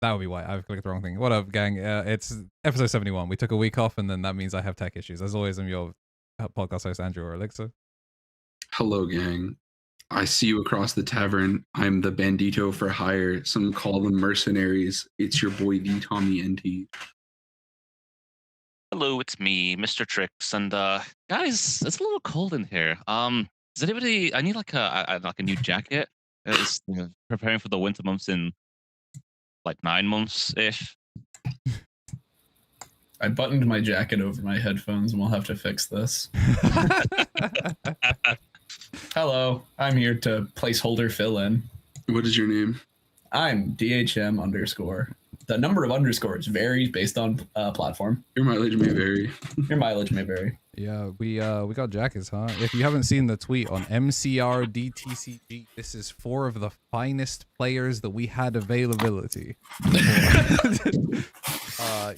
That would be why I've clicked the wrong thing. What up, gang? It's episode 71. We took a week off, and then that means I have tech issues. As always, I'm your podcast host, Andrew or Elixir. Hello, gang. I see you across the tavern. I'm the bandito for hire. Some call them mercenaries. It's your boy, the TommyNT. Hello, it's me, Mr. Tricks, and guys, it's a little cold in here. Does anybody? I need like a new jacket. It's preparing for the winter months in like 9 months ish. I buttoned my jacket over my headphones, and we'll have to fix this. Hello, I'm here to placeholder fill in. What is your name? I'm DHM_. The number of underscores varies based on platform. Your mileage may vary. Your mileage may vary. Yeah, we got jackets, huh? If you haven't seen the tweet on MCRDTCG, this is 4 of the finest players that we had availability.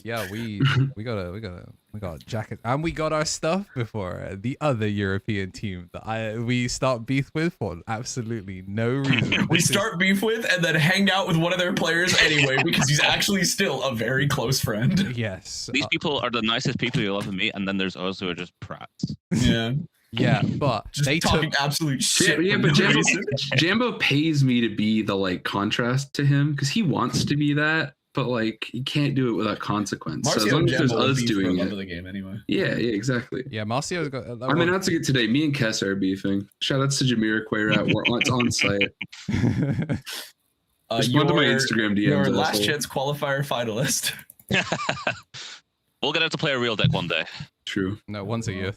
Yeah, we got a jacket, and we got our stuff before the other European team that we start beef with for absolutely no reason. We start beef with and then hang out with one of their players anyway because he's actually still a very close friend. Yes, these people are the nicest people you'll ever meet, and then there's those who are just prats. Yeah. Yeah, but just they talking absolute shit. Yeah, but Jambo pays me to be the like contrast to him because he wants to be that. But like, he can't do it without consequence. Marcio so as long as there's us doing it, it, of the game anyway. Yeah, exactly. Yeah, Marcio's got. I'm announcing it today. Me and Kess are beefing. Shout outs to Jameer Quayrat. It's on site. Respond to my Instagram DMs. Your last chance qualifier finalist. We'll get her to play a real deck one day. True. No, once a year.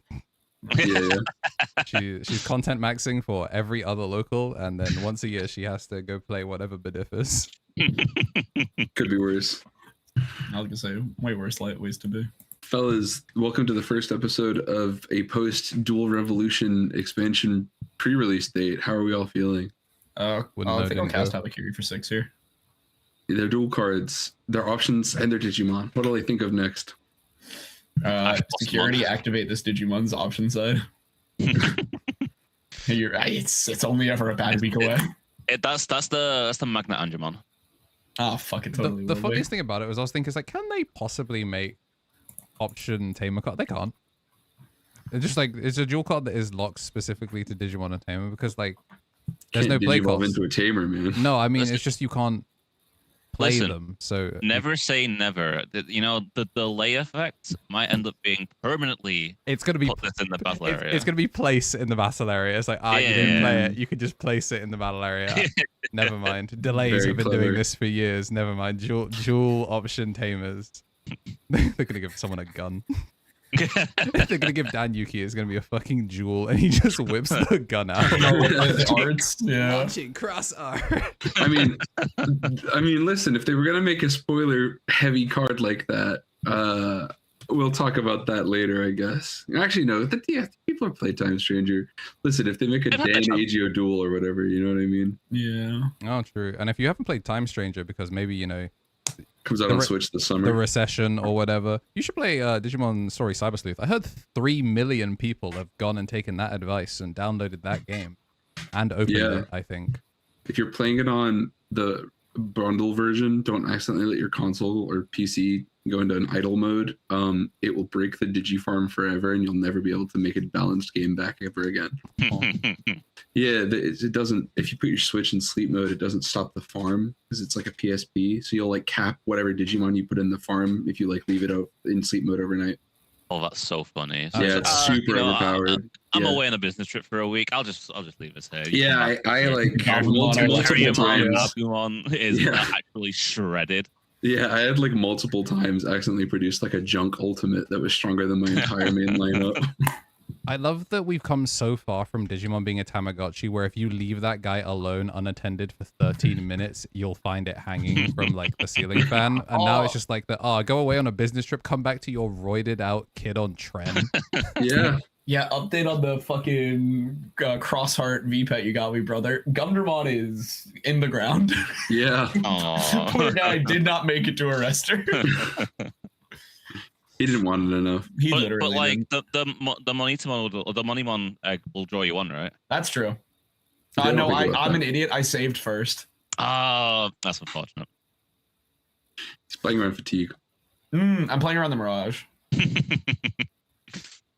Yeah. She's content maxing for every other local, and then once a year she has to go play whatever differs. Could be worse. I was gonna say way worse light ways to be. Fellas, welcome to the first episode of a post Dual Revolution expansion pre-release date. How are we all feeling? I think I'll cast Valkyrie for 6 here. Their dual cards, their options, and their Digimon. What'll they think of next? Security, activate this Digimon's option side. You're right. It's only ever a bad week away. That's the Magnet Angemon. Oh fuck it, totally. The funniest thing about it was I was thinking, like, can they possibly make option Tamer card? They can't. It's just like it's a dual card that is locked specifically to Digimon and Tamer because like there's no play cost. Into a Tamer, man. No, I mean it's just you can't play them. So never say never. You know the delay effect might end up being permanently. It's gonna be put this in the battle area. It's gonna be place in the battle area. It's like you didn't play it. You could just place it in the battle area. Never mind. Delays have been doing this for years. Never mind. Dual option Tamers. They're gonna give someone a gun. They're gonna give Dan Yuki. It's gonna be a fucking jewel, and he just whips the gun out. The arts, yeah. Launching cross art. I mean, listen. If they were gonna make a spoiler-heavy card like that, we'll talk about that later, I guess. Actually, no. People are Playtime Stranger. Listen, if they make a Dan Agio duel or whatever, you know what I mean? Yeah. Oh, true. And if you haven't played Time Stranger, because maybe comes out on Switch this summer, the recession or whatever, you should play Digimon Story Cyber Sleuth. I heard 3 million people have gone and taken that advice and downloaded that game and opened it. I think if you're playing it on the bundle version, don't accidentally let your console or PC go into an idle mode. It will break the Digifarm forever, and you'll never be able to make a balanced game back ever again. Yeah, it doesn't. If you put your Switch in sleep mode, it doesn't stop the farm because it's like a PSP. So you'll like cap whatever Digimon you put in the farm if you like leave it out in sleep mode overnight. Oh, that's so funny. Yeah, it's super overpowered. I'm away on a business trip for a week. I'll just leave this here. Yeah, I like multiple times. Agumon is actually shredded. Yeah, I had like multiple times accidentally produced like a junk ultimate that was stronger than my entire main lineup. I love that we've come so far from Digimon being a Tamagotchi where if you leave that guy alone unattended for 13 minutes, you'll find it hanging from like the ceiling fan. And now it's just like go away on a business trip, come back to your roided out kid on Tren. Yeah. Yeah, update on the fucking Crossheart V-Pet you got me, brother. Gumdramon is in the ground. Yeah. Poor guy did not make it to arrestor. He didn't want it enough. He literally but like the Monitamon or the Moneymon egg will draw you on, right? That's true. No, I'm an idiot. I saved first. That's unfortunate. He's playing around Fatigue. I'm playing around the Mirage.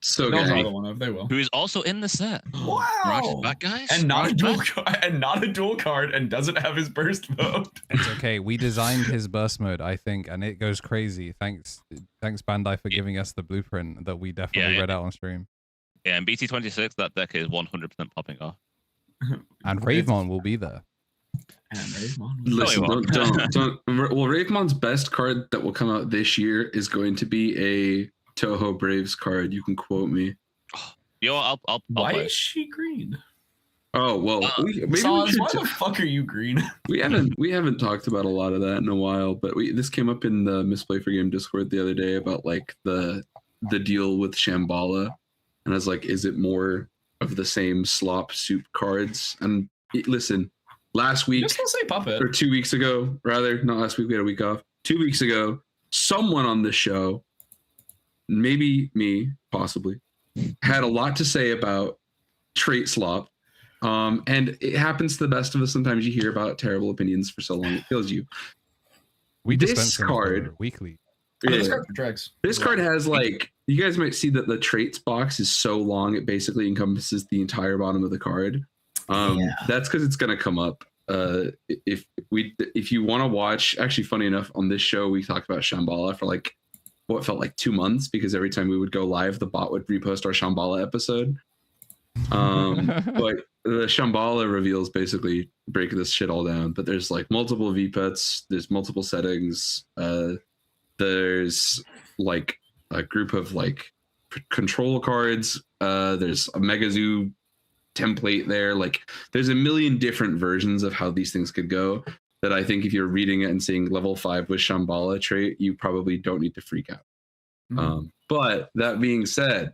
So They'll draw good. the one of. They will. Who is also in the set. Wow. Mirage is back, guys. And not a Mirage dual back. and not a dual card, and doesn't have his burst mode. It's okay. We designed his burst mode, I think, and it goes crazy. Thanks Bandai for giving us the blueprint that we definitely read out on stream. Yeah, and BT26, that deck is 100% popping off. And Ravemon will be there. And Ravemon. Listen, No, he don't. Well, Ravemon's best card that will come out this year is going to be a Toho Braves card. You can quote me. Yo, I'll Why play. is she green? Oh well, maybe we Why should. the fuck are you green? We haven't talked about a lot of that in a while, but this came up in the Misplay for Game Discord the other day about like the deal with Shambhala, and I was like, is it more of the same slop soup cards? And listen, last week Just gonna say puppet. or 2 weeks ago, rather, not last week, we had a week off. 2 weeks ago, someone on this show, maybe me, possibly, had a lot to say about trait slop. And it happens to the best of us. Sometimes you hear about terrible opinions for so long it kills you. We This dispense them card- weekly. This card for Drex. This card has like, you guys might see that the traits box is so long it basically encompasses the entire bottom of the card. That's because it's gonna come up. If you want to watch, actually, funny enough, on this show we talked about Shambhala for like what felt like 2 months, because every time we would go live, the bot would repost our Shambhala episode. But the Shambhala reveals basically break this shit all down. But there's like multiple VPETs, there's multiple settings. There's like a group of like control cards. There's a Mega Zoo template there. Like there's a million different versions of how these things could go that I think if you're reading it and seeing level 5 with Shambhala trait, you probably don't need to freak out. But that being said,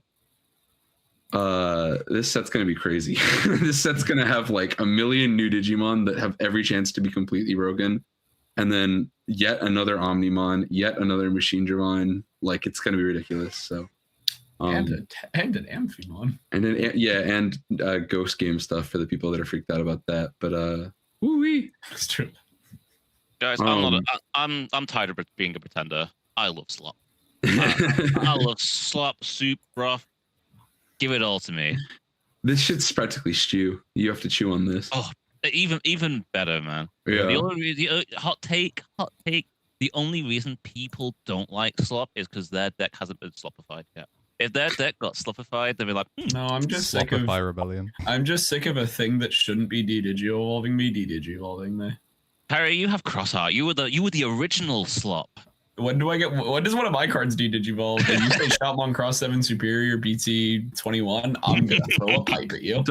this set's gonna be crazy. This set's gonna have like a million new Digimon that have every chance to be completely broken, and then yet another Omnimon, yet another Machinedramon. Like it's gonna be ridiculous. So And an Amphimon. and then and ghost game stuff for the people that are freaked out about that. But woo-wee. That's true. Guys, I'm tired of being a pretender. I love slop. I love slop, soup, broth. Give it all to me. This shit's practically stew. You have to chew on this. Oh, even better, man. Yeah. Hot take. The only reason people don't like slop is because their deck hasn't been slopified yet. If their deck got slopified, they'd be like, No, I'm just sick of Slopify Rebellion. I'm just sick of a thing that shouldn't be de-digi-evolving me de-digi-evolving me. Harry, you have crossheart. You were the original slop. When does one of my cards de-digivolve? And you say Shoutmon Cross 7 Superior BT21, I'm gonna throw a pipe at you.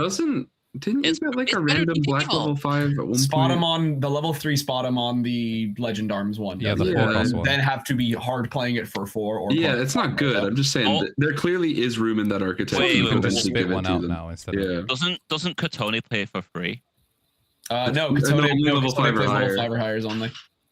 Didn't you get like a random black level 5 at one Spot point? him on the level 3 spot him on the Legend Arms one. Yeah, the 4+ one. Then have to be hard playing it for 4 or Yeah, it's not good. I'm just saying that there clearly is room in that architecture. Wait, to wait, We'll wait, just eventually spit give it one to out them. now instead Yeah. of... Doesn't Katone play for free? No, Katone, only level 5 or plays higher. level 5 or higher only.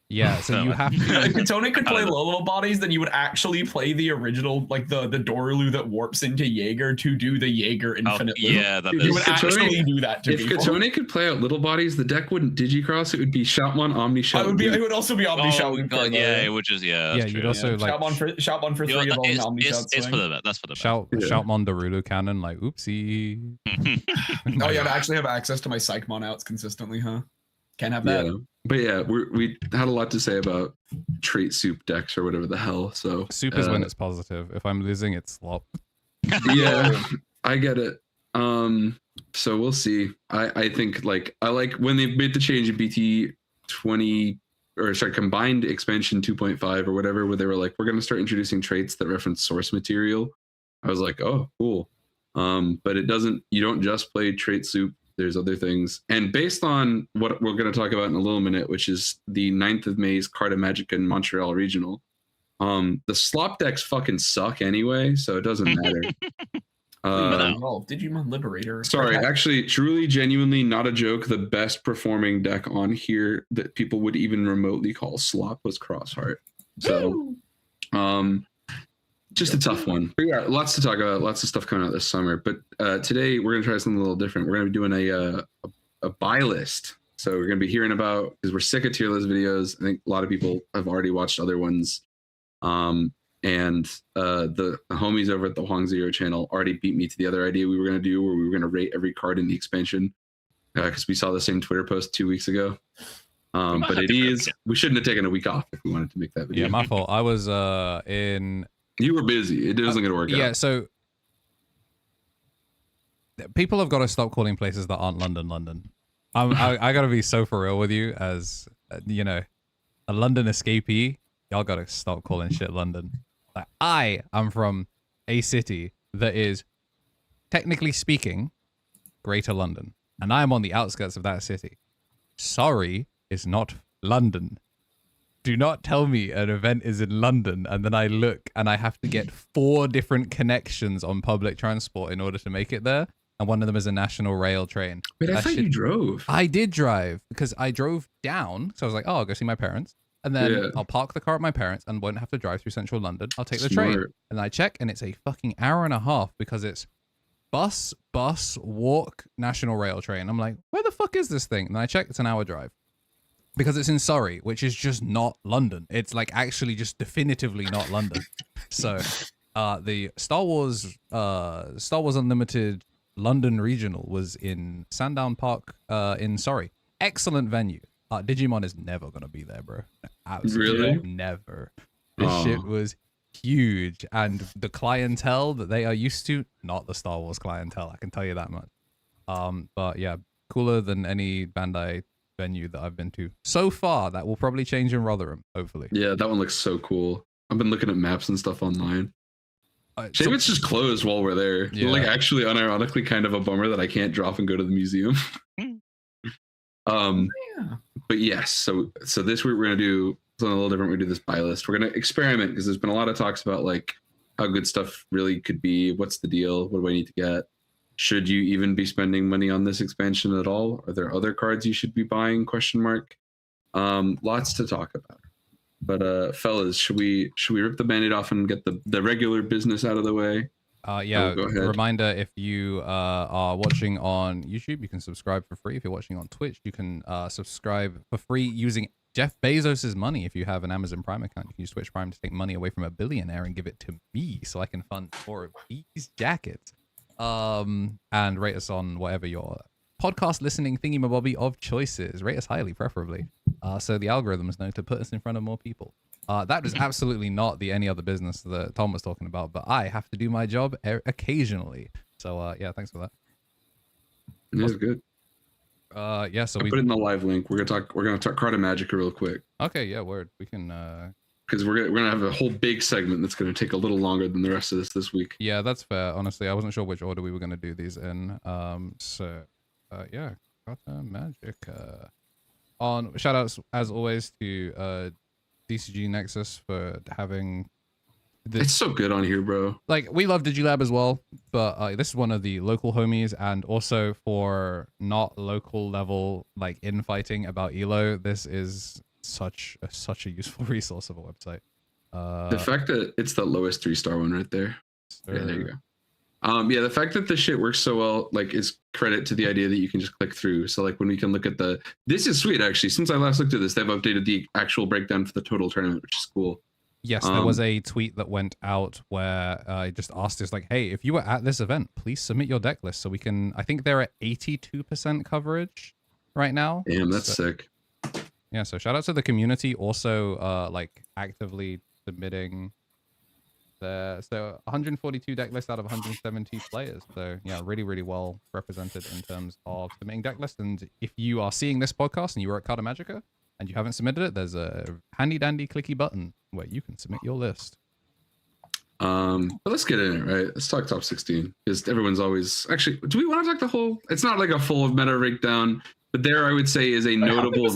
Yeah, so you have to... If Katone could play low level bodies, then you would actually play the original, like the Dorelu that warps into Jaeger to do the Jaeger infinite loop. Yeah, that Dude, You is. would Katone- actually do that to If people. Katone could play out little bodies, the deck wouldn't digicross. It would be Shoutmon, Omni Shout. It would also be Omni Oh Shout. god, yeah, it would just Yeah, that's you'd true. also like... Shoutmon for 3 You know, evolving Omni Shout it's for swing. that's for the Shoutmon Darulu cannon, like, oopsie. Oh yeah, to actually have access to my Psychmon outs consistently, huh? Can't have that. Yeah. But yeah, we had a lot to say about trait soup decks or whatever the hell. So Soup is when it's positive. If I'm losing, it's slop. yeah, I get it. So we'll see. I think I like when they made the change in BT20 or sorry, combined expansion 2.5 or whatever, where they were like, we're gonna start introducing traits that reference source material. I was like, oh, cool. But it doesn't. You don't just play trait soup. There's other things. And based on what we're going to talk about in a little minute, which is the 9th of May's Carta Magica in Montreal Regional, the slop decks fucking suck anyway, so it doesn't matter. Digimon Liberator. Sorry, actually, truly, genuinely, not a joke, the best performing deck on here that people would even remotely call slop was Crossheart. So, just a tough one. But yeah, lots to talk about, lots of stuff coming out this summer. But today we're gonna try something a little different. We're gonna be doing a buy list. So we're going to be hearing about, because we're sick of tier list videos. I think a lot of people have already watched other ones. And the homies over at the Huang Zero channel already beat me to the other idea we were going to do, where we were going to rate every card in the expansion, because we saw the same Twitter post 2 weeks ago. But we shouldn't have taken a week off if we wanted to make that video. Yeah, my fault. I was in... You were busy. It wasn't going to work out. Yeah, so people have got to stop calling places that aren't London. I got to be so for real with you as, you know, a London escapee. Y'all got to stop calling shit London. Like, I am from a city that is, technically speaking, Greater London. And I am on the outskirts of that city. Sorry is not London. Do not tell me an event is in London and then I look and I have to get 4 different connections on public transport in order to make it there. And one of them is a national rail train. Wait, I thought you drove. I did drive because I drove down. So I was like, oh, I'll go see my parents. And then I'll park the car at my parents and won't have to drive through central London. I'll take the train. And I check and it's a fucking hour and a half because it's bus, walk, national rail train. I'm like, where the fuck is this thing? And I check, it's an hour drive. Because it's in Surrey, which is just not London. It's like actually just definitively not London. So the Star Wars Unlimited London Regional was in Sandown Park in Surrey. Excellent venue. Digimon is never going to be there, bro. Absolutely really? Never. This shit was huge. And the clientele that they are used to, not the Star Wars clientele. I can tell you that much. But yeah, cooler than any Bandai venue that I've been to so far. That will probably change in Rotherham, hopefully. Yeah, that one looks so cool. I've been looking at maps and stuff online. Shame it's just closed while we're there. Yeah. Like actually unironically kind of a bummer that I can't drop and go to the museum. But yes, so this week we're gonna do something a little different. We do this buy list. We're gonna experiment because there's been a lot of talks about like how good stuff really could be. What's the deal? What do I need to get? Should you even be spending money on this expansion at all? Are there other cards you should be buying? Question mark. Lots to talk about. But fellas, should we rip the Band-Aid off and get the regular business out of the way? Yeah, reminder, if you are watching on YouTube, you can subscribe for free. If you're watching on Twitch, you can subscribe for free using Jeff Bezos's money. If you have an Amazon Prime account, you can use Twitch Prime to take money away from a billionaire and give it to me so I can fund 4 of these jackets. And rate us on whatever your podcast listening thingy-mabobby of choices. Rate us highly, preferably, so the algorithms know to put us in front of more people. That is absolutely not any other business that Tom was talking about, but I have to do my job occasionally. So yeah, thanks for that. That's good. Yeah, so we put it in the live link. We're gonna talk Carta Magica real quick. Okay, yeah, word. We can because we're gonna have a whole big segment that's gonna take a little longer than the rest of this week. Yeah, that's fair. Honestly, I wasn't sure which order we were gonna do these in. So yeah, Carta Magica. On shout outs as always to DCG Nexus for having this. It's so good on here, bro. Like, we love Digilab as well, but this is one of the local homies, and also for not local level like infighting about Elo, this is such a useful resource of a website. The fact that it's the lowest 3-star one right there. Yeah, there you go. Yeah, the fact that the shit works so well, like, is credit to the idea that you can just click through. So like when we can look at this is sweet actually. Since I last looked at this, they've updated the actual breakdown for the total tournament, which is cool. Yes, there was a tweet that went out where I just asked us like, hey, if you were at this event, please submit your deck list so we can. I think they're at 82% coverage right now. Damn, that's sick. Yeah, so shout out to the community also like actively submitting. So 142 deck lists out of 170 players. So yeah, really well represented in terms of submitting deck lists. And if you are seeing this podcast and you were at Carta Magica and you haven't submitted it, there's a handy dandy clicky button where you can submit your list. But let's get in it, right? Let's talk top 16 because everyone's always actually. Do we want to talk the whole? It's not like a full of meta breakdown, but there I would say is a notable.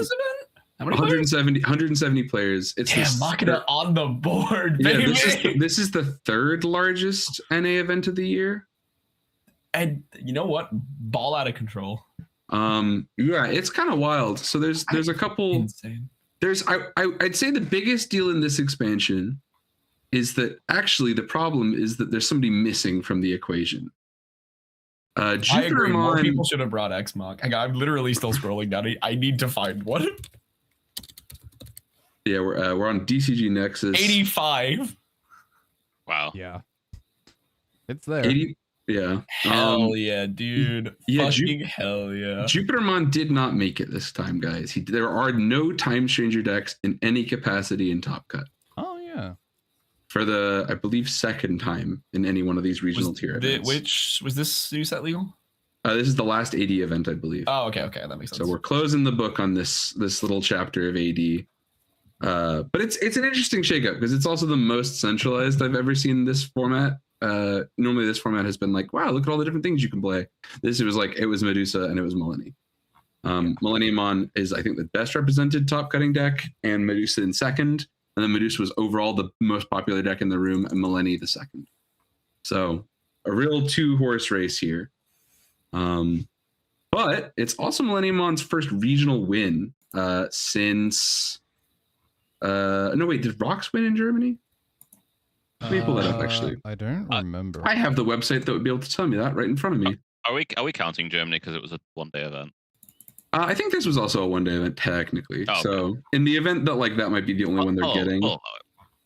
170 players. It's Machina on the board, baby. Yeah, this is the 3rd largest NA event of the year. And you know what? Ball out of control. Yeah, it's kind of wild. So there's a couple. Insane. I'd say the biggest deal in this expansion is that actually the problem is that there's somebody missing from the equation. I agree. More Jupitermon. people should have brought X-Mach. I'm literally still scrolling down. I need to find one. Yeah, we're on DCG Nexus. 85. Wow. Yeah. It's there. 80. Yeah. Hell yeah, dude. Yeah, Fucking hell yeah. Jupitermon did not make it this time, guys. There are no Time Stranger decks in any capacity in Top Cut. Oh yeah. For the, I believe, second time in any one of these regional tier events. Which was this new set legal? This is the last AD event, I believe. Oh, okay, that makes sense. So we're closing the book on this little chapter of AD. But it's an interesting shakeup because it's also the most centralized I've ever seen this format. Normally this format has been like, wow, look at all the different things you can play. This was like, it was Medusa and it was Millennium. Millennium is, I think, the best represented top cutting deck, and Medusa in second. And then Medusa was overall the most popular deck in the room, and Millennium the second. So a real 2-horse race here. But it's also Millenniumon's first regional win since. No, wait, did Rocks win in Germany? Let me pull that up, actually. I don't remember. I have the website that would be able to tell me that right in front of me. Are we counting Germany because it was a one-day event? I think this was also a one-day event, technically. Oh, so okay. in the event that like that might be the only one they're getting. Oh.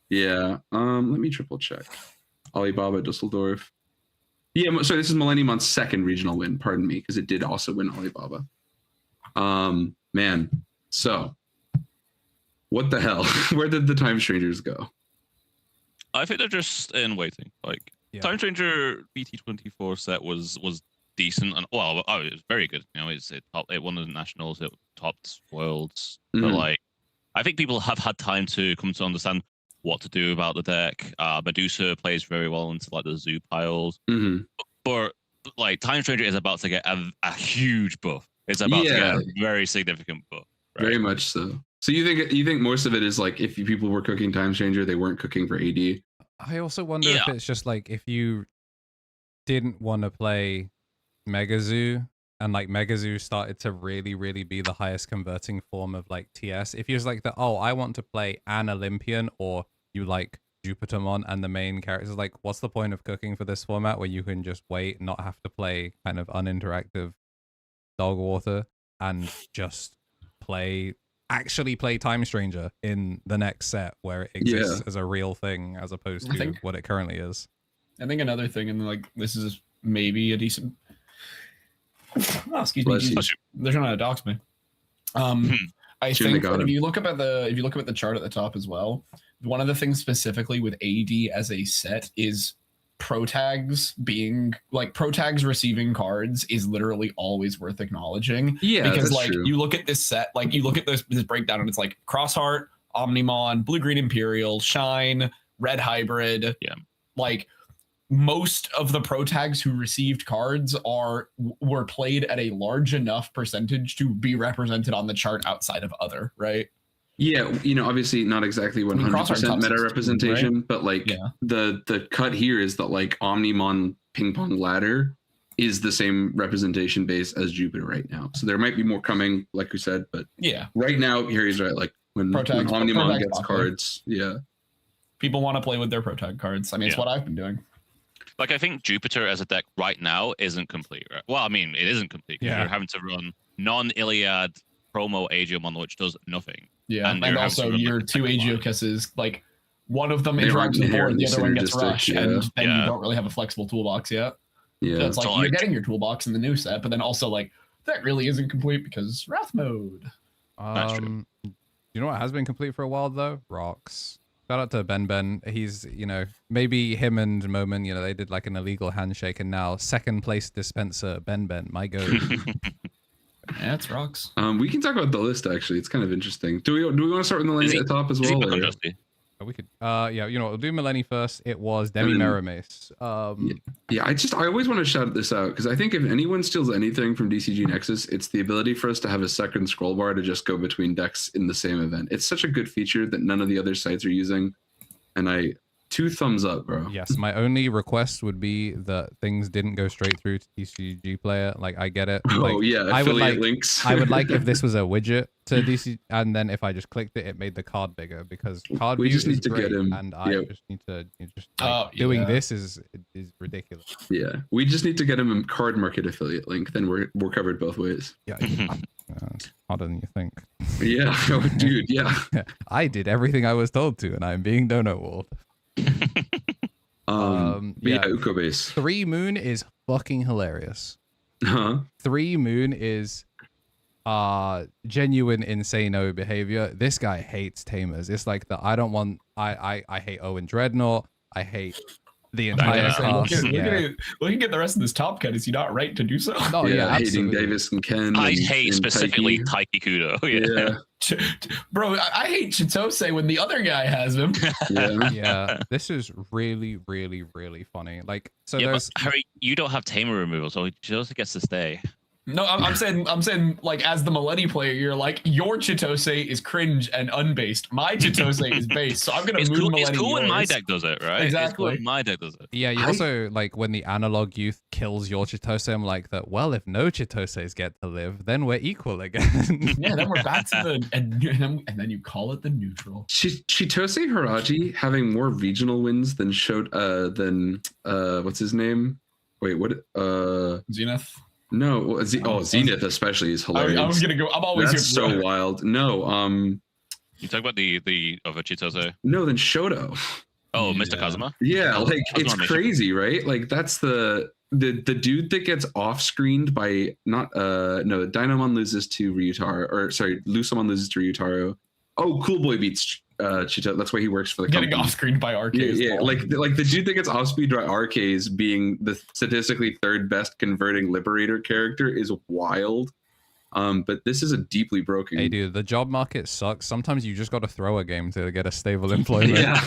Yeah. Let me triple check. Alibaba, Dusseldorf. Yeah, sorry, this is Millenniumon's second regional win, pardon me, because it did also win Alibaba. Man. So what the hell? Where did the Time Strangers go? I think they're just in waiting. Like Time Stranger BT24 set was decent, and well, it was very good. You know, it won the nationals, it topped worlds. But like, I think people have had time to come to understand what to do about the deck. Medusa plays very well into like the zoo piles, but like Time Stranger is about to get a huge buff. It's about to get a very significant buff. Right? Very much so. So you think most of it is like if people were cooking Time Stranger, they weren't cooking for AD? I also wonder if it's just like if you didn't want to play Megazoo and like Megazoo started to really be the highest converting form of like TS. If you're just like I want to play an Olympian, or you like Jupitermon and the main characters, like what's the point of cooking for this format where you can just wait, not have to play kind of uninteractive dog water and just actually play Time Stranger in the next set where it exists as a real thing as opposed to what it currently is. I think another thing, and like this is maybe a decent excuse me, they're trying to dox me. I think that if you look up at the chart at the top as well, one of the things specifically with AD as a set is pro tags receiving cards is literally always worth acknowledging. Yeah, because like true. You look at this set, like you look at this breakdown, and it's like Crossheart, Omnimon, Blue Green Imperial, Shine, Red Hybrid. Yeah, like most of the pro tags who received cards were played at a large enough percentage to be represented on the chart outside of other, right? Yeah, you know, obviously not exactly 100% meta representation, right? But like the cut here is that like Omnimon Ping Pong Ladder is the same representation base as Jupiter right now. So there might be more coming, like we said, but right now here he's right. Like when Omnimon gets cards, people want to play with their pro tag cards. I mean, it's what I've been doing. Like, I think Jupiter as a deck right now isn't complete, right? Well, I mean, it isn't complete. You're having to run non-Iliad promo Aegiomon, which does nothing. Yeah, and also your two Aegiokesses, like, one of them interacts with the board, the other one gets rush, and then you don't really have a flexible toolbox yet. Yeah. So it's like, you're getting your toolbox in the new set, but then also, like, that really isn't complete because Wrath mode. That's true. You know what has been complete for a while, though? Rocks. Shout out to Ben. He's, you know, maybe him and Moment, you know, they did like an illegal handshake, and now second place dispenser Ben, my go. Yeah, it's Rocks. We can talk about the list actually. It's kind of interesting. Do we want to start with Millennium at the top as well? We could. Yeah, you know, we'll do Millennium first. It was Demi Meramace. I always want to shout this out because I think if anyone steals anything from DCG Nexus, it's the ability for us to have a second scroll bar to just go between decks in the same event. It's such a good feature that none of the other sites are using, and I 2 thumbs up, bro. Yes, my only request would be that things didn't go straight through to TCG Player. Like, I get it. Like, Oh yeah, I would like links. I would like if this was a widget to DC, and then if I just clicked it, it made the card bigger, because card We view just need is to great, get him. and I Yep. just need to doing this is ridiculous. Yeah, we just need to get him a card market affiliate link. Then we're covered both ways. Yeah, it's harder than you think. Yeah, oh, dude. Yeah. I did everything I was told to, and I'm being donut walled. Yeah, Ukobase. 3 Moon is fucking hilarious. Huh? 3 Moon is genuine insano behavior. This guy hates tamers. It's like I hate Owen Dreadnought. I hate the entire cast. Looking at the rest of this top cut, is he not right to do so? Oh yeah, hating absolutely. Davis and Ken. I hate specifically Taiki Kudo. Yeah. Bro, I hate Chitose when the other guy has him. Yeah, this is really, really, really funny. Like, so there's Harry, you don't have tamer removal, so Chitose gets to stay. No, I'm saying like, as the Millennium player, you're like, your Chitose is cringe and unbased. My Chitose is based, so I'm gonna move Millennium. It's cool when my deck does it, right? Exactly. It's cool when my deck does it. Yeah, you also like when the analog youth kills your Chitose. I'm like that. Well, if no Chitoses get to live, then we're equal again. Yeah, then we're back to the and then you call it the neutral. Chitose Haraji having more regional wins than what's his name? Wait, what? Zenith. No, Zenith especially is hilarious. I was gonna go. I'm always That's so wild. No, you talk about the other Chitose. No, then Shoto. Oh, Mr. Kazuma. Yeah, like it's crazy, right? Like that's the dude that gets off screened by Dynamon loses to Ryutaro, or sorry, Lucamon loses to Ryutaro. Oh, Cool Boy beats Chito. That's why he works for the getting off screened by RKs. Yeah, like the dude that gets off screened by RKs being the statistically 3rd best converting Liberator character is wild. But this is a deeply broken. Hey, dude, the job market sucks. Sometimes you just got to throw a game to get a stable employment. Yeah.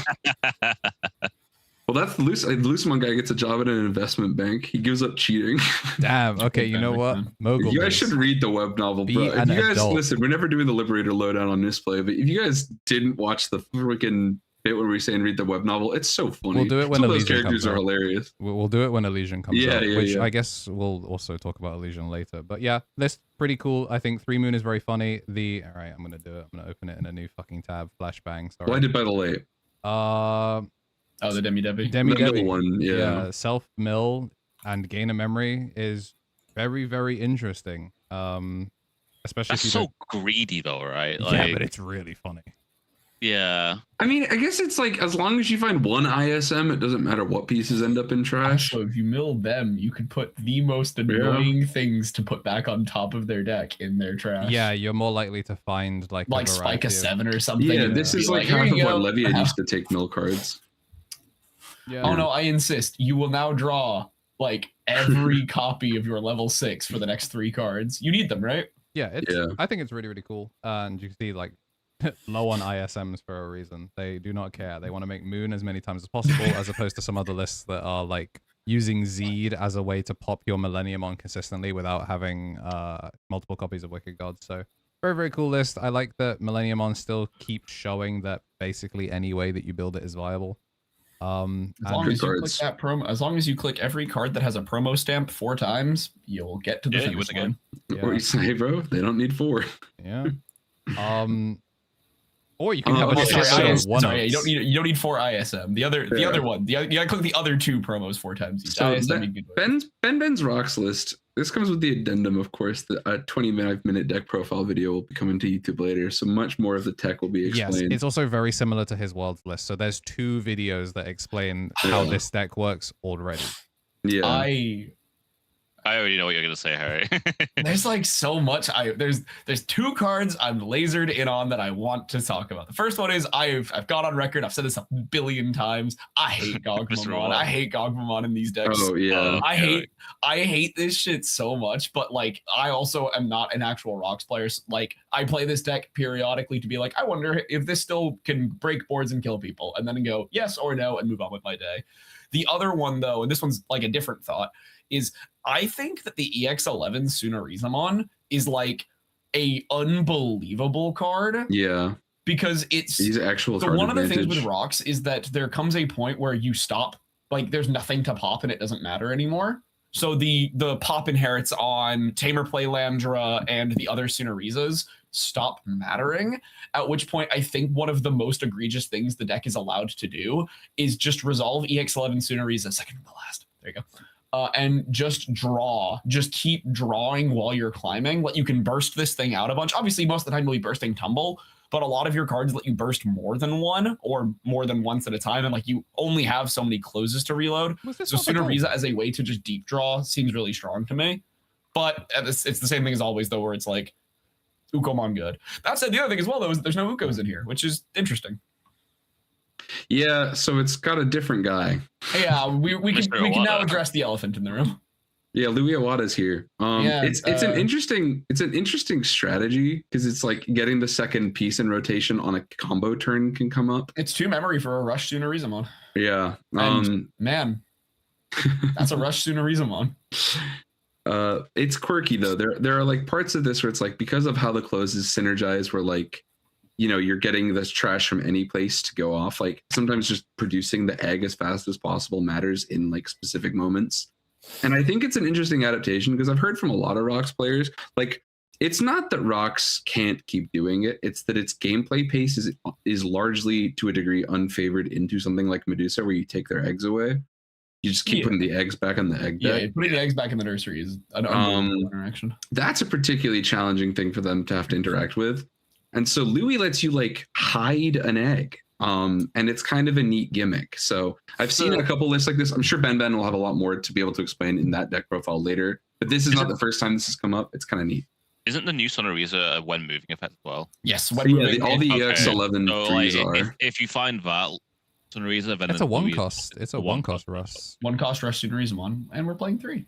Well, that's the Lucamon guy gets a job at an investment bank. He gives up cheating. Damn. Okay, you know what? Mogul. You guys should read the web novel, bro. If you guys listen, we're never doing the Liberator lowdown on Misplay, but if you guys didn't watch the freaking bit where we say and read the web novel, it's so funny. We'll do it when Some of Elysian those characters comes are out. hilarious. We'll do it when Elysian comes out, which yeah. I guess we'll also talk about Elysian later. But yeah, this pretty cool. I think 3 Moon is very funny. All right, I'm gonna do it. I'm gonna open it in a new fucking tab. Flashbang. Sorry. Blinded by the Light. The Demi-Debbie. Demi-Debbie. One, yeah. Self-mill and gain a memory is very, very interesting. Especially that's so greedy though, right? Yeah, but it's really funny. Yeah. I mean, I guess it's like as long as you find one ISM, it doesn't matter what pieces end up in trash. So if you mill them, you could put the most annoying things to put back on top of their deck in their trash. Yeah, you're more likely to find like Spike a 7 or something. Yeah, this is like half of what Levian used to take mill cards. Yeah. Oh no, I insist. You will now draw like every copy of your level 6 for the next 3 cards. You need them, right? Yeah, I think it's really, really cool. And you see like low on ISMs for a reason. They do not care. They want to make Moon as many times as possible, as opposed to some other lists that are like using Zed as a way to pop your Millennium on consistently without having multiple copies of Wicked Gods. So very, very cool list. I like that Millennium on still keeps showing that basically any way that you build it is viable. As long as you click that promo, as long as you click every card that has a promo stamp 4 times, you'll get to the finish line. Or you say, bro, they don't need 4. Yeah. Or you can have a you don't need 4 ISM. The other one. You gotta click the other 2 promos 4 times each. So Ben's Rocks list. This comes with the addendum, of course. The 25-minute deck profile video will be coming to YouTube later, so much more of the tech will be explained. Yes, it's also very similar to his Worlds list. So there's 2 videos that explain how this deck works already. Yeah. I already know what you're gonna say, Harry. There's like so much. There's 2 cards I'm lasered in on that I want to talk about. The first one is I've gone on record. I've said this a billion times. I hate Gogmamon. I hate Gogmamon in these decks. Oh yeah. I hate this shit so much. But like, I also am not an actual Rocks player. Like, I play this deck periodically to be like, I wonder if this still can break boards and kill people, and then go yes or no and move on with my day. The other one though, and this one's like a different thought, is I think that the EX11 Tsunarizamon is like a unbelievable card. Yeah. because it's these actual. So one of the things with rocks is that there comes a point where you stop, like there's nothing to pop and it doesn't matter anymore. So the pop inherits on Tamer Playlandra and the other Sunarizas stop mattering, at which point I think one of the most egregious things the deck is allowed to do is just resolve EX11 Sunariza, second from the last. There you go. And just keep drawing while you're climbing. Like you can burst this thing out a bunch. Obviously, most of the time you'll be bursting Tumble, but a lot of your cards let you burst more than one or more than once at a time. And like you only have so many closes to reload. So Sunariza as a way to just deep draw seems really strong to me. But it's the same thing as always, though, where it's like Ukomon good. That said, the other thing as well, though, is there's no Ukos in here, which is interesting. Yeah, so it's got a different guy. Yeah, we can now address the elephant in the room. Yeah, Louis Iwata's here. It's an interesting strategy because it's like getting the second piece in rotation on a combo turn can come up. It's 2 memory for a Rush Sunarizamon. Yeah. Man, that's a Rush Sunarizamon. It's quirky though. There are like parts of this where it's like because of how the closes synergize, where like, you know, you're getting this trash from any place to go off. Like sometimes just producing the egg as fast as possible matters in like specific moments. And I think it's an interesting adaptation because I've heard from a lot of Rocks players, like it's not that Rocks can't keep doing it. It's that its gameplay pace is largely to a degree unfavored into something like Medusa where you take their eggs away. You just keep putting the eggs back on the egg deck. Yeah, putting the eggs back in the nursery is an unbelievable interaction. That's a particularly challenging thing for them to have to interact with. And so Louis lets you like hide an egg. And it's kind of a neat gimmick. So I've seen a couple lists like this. I'm sure Ben will have a lot more to be able to explain in that deck profile later. But this is not the first time this has come up. It's kind of neat. Isn't the new Sunariza a when moving effect as well? Yes. All the EX11 trees are. If you find that Sunariza, then it's a one cost. It's a one cost Russ. One cost Rush Sunarizamon, and we're playing 3.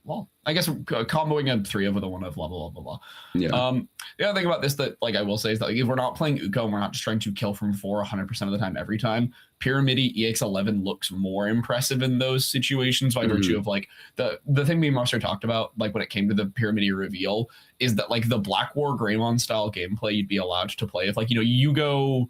Well, I guess comboing a 3 of with a 1 of blah blah blah blah. Yeah. The other thing about this that like I will say is that like, if we're not playing Uko and we're not just trying to kill from 4 100% of the time every time, Pyramidi EX11 looks more impressive in those situations by virtue of like the thing me and Monster talked about like when it came to the Pyramidi reveal is that like the Black War Greymon style gameplay you'd be allowed to play if like you know you go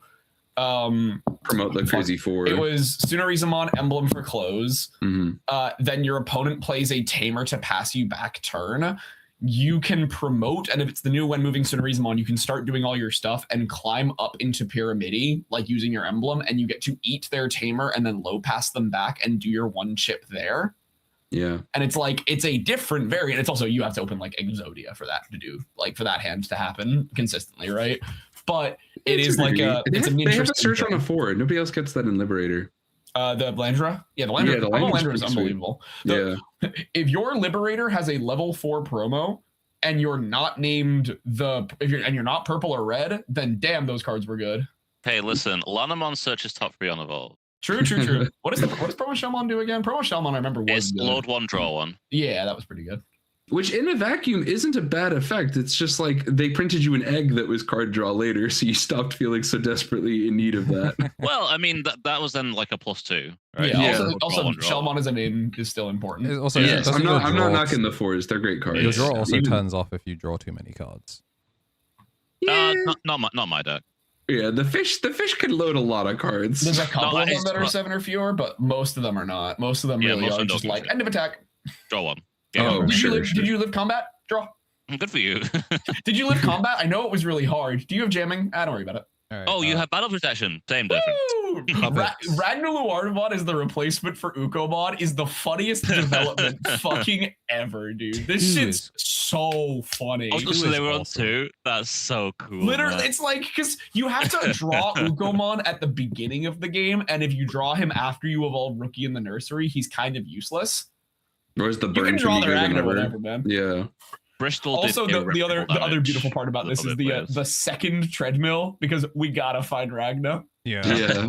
promote the crazy 4. It was Sunarizamon emblem for close. Then your opponent plays a Tamer to pass you back turn. You can promote, and if it's the new when moving Sunarizamon, you can start doing all your stuff and climb up into Pyramidi, like using your emblem, and you get to eat their Tamer and then low pass them back and do your 1 chip there. Yeah. And it's like it's a different variant. It's also you have to open like Exodia for that to do, like for that hand to happen consistently, right? But it is like they have a search on a 4. Nobody else gets that in Liberator. The Blandra? Yeah, the Blandra is unbelievable. If your Liberator has a level 4 promo and you're not named you're not purple or red, then damn, those cards were good. Hey, listen, Lanamon searches top 3 on Evolve. True. What does Promo Shellmon do again? Promo Shellmon, I remember was good. Load 1, draw 1. Yeah, that was pretty good. Which in a vacuum isn't a bad effect. It's just like they printed you an egg that was card draw later, so you stopped feeling so desperately in need of that. Well, I mean, that was then like a +2. Right? Yeah. Also Shellmon as a name is still important. Also, yes, I'm not knocking the 4s. They're great cards. Your draw also turns off if you draw too many cards. Not my deck. Yeah, the fish can load a lot of cards. There's a couple of them that are 7 or fewer, but most of them are not. Most of them really are just like end of attack. Draw 1. Yeah, did you live combat? Draw. Good for you. Did you live combat? I know it was really hard. Do you have jamming? Don't worry about it. Right, you have battle protection. Same difference. Ragnar Luardbot is the replacement for Ukomon is the funniest development fucking ever, dude. This shit's so funny. Oh, so they were on 2? That's so cool. Literally, man. It's like, because you have to draw Ukomon at the beginning of the game, and if you draw him after you evolve Rookie in the nursery, he's kind of useless. Where's the you burn can draw the Ragnar whatever, man. Yeah. Bristol also, the other beautiful part about this is the second treadmill, because we gotta find Ragnar. Yeah.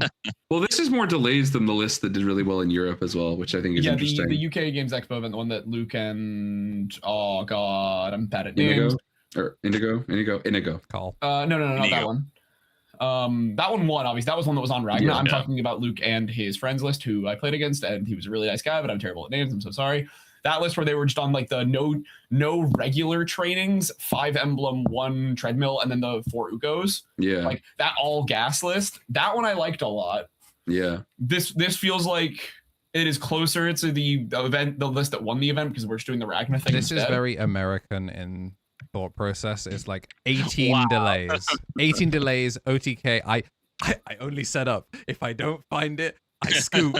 Well, this is more delays than the list that did really well in Europe as well, which I think is interesting. The UK Games Expo event, the one that Luke and I'm bad at names. Indigo. Call. No, not that one. That one won, obviously. That was one that was on Ragnar. I'm talking about Luke and his friends list, who I played against, and he was a really nice guy, but I'm terrible at names. I'm so sorry. that list where they were just on like the no regular trainings, 5 emblem, 1 treadmill, and then the 4 Ukos. Yeah. Like that all gas list. That one I liked a lot. Yeah. This feels like it is closer to the event, the list that won the event, because we're just doing the Ragnar thing. This instead. is very American in thought process. It's like 18 delays. 18 delays, OTK. I only set up. If I don't find it, I scoop.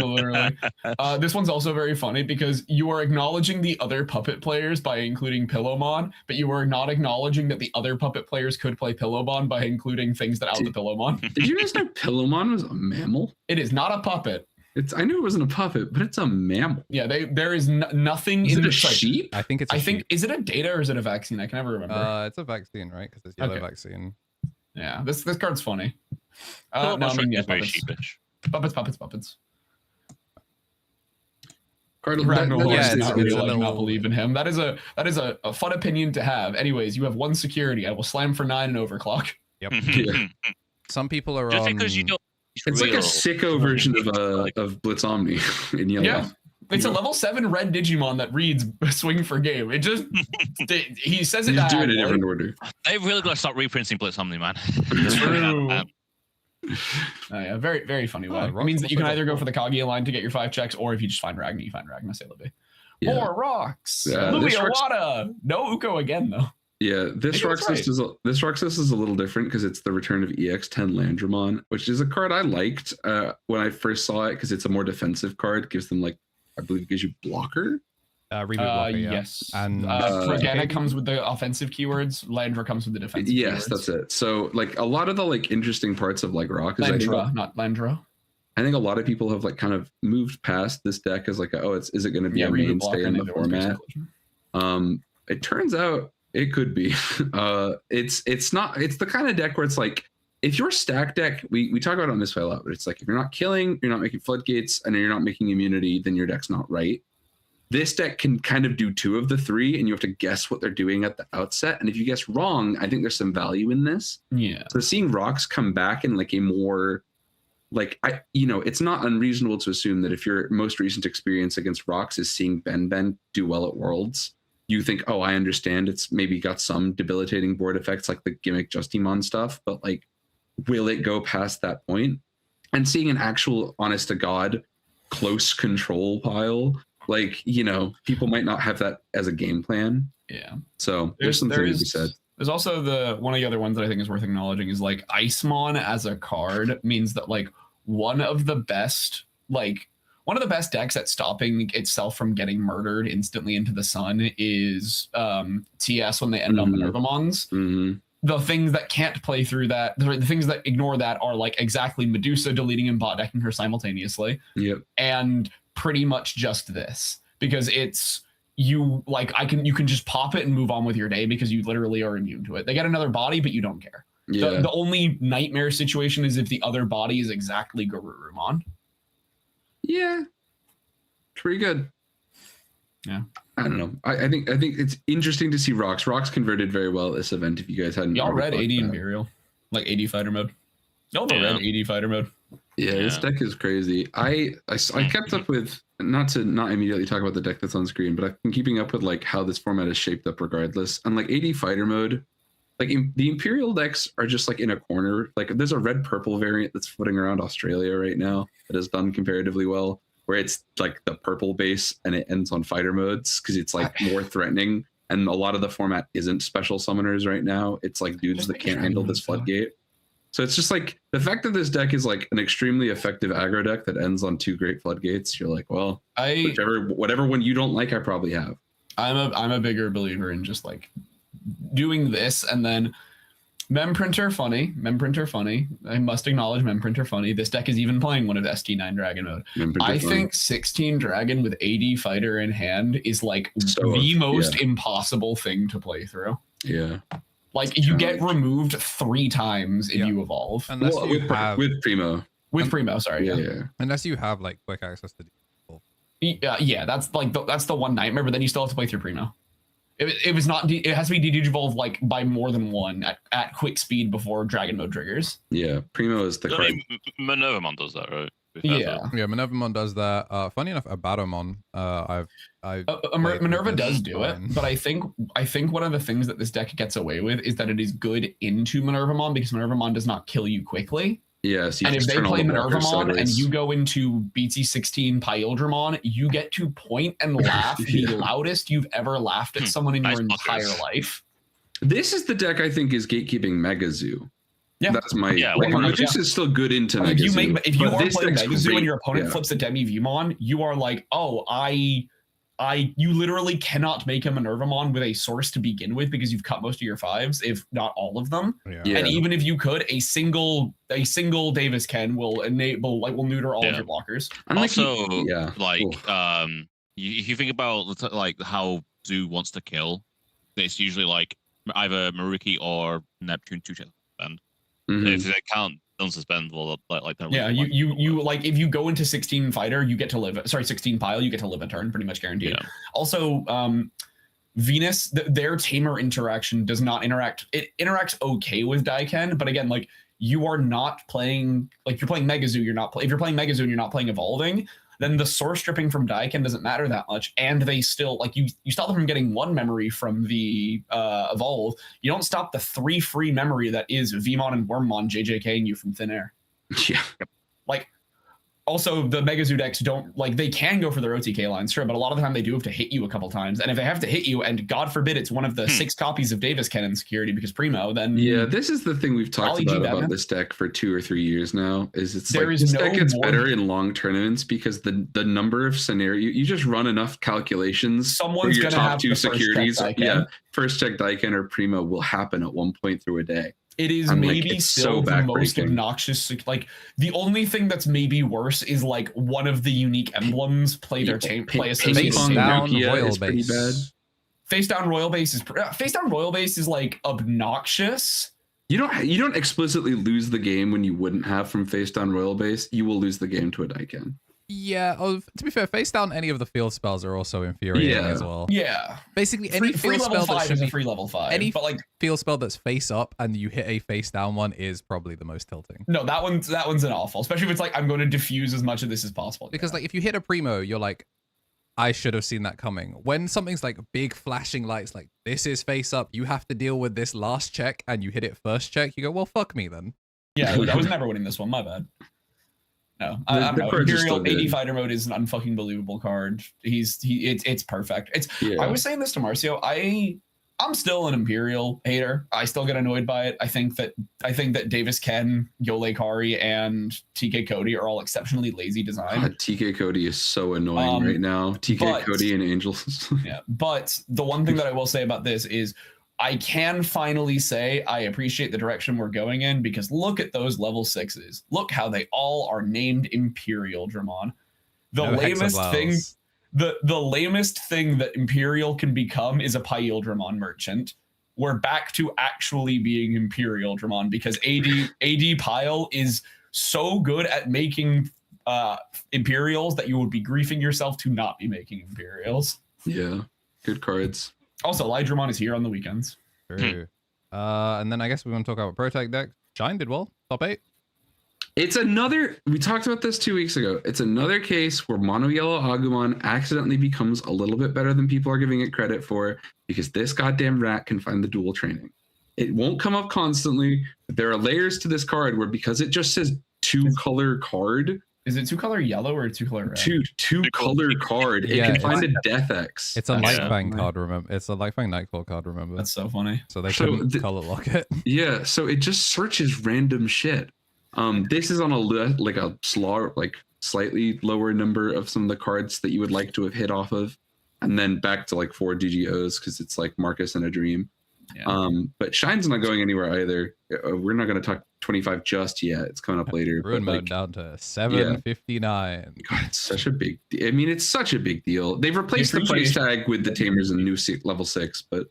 Literally. This one's also very funny because you are acknowledging the other puppet players by including Pillowmon, but you are not acknowledging that the other puppet players could play Pillowmon by including things that out the Pillowmon. Did you guys know Pillowmon was a mammal? It is not a puppet. I knew it wasn't a puppet, but it's a mammal. Yeah, there is nothing is in it the a sheep? I think it's. Is it a data or is it a vaccine? I can never remember. It's a vaccine, right? Because it's yellow vaccine. Yeah, this card's funny. No, I mean, yeah, very puppets. sheepish. Puppets. Cardinal, does not really little... not believe in him. That is a fun opinion to have. Anyways, you have 1 security. I will slam for 9 and overclock. Yep. Yeah. Some people are Just on. because you don't. It's like a sicko version of Blitz Omni in yellow. Yeah. It's a level 7 red Digimon that reads swing for game. It just he says it. You do it in different order. They've really got to stop reprinting Blitz Omni, man. True. Yeah, very, very funny way. It means that you can either go for the Kaguya line to get your 5 checks, or if you just find Ragnar, you find Ragnar, say Libby. Yeah. Or rocks. Yeah, Louis Awada. No Uko again though. Yeah, this Roxas is a little different because it's the return of EX10 Landramon, which is a card I liked when I first saw it because it's a more defensive card. Gives them like, I believe it gives you blocker. Reboot blocker, yeah. Yes. And Fragana comes with the offensive keywords. Landra comes with the defensive yes, keywords. that's it. So like a lot of the like interesting parts of like Rock is Landra, not Landra. I think a lot of people have like kind of moved past this deck as like, is it going to be a mainstay in the format? It turns out it could be. It's not. It's the kind of deck where it's like, if your stack deck, we talk about it on Misplay a lot, but it's like if you're not killing, you're not making floodgates, and you're not making immunity, then your deck's not right. This deck can kind of do 2 of the 3, and you have to guess what they're doing at the outset. And if you guess wrong, I think there's some value in this. Yeah. So seeing Rocks come back in like a more, like it's not unreasonable to assume that if your most recent experience against Rocks is seeing Ben do well at Worlds, you think, oh, I understand. It's maybe got some debilitating board effects like the gimmick Justimon stuff, but like, will it go past that point? And seeing an actual, honest to God, close control pile, like, people might not have that as a game plan. Yeah. So there's something to be said. There's also one of the other ones that I think is worth acknowledging is like Icemon as a card means that like one of the best decks at stopping itself from getting murdered instantly into the sun is TS when they end on Minervamons. Mm-hmm. The things that can't play through that, the things that ignore that are like exactly Medusa deleting and bot decking her simultaneously. Yep. And pretty much just this, because it's you can just pop it and move on with your day because you literally are immune to it. They get another body, but you don't care. Yeah. The only nightmare situation is if the other body is exactly Garurumon. Yeah. Pretty good. Yeah. I don't know. I think it's interesting to see Rocks. Rocks converted very well at this event. If you guys hadn't, y'all read AD Imperial, like AD fighter mode. Y'all read AD fighter mode. Yeah, this deck is crazy. I kept up with, not immediately talk about the deck that's on screen, but I've been keeping up with like how this format is shaped up regardless. And like AD fighter mode, like the Imperial decks are just like in a corner. Like there's a red purple variant that's floating around Australia right now that has done comparatively well, where it's like the purple base and it ends on fighter modes because it's like more threatening. And a lot of the format isn't special summoners right now. It's like dudes that can't handle this floodgate. So it's just like the fact that this deck is like an extremely effective aggro deck that ends on 2 great floodgates. You're like, well, whatever one you don't like, I probably have. I'm a bigger believer in just like doing this and then Memprinter funny. I must acknowledge Memprinter funny. This deck is even playing one of ST9 Dragon mode. I think 16 Dragon with AD fighter in hand is like the most impossible thing to play through. Yeah. Like you get removed 3 times if you evolve. Unless with Primo. With Primo, sorry. Yeah. Unless you have like quick access to yeah, that's the one nightmare, but then you still have to play through Primo. It was not. It has to be Digivolve like by more than 1 at quick speed before Dragon mode triggers. Yeah, Primo is the card. Minervamon does that, right? Yeah. Yeah, Minervamon does that. Funny enough, Abaddamon, Minerva does do it, but I think one of the things that this deck gets away with is that it is good into Minervamon because Minervamon does not kill you quickly. Yeah, so and if they play Minervamon and you go into BT16 Pyldramon, you get to point and laugh the loudest you've ever laughed at someone in your entire life. This is the deck I think is gatekeeping Megazoo. Yeah, that's my. This is still good into Megazoo. If you are playing Megazoo and your opponent flips a Demi Vmon, you are like, oh, you literally cannot make a Minervamon with a source to begin with because you've cut most of your 5s, if not all of them. Yeah. And even if you could, a single Davis Ken will will neuter all of your blockers. And also, if you think about like how Zoo wants to kill, it's usually like either Maruki or Neptune 2 suspend. If they can't unsuspend, well, like that. Yeah, you like if you go into 16 fighter, you get to live. Sorry, 16 pile, you get to live a turn, pretty much guaranteed. Yeah. Also, Venus, their tamer interaction does not interact. It interacts okay with Daiken, but again, like you are not playing. Like you're playing Megazoo, you're not. If you're playing Megazoo and you're not playing Evolving, then the source stripping from Daiken doesn't matter that much, and they still like you stop them from getting 1 memory from the Evolve. You don't stop the 3 free memory that is Vmon and Wormmon JJKing you from thin air. Yeah. Like, also the Megazoo decks don't they can go for their OTK lines, sure, but a lot of the time they do have to hit you a couple times, and if they have to hit you, and God forbid it's one of the 6 copies of Davis Cannon security because Primo, then this is the thing we've talked about this deck for 2 or 3 years now. Is this deck gets better in long tournaments because the number of scenario you just run enough calculations. Someone's your gonna top have 2 securities. First check Daiken or Primo will happen at one point through a day. It is maybe still the most obnoxious. Like the only thing that's maybe worse is like one of the unique emblems play a face down royal base. Face down royal base is like obnoxious. You don't explicitly lose the game when you wouldn't have from face down royal base. You will lose the game to a Daiken. Yeah, to be fair, face down any of the field spells are also infuriating as well. Yeah. Basically, any field spell that should be free level 5. Any field spell that's face up and you hit a face down one is probably the most tilting. No, that one's an awful, especially if it's like I'm going to diffuse as much of this as possible. Because like if you hit a Primo, you're like, I should have seen that coming. When something's like big flashing lights, like this is face up, you have to deal with this last check, and you hit it first check, you go, well, fuck me then. Yeah, I was never winning this one. My bad. No, I don't know. Imperial AD Fighter Mode is an unfucking believable card. It's perfect. I was saying this to Marcio. I'm still an Imperial hater. I still get annoyed by it. I think that Davis Ken, Yole Kari, and TK Cody are all exceptionally lazy design. TK Cody is so annoying right now. Cody and Angels. Yeah, but the one thing that I will say about this is I can finally say I appreciate the direction we're going in because look at those level 6s. Look how they all are named Imperial Dramon. The lamest thing that Imperial can become is a Pyldramon merchant. We're back to actually being Imperial Dramon because AD Pyle is so good at making Imperials that you would be griefing yourself to not be making Imperials. Yeah, good cards. Also, Lydramon is here on the weekends. True. And then I guess we want to talk about Protect deck. Shine did well. Top 8. It's we talked about this 2 weeks ago. It's another case where Mono Yellow Agumon accidentally becomes a little bit better than people are giving it credit for because this goddamn rat can find the dual training. It won't come up constantly, but there are layers to this card where because it just says 2-color card. Is it 2-color yellow or 2-color red? Two-color card. It can find a Death X. It's a Lightfang card, remember? It's a Lightfang Nightfall card, remember? That's so funny. So they couldn't color lock it. Yeah, so it just searches random shit. This is on a slightly lower number of some of the cards that you would like to have hit off of. And then back to like 4 GGOs because it's like Marcus and a Dream. Yeah. But Shine's not going anywhere either. We're not going to talk 25 just yet. It's coming up later. Ruin mode down to 759. God, it's such a big. It's such a big deal. They've replaced the price tag with the Tamers in new level 6, but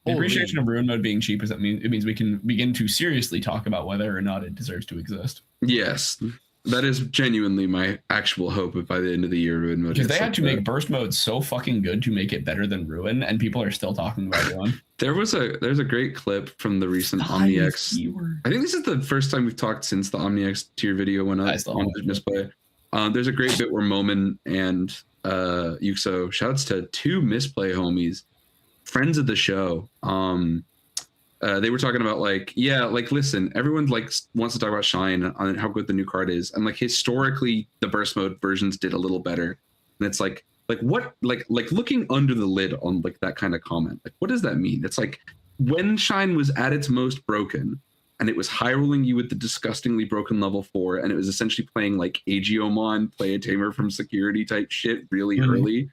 the appreciation of Ruin mode being cheap is it means we can begin to seriously talk about whether or not it deserves to exist. Yes. That is genuinely my actual hope by the end of the year Ruin mode. Because they had to make burst mode so fucking good to make it better than Ruin, and people are still talking about Ruin. There's a great clip from the recent OmniX. I think this is the first time we've talked since the OmniX tier video went up on Misplay. There's a great bit where Momin and Yuxo, shouts to 2 Misplay homies, friends of the show. They were talking about like, yeah, like listen, everyone like wants to talk about Shine on how good the new card is, and like historically the burst mode versions did a little better, and it's like what like looking under the lid on like that kind of comment, like what does that mean? It's like when Shine was at its most broken and it was high rolling you with the disgustingly broken level 4, and it was essentially playing like Aegiomon, play a tamer from security type shit really early.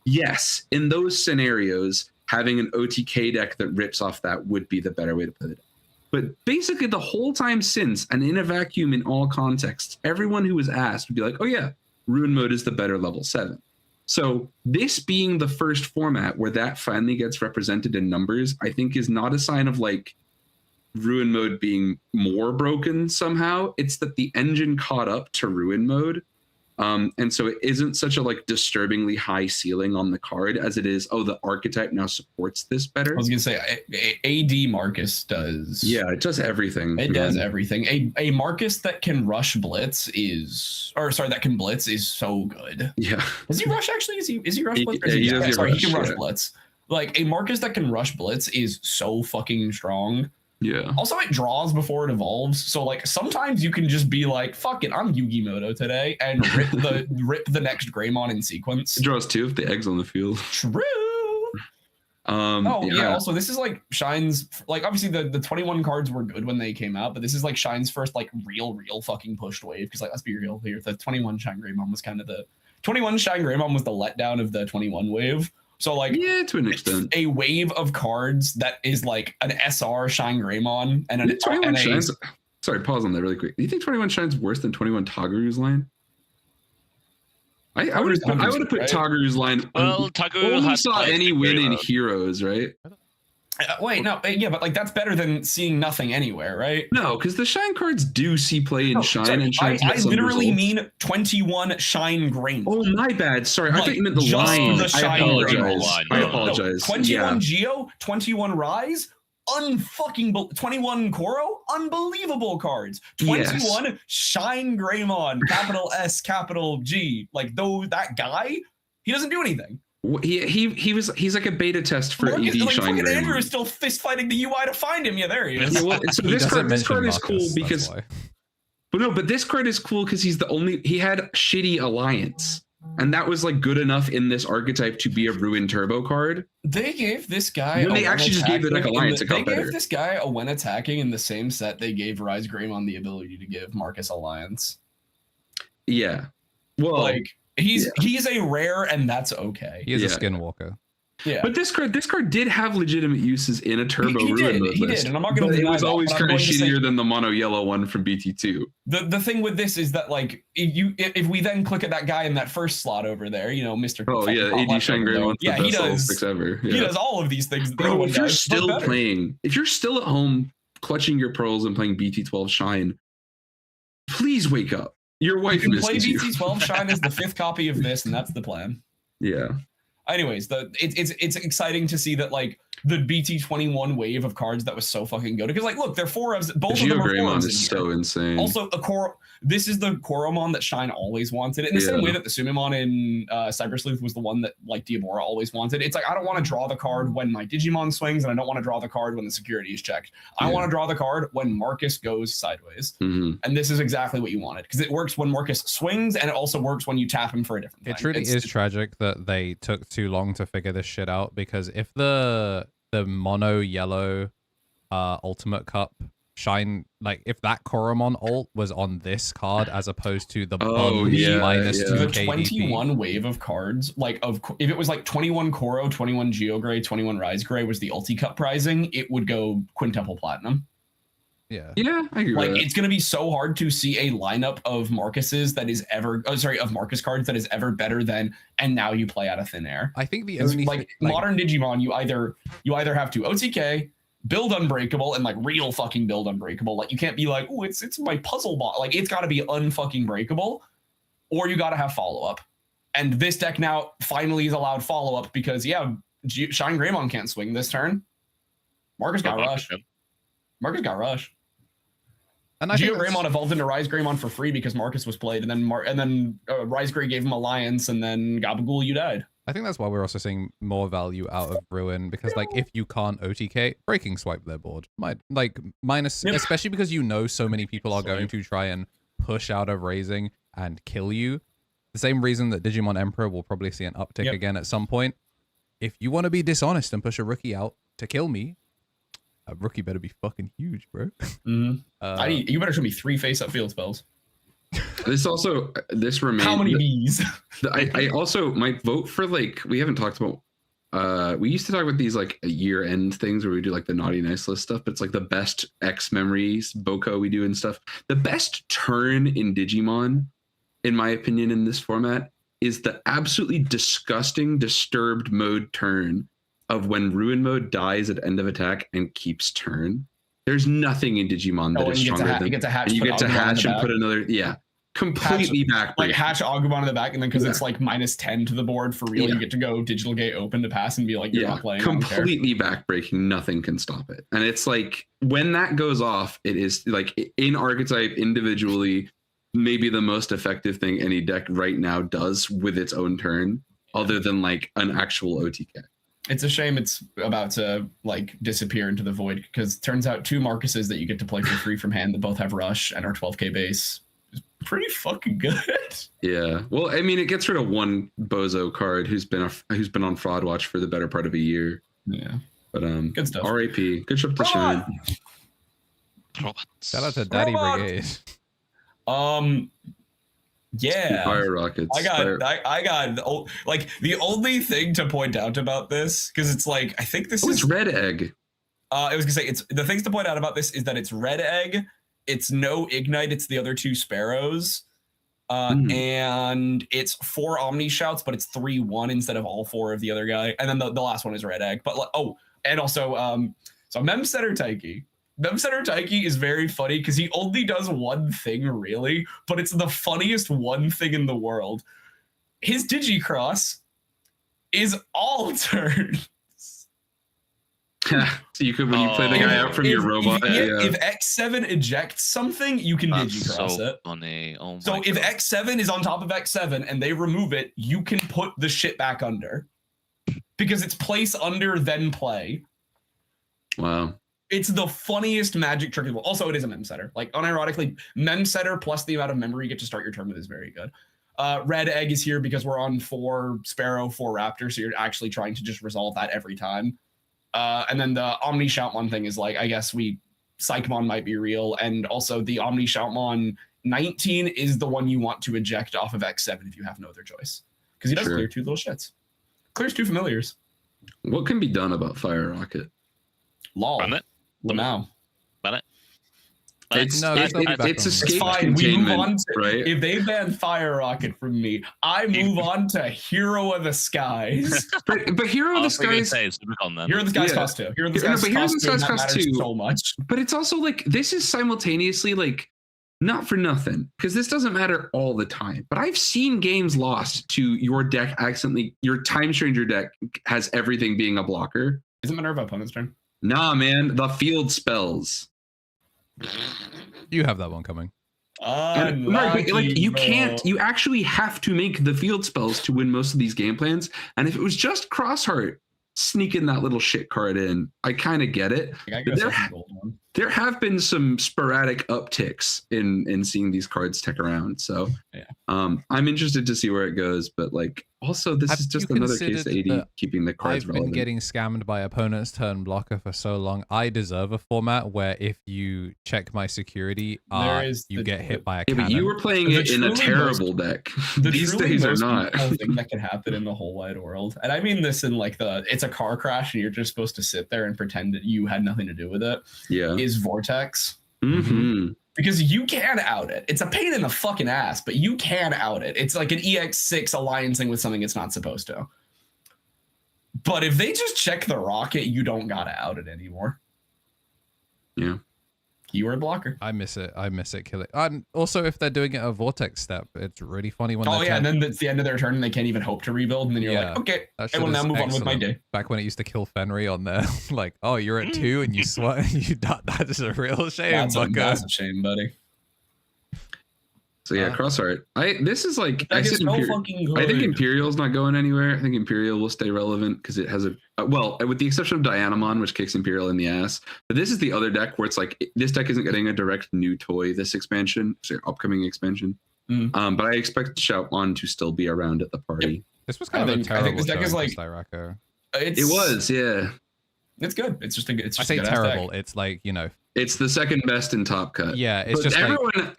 Yes, in those scenarios, having an OTK deck that rips off that would be the better way to play the deck. But basically the whole time since, and in a vacuum in all contexts, everyone who was asked would be like, oh yeah, Ruin Mode is the better level 7. So this being the first format where that finally gets represented in numbers, I think is not a sign of like Ruin Mode being more broken somehow. It's that the engine caught up to Ruin Mode. And so it isn't such a like disturbingly high ceiling on the card as it is, oh, the archetype now supports this better. I was gonna say AD Marcus does. Yeah, it does everything. It does everything. A Marcus that can rush blitz that can blitz is so good. Yeah. Does he rush actually? Is he rush blitz? He can rush blitz. Like a Marcus that can rush blitz is so fucking strong. Yeah. Also, it draws before it evolves, so like sometimes you can just be like, "Fuck it, I'm Yugi Moto today," and rip the next Greymon in sequence. It draws 2 if the egg's on the field. True. Yeah. Also, this is like Shine's. Like obviously the 21 cards were good when they came out, but this is like Shine's first like real fucking pushed wave. Because like let's be real here, the 21 ShineGreymon was kind of the 21 ShineGreymon was the letdown of the 21 wave. So like, yeah, to an extent, a wave of cards that is like an SR ShineGreymon and an 21 Shines. Sorry, pause on that really quick. Do you think 21 Shine's worse than 21 Tagaru's line? I would have put Tagaru's line. Well, Tagaru only saw any win in Heroes, right? Wait, no, yeah, but like that's better than seeing nothing anywhere, right? No, because the Shine cards do see play in Shine, sorry, and Shine. I literally mean 21 ShineGreymon. Oh, my bad. Sorry, I thought you meant the line. I apologize. 21 Geo, 21 Rise, unfucking 21 Koro, unbelievable cards. 21 ShineGreymon, capital S, capital G. Like that guy, he doesn't do anything. He's like a beta test for ED ShineGreymon. Andrew is still fist fighting the UI to find him. Yeah, there he is. Yeah, well, so this card is cool because, but this card is cool because he's the only. He had shitty alliance, and that was like good enough in this archetype to be a Ruin Turbo card. They gave this guy. When they actually just gave the deck alliance, it got better. They gave this guy a when attacking in the same set they gave Rise Greymon the ability to give Marcus alliance. Yeah, well, like. He's a rare, and that's okay. He is a skinwalker. Yeah, but this card did have legitimate uses in a turbo Ruin mode list. And I'm not going to. It was always kind of shittier than the mono yellow one from BT2. The thing with this is that like if we then click at that guy in that first slot over there, you know, Mr. Oh yeah, AD ShineGreymon. Yeah, he does. Ever. Yeah. He does all of these things. Bro, if you're still playing, if you're still at home clutching your pearls and playing BT12 Shine, please wake up. Your wife misses you. Play BT12 Shine is the 5th copy of this, and that's the plan. Yeah. Anyways, it's exciting to see that like the BT21 wave of cards that was so fucking good. Because like, look, they're 4 of both of them are 4 Greymon is so insane. Also, this is the Koromon that Shine always wanted. In the same way that the Sumimon in Cyber Sleuth was the one that like Diabora always wanted. It's like I don't want to draw the card when my Digimon swings, and I don't want to draw the card when the security is checked. I want to draw the card when Marcus goes sideways. And this is exactly what you wanted. Because it works when Marcus swings, and it also works when you tap him for a different thing. It truly is tragic that they took too long to figure this shit out, because if the mono yellow ultimate cup Shine, like if that Koromon ult was on this card as opposed to the minus 2 the KDP. 21 wave of cards, like if it was like 21 Koro, 21 Geogray, 21 Rise Gray was the ulti cup pricing, it would go quintuple platinum. Yeah, I agree. Like it's gonna be so hard to see a lineup of Marcuses that is ever of Marcus cards that is ever better than, and now you play out of thin air. I think the only modern Digimon, you either have to OTK, build Unbreakable, and like real fucking build Unbreakable. Like you can't be like, oh, it's my puzzle bot. Like it's got to be unfucking breakable, or you got to have follow up. And this deck now finally is allowed follow up because ShineGreymon can't swing this turn. Marcus got rush. And GeoGreymon evolved into ShineGreymon for free because Marcus was played, and then ShineGrey gave him Alliance, and then Gabagool, you died. I think that's why we're also seeing more value out of Ruin, because like if you can't OTK, breaking swipe their board. Minus, especially because you know so many people are going to try and push out of raising and kill you. The same reason that Digimon Emperor will probably see an uptick again at some point. If you want to be dishonest and push a rookie out to kill me, a rookie better be fucking huge, bro. You better show me 3 face-up field spells. This remains. How many bees? I also might vote for, like, we haven't talked about. We used to talk about these like year-end things where we do like the naughty nice list stuff, but it's like the best X memories, Boko we do and stuff. The best turn in Digimon, in my opinion, in this format, is the absolutely disgusting disturbed mode turn of when Ruin mode dies at end of attack and keeps turn. There's nothing in Digimon that is stronger than you get to hatch, and you get to hatch and put another completely backbreaking. Like hatch Agumon in the back, and then because it's like -10 to the board for real, you get to go digital gate open to pass and be like, you're not playing. Completely backbreaking. Nothing can stop it. And it's like when that goes off, it is like in archetype individually, maybe the most effective thing any deck right now does with its own turn, other than like an actual OTK. It's a shame it's about to like disappear into the void, because it turns out 2 Marcuses that you get to play for free from hand that both have rush and are 12k base is pretty fucking good. Yeah, well, I mean, it gets rid of one bozo card who's been on fraud watch for the better part of a year. Yeah, but good stuff. R.A.P. Good trip to Shine. Shout out to Daddy Brigade. Yeah, Fire rockets. I got like the only thing to point out about this, because it's like I think this is it's red egg. I was gonna say, it's the things to point out about this is that it's red egg, it's no ignite, it's the other 2 sparrows, and it's 4 Omni shouts, but it's 3/1 instead of all 4 of the other guy, and then the last one is red egg. But and also so Memsetter Taiki. Memsetter Taiki is very funny because he only does one thing really, but it's the funniest one thing in the world. His Digicross is all turns. So you could, when you play the guy out from your robot. If X7 ejects something, you can Digicross so it. Funny. Oh my so if X7 is on top of X7 and they remove it, you can put the shit back under. Because it's place under, then play. Wow. It's the funniest magic trick in the world. Also, it is a Memsetter. Like, unironically, Memsetter plus the amount of memory you get to start your turn with is very good. Red egg is here because we're on 4 Sparrow, 4 Raptor, so you're actually trying to just resolve that every time. And then the Omni Shoutmon thing is like, I guess Psychmon might be real, and also the Omni Shoutmon 19 is the one you want to eject off of X7 if you have no other choice. Because he does clear 2 little shits. Clears 2 familiars. What can be done about Fire Rocket? Lol. Run it. Lamau. Run it. It's escape fine. containment, We move on to, right? If they ban Fire Rocket from me, I move on to Hero of the Skies. but Hero of the Skies. Hero of the Skies cost 2. Hero of the Skies cost 2 so much. But it's also like this is simultaneously like not for nothing, because this doesn't matter all the time. But I've seen games lost to your deck accidentally. Your Time Stranger deck has everything being a blocker. Isn't Minerva opponent's turn? Nah, man, the field spells. You have that one coming. Right, like you can't. You actually have to make the field spells to win most of these game plans. And if it was just Crossheart sneaking that little shit card in, I kind of get it. There have been some sporadic upticks in seeing these cards tick around. So I'm interested to see where it goes. But like, also, this is just another case of AD keeping the cards relevant. I've been getting scammed by opponent's turn blocker for so long. I deserve a format where if you check my security, you get hit by a cannon. But you were playing it in a terrible deck. These days are not. Thing that can happen in the whole wide world. And I mean this in like it's a car crash and you're just supposed to sit there and pretend that you had nothing to do with it. Yeah. Is Vortex. Mm-hmm. Because you can out it. It's a pain in the fucking ass, but you can out it. It's like an EX6 alliancing with something it's not supposed to. But if they just check the rocket, you don't gotta out it anymore. Yeah. Keyword blocker. I miss it. I miss it. Kill it. And also, if they're doing it a vortex step, it's really funny when. And then it's the end of their turn, and they can't even hope to rebuild, and then you're like, okay, I will now move on with my day. Back when it used to kill Fenry on there, like, oh, you're at 2 and you swat. That is a real shame. That's a massive shame, buddy. So yeah, cross art. This is like I think fucking Imperial's not going anywhere. I think Imperial will stay relevant because it has a well, with the exception of Dianamon, which kicks Imperial in the ass. But this is the other deck where it's like this deck isn't getting a direct new toy this expansion, upcoming expansion. But I expect Shoutmon to still be around at the party. Yep. This was kind of a terrible. I think this deck is like it was, yeah. It's good. It's just a. It's just I say terrible. It's like, you know. It's the second best in Top Cut. Yeah, it's but just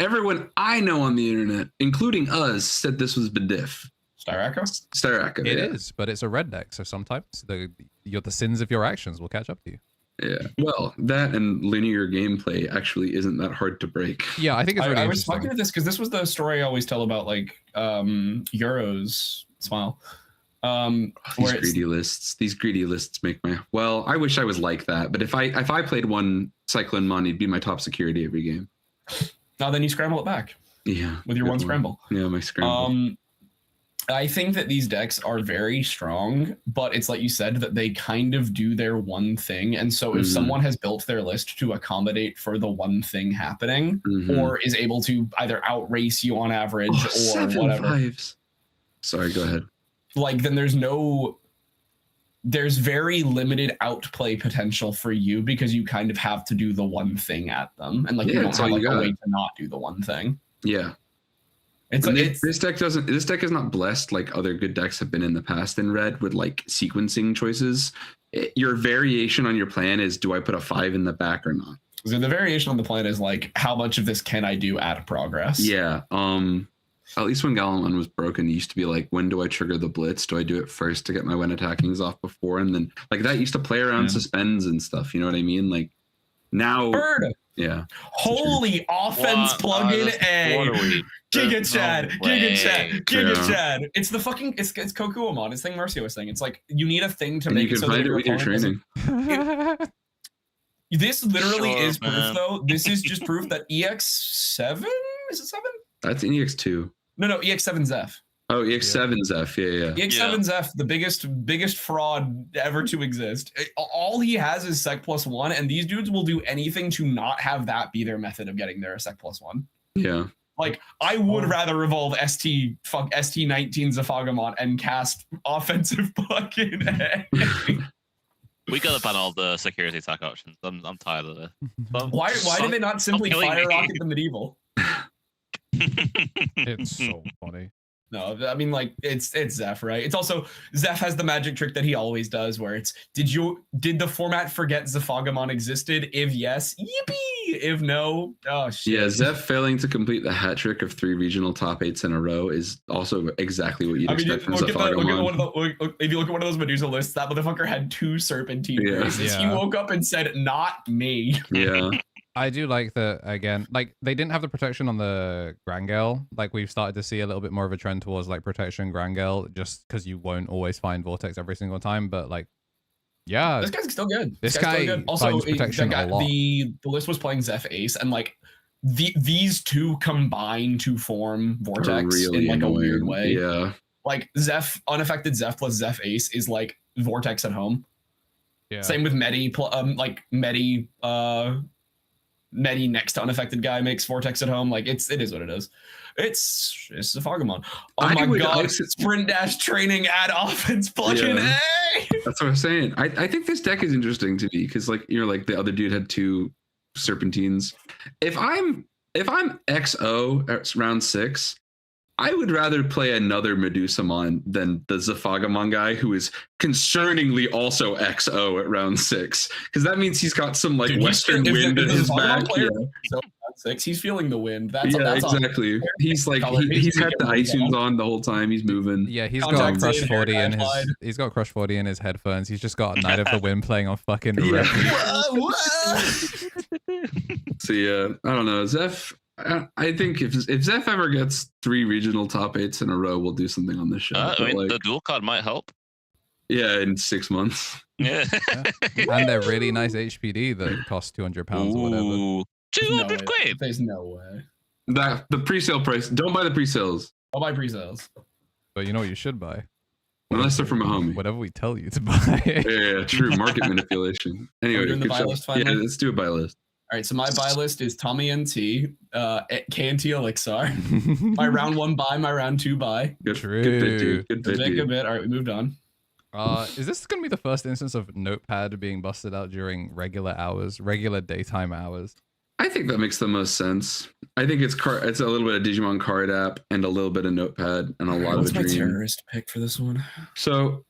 everyone I know on the internet, including us, said this was Bediff. Styraco? It is, but it's a red deck, so sometimes the sins of your actions will catch up to you. Yeah, well, that and linear gameplay actually isn't that hard to break. Yeah, I think it's really I was talking to this because this was the story I always tell about, like, Euro's Smile. These greedy lists make my I wish I was like that, but if I played one Cyclone Mon, he'd be my top security every game. Now then you scramble it back. Yeah, with your one scramble. Yeah, my scramble. I think that these decks are very strong, but it's like you said, that they kind of do their one thing. And so if someone has built their list to accommodate for the one thing happening, or is able to either outrace you on average or whatever. 5s. Sorry, go ahead. Like, then there's very limited outplay potential for you because you kind of have to do the one thing at them. And like, you don't have like a way to not do the one thing. Yeah. This deck is not blessed like other good decks have been in the past in red with like sequencing choices. Your variation on your plan is, do I put a 5 in the back or not? So the variation on the plan is like, how much of this can I do at progress? Yeah. At least when Gallimon was broken, it used to be like, when do I trigger the blitz? Do I do it first to get my when attackings off before? And then like that used to play around suspends and stuff. You know what I mean? Like now. Bird. Yeah. Holy offense plugin A. Giga Chad. It's the fucking it's Kokuamon. It's thing Marcio was saying. It's like you need a thing to make it so that your training. This literally is proof though. This is just proof that EX7 is it 7? That's an EX2. No, EX7 Zeph. Oh, EX7 Zeph. Yeah. EX7 Zeph, the biggest fraud ever to exist. All he has is Sec +1, and these dudes will do anything to not have that be their method of getting their Sec +1. Yeah. Like, I would rather revolve ST19 Zephagamon and cast offensive fucking A. We gotta ban all the security attack options. I'm tired of it. Why did they not simply fire rocket the medieval? It's so funny. No, I mean, like, it's Zeph, right? It's also, Zeph has the magic trick that he always does, where it's, did the format forget Zephagamon existed? If yes, yippee! If no, oh shit. Yeah, Zeph failing to complete the hat trick of 3 regional top 8s in a row is also exactly what you'd expect from Zephagamon. If you look at one of those Medusa lists, that motherfucker had 2 Serpentine races. He woke up and said, not me. Yeah. I do like that, again, like, they didn't have the protection on the Grangale. Like, we've started to see a little bit more of a trend towards, like, protection Grangale, just because you won't always find Vortex every single time, but, like, yeah. This guy's still good. This guy still good. Also, the list was playing Zeph Ace, and, like, these two combine to form Vortex really in, like, annoying. A weird way. Yeah. Like, unaffected Zeph plus Zeph Ace is, like, Vortex at home. Yeah. Same with Medi, Medi next to unaffected guy makes Vortex at home. Like, it is what it is. It's Zephagamon. Oh my god, sprint dash training add offense plugin A. That's what I'm saying. I think this deck is interesting to me because, like, you're like, the other dude had 2 Serpentines. If I'm XO at round 6, I would rather play another Medusamon than the Zephagamon guy who is concerningly also XO at round 6. Because that means he's got some like Western wind in his back. So round 6, he's feeling the wind. That's exactly. He's like he's had the iTunes on the whole time. He's moving. Yeah, he's got Crush 40 in his. He's got Crush 40 in his headphones. He's just got Night of the Wind playing on fucking. So yeah, I don't know, Zeph. I think if Zeph ever gets 3 regional top 8s in a row, we'll do something on this show. I mean, the dual card might help. Yeah, in 6 months. Yeah. And they're really nice HPD that cost £200 or whatever. 200 quid. There's no way. The pre-sale price. Don't buy the pre-sales. I'll buy pre-sales. But you know what you should buy? Unless they're from a homie. Whatever we tell you to buy. Yeah, true. Market manipulation. Anyway, doing the buy list finally? Yeah, let's do a buy list. All right, so my buy list is TommyNT, KnTElixar. My round 1 buy, my round 2 buy. Good, True. good bit, dude. Good bit, Good dude. bit. All right, we moved on. Is this going to be the first instance of Notepad being busted out during regular daytime hours? I think that makes the most sense. I think it's a little bit of Digimon card app and a little bit of Notepad and a lot of a dream. What's my terrorist pick for this one? So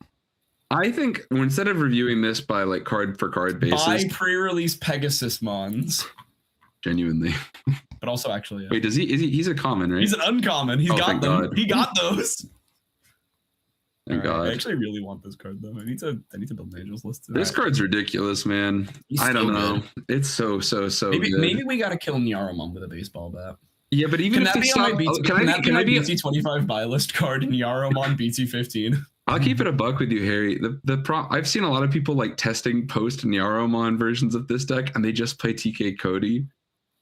I think instead of reviewing this by like card for card basis, buy pre-release Pegasus Mons. Genuinely. But also actually, yeah. Wait, he's a common, right? He's an uncommon. He's got them. God. He got those. Thank God. I actually really want this card though. I need to build an Angels list. This card's ridiculous, man. I don't know. Good. It's so maybe, good. Maybe we gotta kill Nyaromon with a baseball bat. Yeah, but even can if that they be stop, on my BT, can I BT25 buy list card Nyaromon BT15? I'll keep it a buck with you, Harry. I've seen a lot of people like testing post Nyaromon versions of this deck, and they just play TK Cody.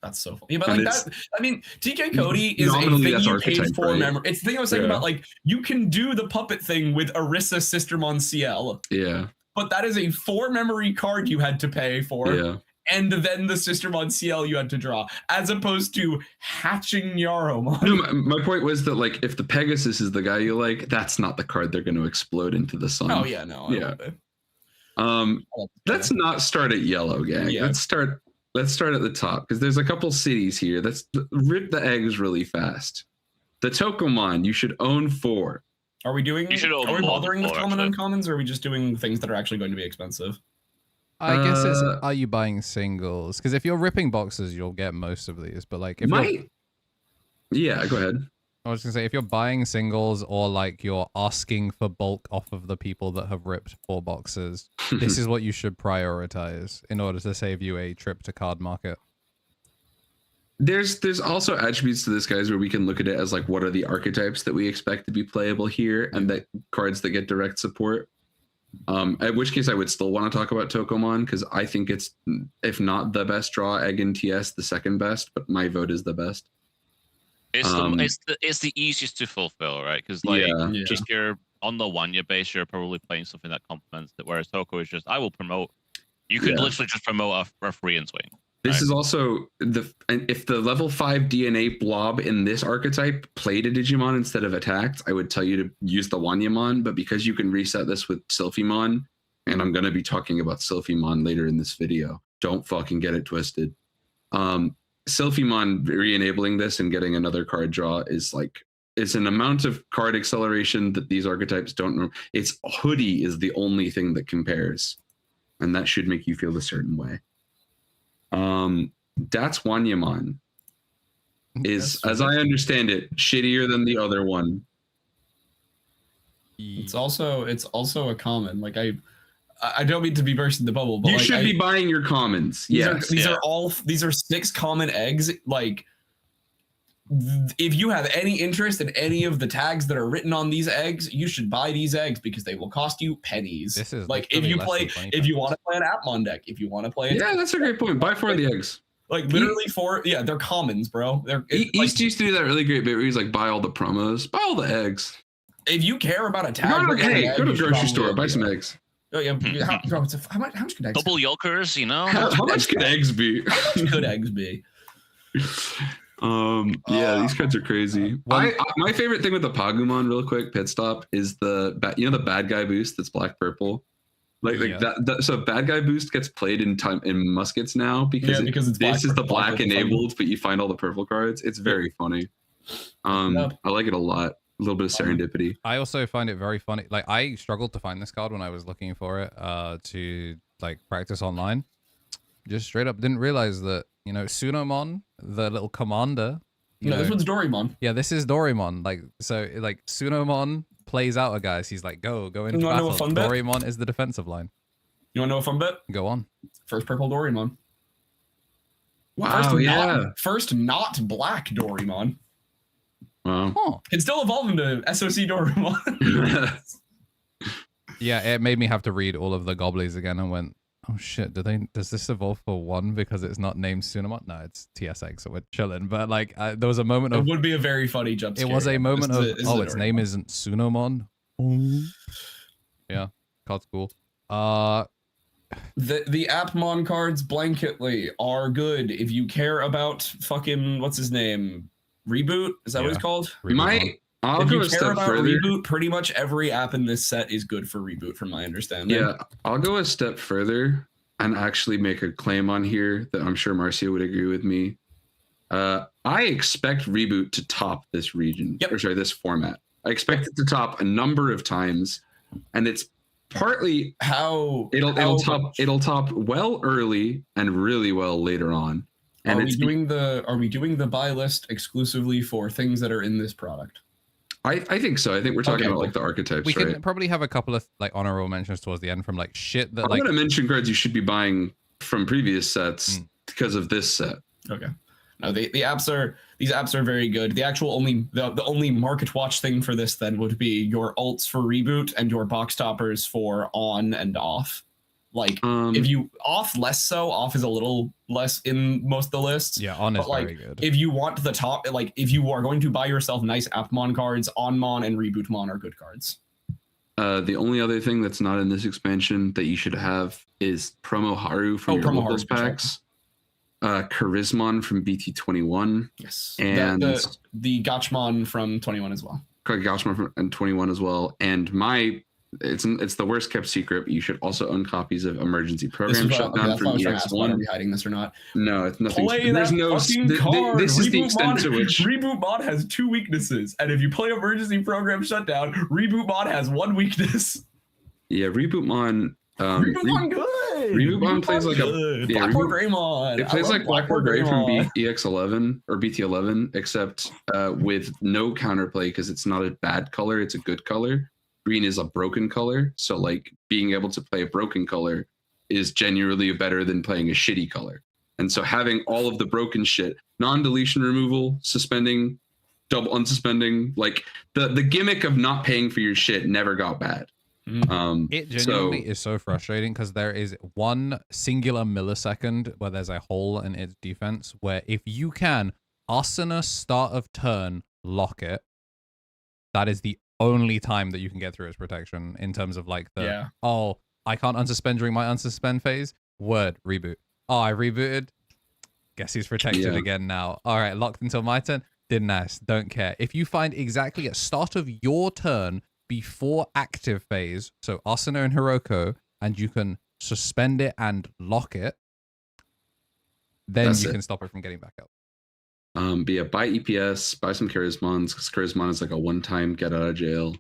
That's so funny. Yeah, but like that, I mean, TK Cody is a thing you paid for. Right? It's the thing I was saying about, like, you can do the puppet thing with Orisa Sistermon CL. Yeah. But that is a 4 memory card you had to pay for. Yeah. And then the Sistermon CL you had to draw, as opposed to hatching Nyaromon. No, my point was that, like, if the Pegasus is the guy you like, that's not the card they're going to explode into the sun. Oh, yeah, no. Yeah. Let's not start at yellow, gang. Yeah. Let's start at the top, because there's a couple cities here. Let's rip the eggs really fast. The Tokomon, you should own 4. Are we doing? Are we bothering with common uncommons, or are we just doing things that are actually going to be expensive? I guess it's, are you buying singles? Because if you're ripping boxes, you'll get most of these. But like, if yeah, go ahead. I was gonna say, if you're buying singles or like you're asking for bulk off of the people that have ripped 4 boxes, this is what you should prioritize in order to save you a trip to card market. There's also attributes to this, guys, where we can look at it as like, what are the archetypes that we expect to be playable here, and that cards that get direct support. At which case I would still want to talk about Tokomon, because I think it's, if not the best draw, Egg and TS the second best, but my vote is the best. It's the easiest to fulfill, right? Because like, if you're on the 1-year base, you're probably playing something that complements it. Whereas Toko is just, I will promote. You could literally just promote a free and swing. This is also if the level 5 DNA blob in this archetype played a Digimon instead of attacked, I would tell you to use the Wanyamon. But because you can reset this with Sylphimon, and I'm going to be talking about Sylphimon later in this video, don't fucking get it twisted. Sylphimon re-enabling this and getting another card draw is like, it's an amount of card acceleration that these archetypes don't know. Its hoodie is the only thing that compares, and that should make you feel a certain way. That's Wanyamon is, as I understand it, shittier than the other one. It's also a common. Like, I don't mean to be bursting the bubble, but you like, should be buying your commons. These are 6 common eggs. Like, if you have any interest in any of the tags that are written on these eggs, you should buy these eggs, because they will cost you pennies. This is like, if you want to play an Appmon deck, if you want to play that's a great point. Buy 4 of the eggs. Like, literally 4. Yeah, they're commons, bro. East used to do that really great bit where he's like, buy all the promos, buy all the eggs. If you care about a tag, go to the grocery store, buy some eggs. Oh yeah, how much could eggs? Double yolkers, you know. How much could eggs be? How much could eggs be? These cards are crazy. My favorite thing with the Pagumon, real quick, pit stop, is the bad guy boost that's black purple. So bad guy boost gets played in muskets now because this is the black enabled, but you find all the purple cards. It's very funny. I like it a lot. A little bit of serendipity. I also find it very funny. Like, I struggled to find this card when I was looking for it to like practice online. Just straight up didn't realize that, you know, Sunomon, the little commander. This one's Doraemon. Yeah, this is Doraemon. Like, so like Sunomon plays out a guy. So he's like, go into battle. Doraemon is the defensive line. You want to know a fun bit? Go on. First purple Doraemon. Wow, first not black Doraemon. Wow. Huh. Can still evolve into SOC Doraemon. Yeah, it made me have to read all of the Gobblies again and went, Oh shit! Does this evolve for 1 because it's not named Sunamon? No, it's TSX, so we're chilling. But like, there was a moment of. It would be a very funny jump scare. It was a moment of. Its name isn't Sunamon. Yeah, card's cool. The Appmon cards blanketly are good if you care about fucking what's his name, Reboot. Is that what it's called? I'll go a step further. Reboot, pretty much every app in this set is good for Reboot, from my understanding. Yeah, I'll go a step further and actually make a claim on here that I'm sure Marcia would agree with me. I expect Reboot to top this region, or sorry, this format. I expect it to top a number of times, and it's partly how it'll top well early and really well later on. And are we doing the buy list exclusively for things that are in this product? I think so. I think we're talking about like the archetypes. We can probably have a couple of like honorable mentions towards the end from like shit that I'm gonna mention cards you should be buying from previous sets because of this set. Okay. No, these apps are very good. The actual the only market watch thing for this then would be your ults for Reboot and your box toppers for on and off. Like if you off less so, off is a little less in most of the lists. Yeah, on is like, very good. If you want the top, like if you are going to buy yourself nice Appmon cards, Onmon and Rebootmon are good cards. The only other thing that's not in this expansion that you should have is Promo Haru from your locals packs. Charismon from BT21. Yes. And the Gachmon from 21 as well. Gachmon from 21 as well. And it's the worst kept secret. But you should also own copies of Emergency Program Shutdown from EX1. Are we hiding this or not? No, it's nothing. Play there's no card. This is the extent to which Rebootmon has 2 weaknesses, and if you play Emergency Program Shutdown, Rebootmon has 1 weakness. Yeah, Rebootmon. Rebootmon good. Rebootmon plays like BlackGreymon. It plays like Grey from EX11 or BT11, except with no counterplay because it's not a bad color; it's a good color. Green is a broken color, so like being able to play a broken color is genuinely better than playing a shitty color. And so having all of the broken shit, non-deletion removal, suspending, double unsuspending, like the gimmick of not paying for your shit never got bad. It genuinely is so frustrating because there is one singular millisecond where there's a hole in its defense where if you can Asana start of turn lock it, that is the only time that you can get through its protection in terms of like oh, I can't unsuspend during my unsuspend phase. Word, reboot. Oh, I rebooted. Guess he's protected again now. All right, locked until my turn. Didn't ask. Don't care. If you find exactly at start of your turn before active phase, so Asuna and Hiroko, and you can suspend it and lock it, then you can stop it from getting back up. But yeah, buy EPS, buy some Charismons, because Charismon is like a one-time get out of jail.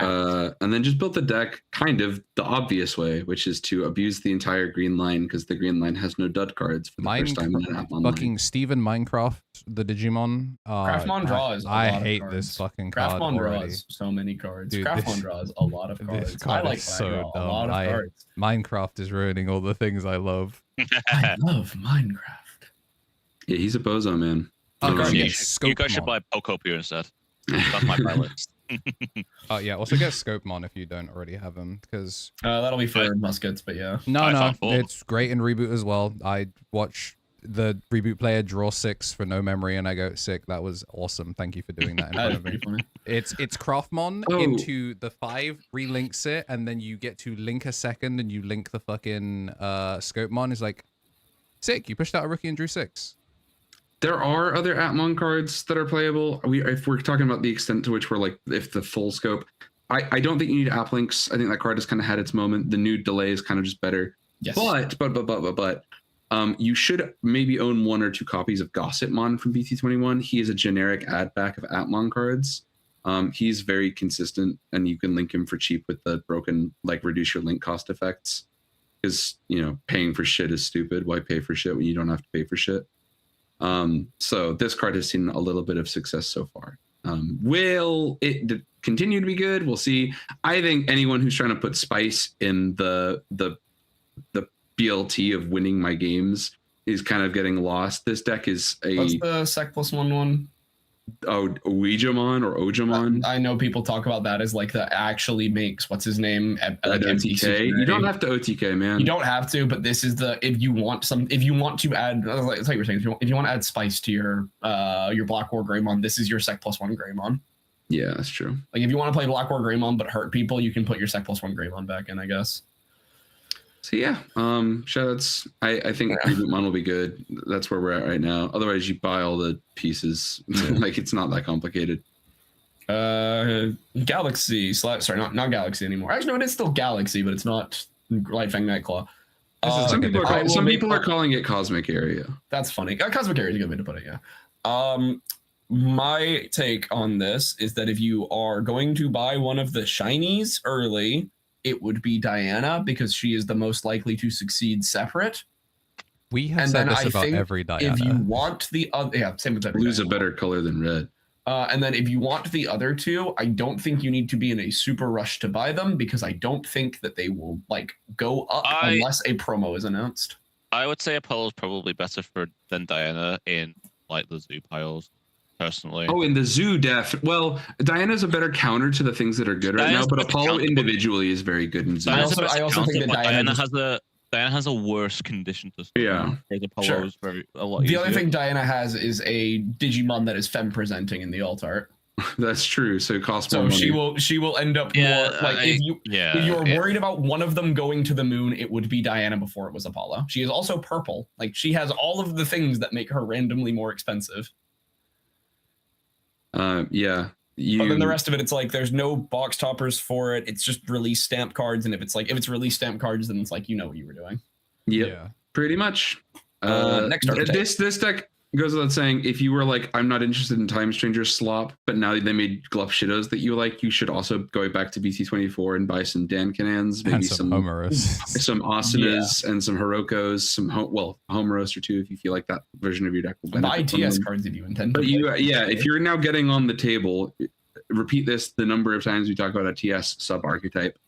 And then just build the deck kind of the obvious way, which is to abuse the entire green line because the green line has no dud cards for the first time in an app online. Fucking Steven Minecraft, the Digimon. Craftmon draws. I hate this fucking card. Craftmon draws so many cards. Dude, Craftmon draws a lot of cards. I like so dumb. A lot of cards. Minecraft is ruining all the things I love. I love Minecraft. Yeah, he's a bozo, man. You guys should buy Pokopia instead. That's my buy list. Yeah, also get Scopemon if you don't already have them, because that'll be for muskets, but yeah. No, it's great in Reboot as well. I watch the Reboot player draw 6 for no memory, and I go, sick. That was awesome. Thank you for doing that in front of me. Funny. It's Craftmon into the 5, relinks it, and then you get to link a second, and you link the fucking Scopemon. Is like, sick. You pushed out a rookie and drew 6. There are other Atmon cards that are playable. If we're talking about the extent to which we're like, if the full scope, I don't think you need app links. I think that card has kind of had its moment. The new delay is kind of just better. Yes. But you should maybe own 1 or 2 copies of Gossipmon from BT21. He is a generic add back of Atmon cards. He's very consistent, and you can link him for cheap with the broken, like, reduce your link cost effects. Because, you know, paying for shit is stupid. Why pay for shit when you don't have to pay for shit? So this card has seen a little bit of success so far. Will it continue to be good? We'll see. I think anyone who's trying to put spice in the BLT of winning my games is kind of getting lost. This deck is a... What's the Sec +1/1? Ouijamon or Ojamon. I know people talk about that as like the actually makes what's his name like OTK. You don't have to OTK, man. You don't have to, but this is the if you want to add like you were saying, if you want to add spice to your Black War Greymon, this is your Sec +1 Greymon. Yeah, that's true. Like if you want to play Black War Greymon but hurt people, you can put your Sec +1 Greymon back in, I guess. So yeah, shoutouts. I think Rebootmon will be good. That's where we're at right now. Otherwise, you buy all the pieces. Like it's not that complicated. Galaxy sorry, not Galaxy anymore. Actually, no, it is still Galaxy, but it's not Lightfang Nightclaw. Some people are calling it Cosmic Area. That's funny. Cosmic Area is a good way to put it. Yeah. My take on this is that if you are going to buy one of the shinies early, it would be Diana because she is the most likely to succeed separate. We have said this about every Diana. If you want the other, same with every. Blue's a better color than red. And then if you want the other two, I don't think you need to be in a super rush to buy them because I don't think that they will like go up unless a promo is announced. I would say Apollo is probably better than Diana in like the zoo piles. Personally. Oh, in the zoo well, Diana's a better counter to the things that are good right now, but Apollo individually is very good in zoo. I also think that Diana has a worse condition to spawn. Yeah. Apollo's very a lot easier. The other thing Diana has is a Digimon that is femme presenting in the alt art. That's true. So it costs more money. she will end up more like if you're worried about one of them going to the moon, it would be Diana before it was Apollo. She is also purple. Like she has all of the things that make her randomly more expensive. Yeah. But then the rest of it, it's like there's no box toppers for it. It's just release stamp cards, and if it's release stamp cards, then it's like you know what you were doing. Yep, yeah, pretty much. Next archetype. This deck goes without saying. If you were like, I'm not interested in Time Stranger slop, but now they made Glup Shidos that you like, you should also go back to BT24 and buy some Dankanans, maybe some Homeros, some Asanas, and some Hirokos, some Homeros or two if you feel like that version of your deck will benefit. Buy TS cards if you intend. But if you're now getting on the table, repeat this the number of times we talk about a TS sub archetype.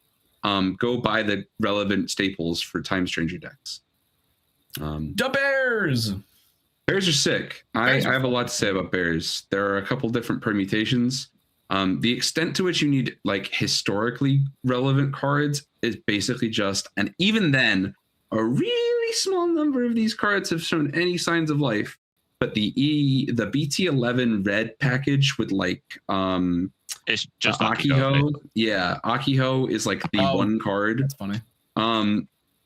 Go buy the relevant staples for Time Stranger decks. The Bears. Bears are sick. I have a lot to say about bears. There are a couple different permutations. The extent to which you need like historically relevant cards is basically just, and even then, a really small number of these cards have shown any signs of life. But the BT11 red package with like it's just Akiho. Yeah, Akiho is like the one card. That's funny.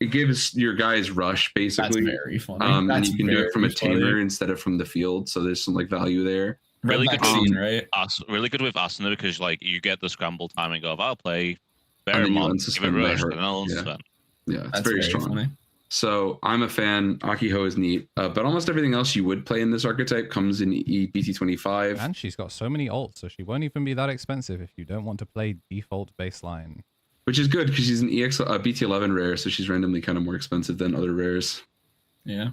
It gives your guys rush basically. That's very funny. And you can do it from a tamer instead of from the field, so there's some like value there. Really good, right? Really good with Asuna because like you get the scramble timing of I'll play Bearmon, give it rush, and I'll unsuspend. Yeah, it's very strong. Funny. So I'm a fan. Akiho is neat, but almost everything else you would play in this archetype comes in BT25. And she's got so many ults, so she won't even be that expensive if you don't want to play default baseline. Which is good because she's an BT11 rare, so she's randomly kind of more expensive than other rares. Yeah.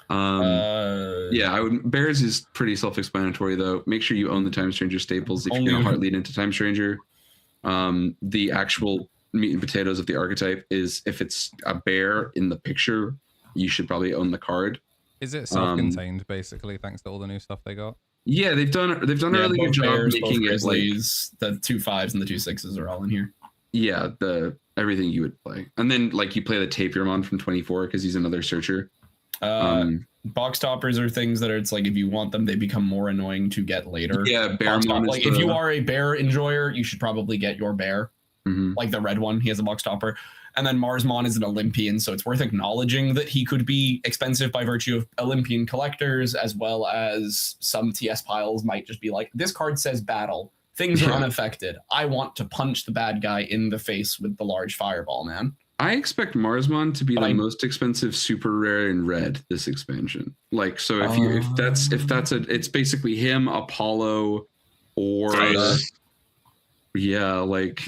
Bears is pretty self-explanatory though. Make sure you own the Time Stranger staples if you're going to hard lead into Time Stranger. The actual meat and potatoes of the archetype is if it's a bear in the picture, you should probably own the card. Is it self-contained basically, thanks to all the new stuff they got? Yeah, they've done a really good job making it like the 2 5s and the 2 6s are all in here. Yeah, everything you would play, and then like you play the Tapirmon from 24 because he's another searcher. Box toppers are things that it's like if you want them, they become more annoying to get later. Yeah, Bearmon. Like if you are a bear enjoyer, you should probably get your bear, like the red one. He has a box topper, and then Marsmon is an Olympian, so it's worth acknowledging that he could be expensive by virtue of Olympian collectors, as well as some TS piles might just be like this card says battle. Things are unaffected. I want to punch the bad guy in the face with the large fireball, man. I expect Marsmon to be the most expensive super rare in red this expansion. Like, so if it's basically him, Apollo, or like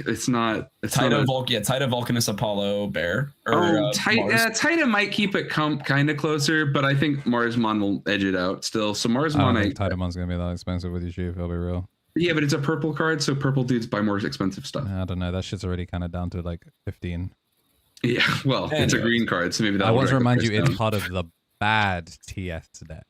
it's not Tida Vulcanus Apollo bear. Tida might keep it kind of closer, but I think Marsmon will edge it out still. So Marsmon, I think Tidamon's gonna be that expensive with you, if I'll be real. Yeah, but it's a purple card, so purple dudes buy more expensive stuff. I don't know. That shit's already kind of down to like 15. Yeah, well, it's a green card, so maybe that. I want to remind you, it's part of the bad TS deck.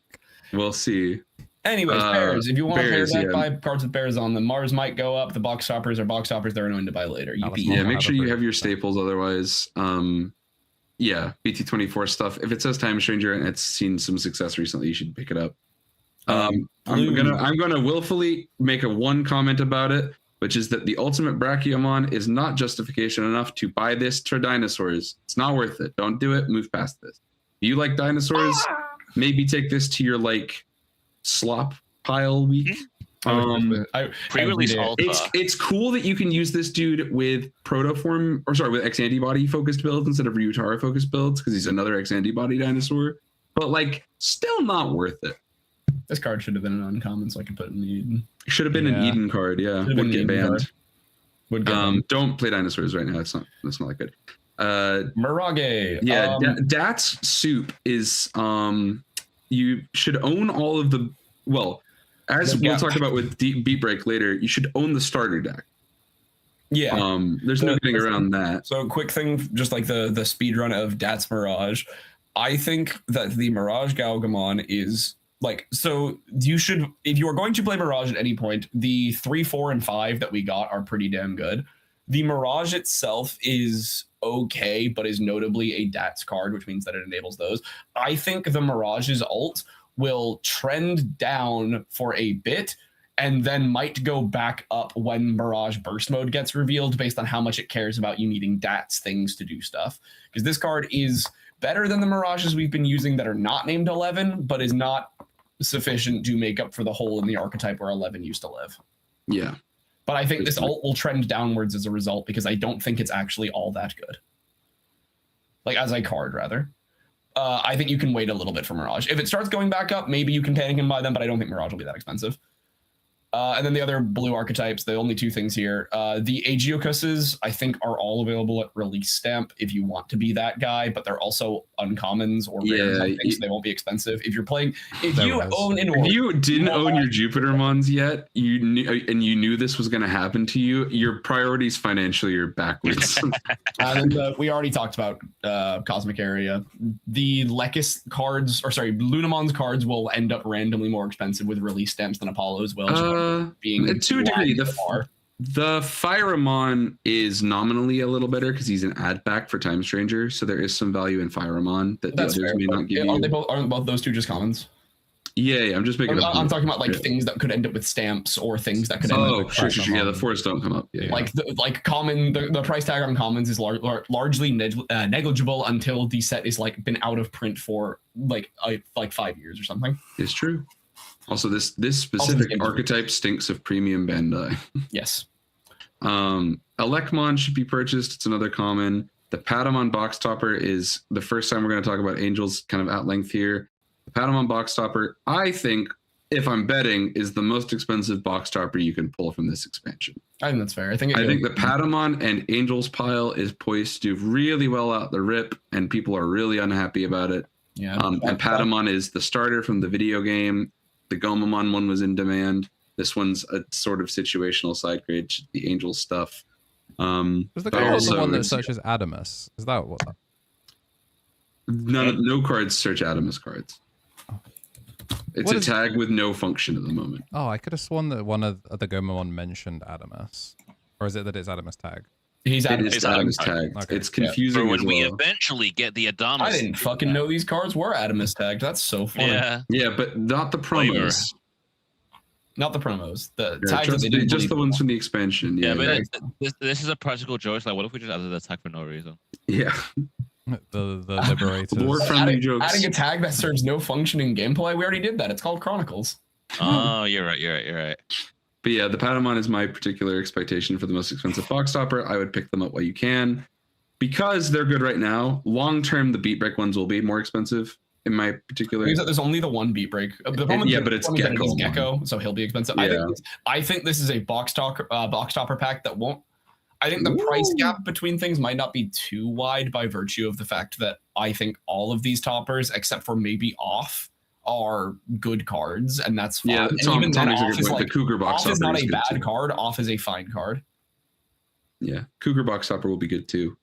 We'll see. Anyways, bears. If you want a pair deck, yeah. buy cards with bears on them. Mars might go up. The box toppers are box toppers. They're annoying to buy later. Yeah, make sure you have your staples. Otherwise, yeah, BT24 stuff. If it says Time Stranger and it's seen some success recently, you should pick it up. I'm gonna willfully make one comment about it, which is that the Ultimate Brachiomonn is not justification enough to buy this for dinosaurs. It's not worth it. Don't do it. Move past this. If you like dinosaurs, maybe take this to your like slop pile week. Pre-release it's cool that you can use this dude with with X antibody focused builds instead of Ryutaro focused builds because he's another X antibody dinosaur. But like, still not worth it. This card should have been an uncommon, so I could put it in the Eden. Should have been an Eden card. Yeah, would get banned. Don't play dinosaurs right now. That's not that good. Mirage. Yeah, Dat's soup is you should own all of the as we'll talk about with Beat Break later, you should own the starter deck. Yeah. There's no getting around that. So quick thing, just like the speed run of Dat's Mirage. I think that the Mirage Galgamon is like, so you should, if you are going to play Mirage at any point, the 3, 4, and 5 that we got are pretty damn good. The Mirage itself is okay, but is notably a DATS card, which means that it enables those. I think the Mirage's ult will trend down for a bit and then might go back up when Mirage Burst Mode gets revealed based on how much it cares about you needing DATS things to do stuff. Because this card is better than the Mirages we've been using that are not named 11, but is not sufficient to make up for the hole in the archetype where 11 used to live. Yeah. But I think this ult will trend downwards as a result because I don't think it's actually all that good. Like, as a card, rather. I think you can wait a little bit for Mirage. If it starts going back up, maybe you can panic and buy them, but I don't think Mirage will be that expensive. And then the other blue archetypes, the only two things here. The Agiokuses, I think, are all available at release stamp if you want to be that guy, but they're also uncommons or rares, I think, so they won't be expensive. If you're playing, if you own an orb, if you didn't own your Jupitermons yet, you knew this was going to happen to you, your priorities financially are backwards. And we already talked about Cosmic Area. The Lekis cards, or sorry, Lunamon's cards will end up randomly more expensive with release stamps than Apollo's will. Being to a degree, the Phyramon is nominally a little better because he's an add back for Time Stranger, so there is some value in Phyramon that the others may not give you. Aren't both those two just commons? Yeah, I'm just making. I'm talking about like things that could end up with stamps or things that could end up with sure. Yeah, the forests don't come up. Yeah, like common. The price tag on commons is largely negligible until the set is like been out of print for like 5 years or something. It's true. Also, this specific archetype stinks of premium Bandai. Yes. Elecmon should be purchased. It's another common. The Patamon box topper is the first time we're going to talk about Angels kind of at length here. The Patamon box topper, I think, if I'm betting, is the most expensive box topper you can pull from this expansion. I think that's fair. I think the Patamon and Angels pile is poised to do really well out the rip, and people are really unhappy about it. Yeah. And Patamon is the starter from the video game. The Gomamon one was in demand. This one's a sort of situational side grade, the Angel stuff. Is the card the one that searches Adamus? Is that what? No cards search Adamus cards. It's a tag with no function at the moment. Oh, I could have sworn that one of the Gomamon mentioned Adamus. Or is it that it's Adamus tag? It is Adamus tag. Okay. It's confusing. For when we eventually get the Adamus. I didn't fucking know these cards were Adamus tagged. That's so funny. Yeah, but not the promos. Not the promos. The tags just the ones from the expansion. Yeah, but this is a practical joke. Like, what if we just added a tag for no reason? Yeah. The Liberators. More friendly jokes. Adding a tag that serves no function in gameplay. We already did that. It's called Chronicles. Oh, you're right. But yeah, the Patamon is my particular expectation for the most expensive box topper. I would pick them up while you can. Because they're good right now, long term, the Beat Break ones will be more expensive in my particular. There's only the one Beat Break. But it's Gecko, so he'll be expensive. Yeah. I think this is a box topper pack that won't. I think the price gap between things might not be too wide by virtue of the fact that I think all of these toppers, except for maybe Off, are good cards, and that's fine. Yeah, and even then, Off is the Cougar box Off is not a bad card. Off is a fine card. Yeah, Cougar box topper will be good too.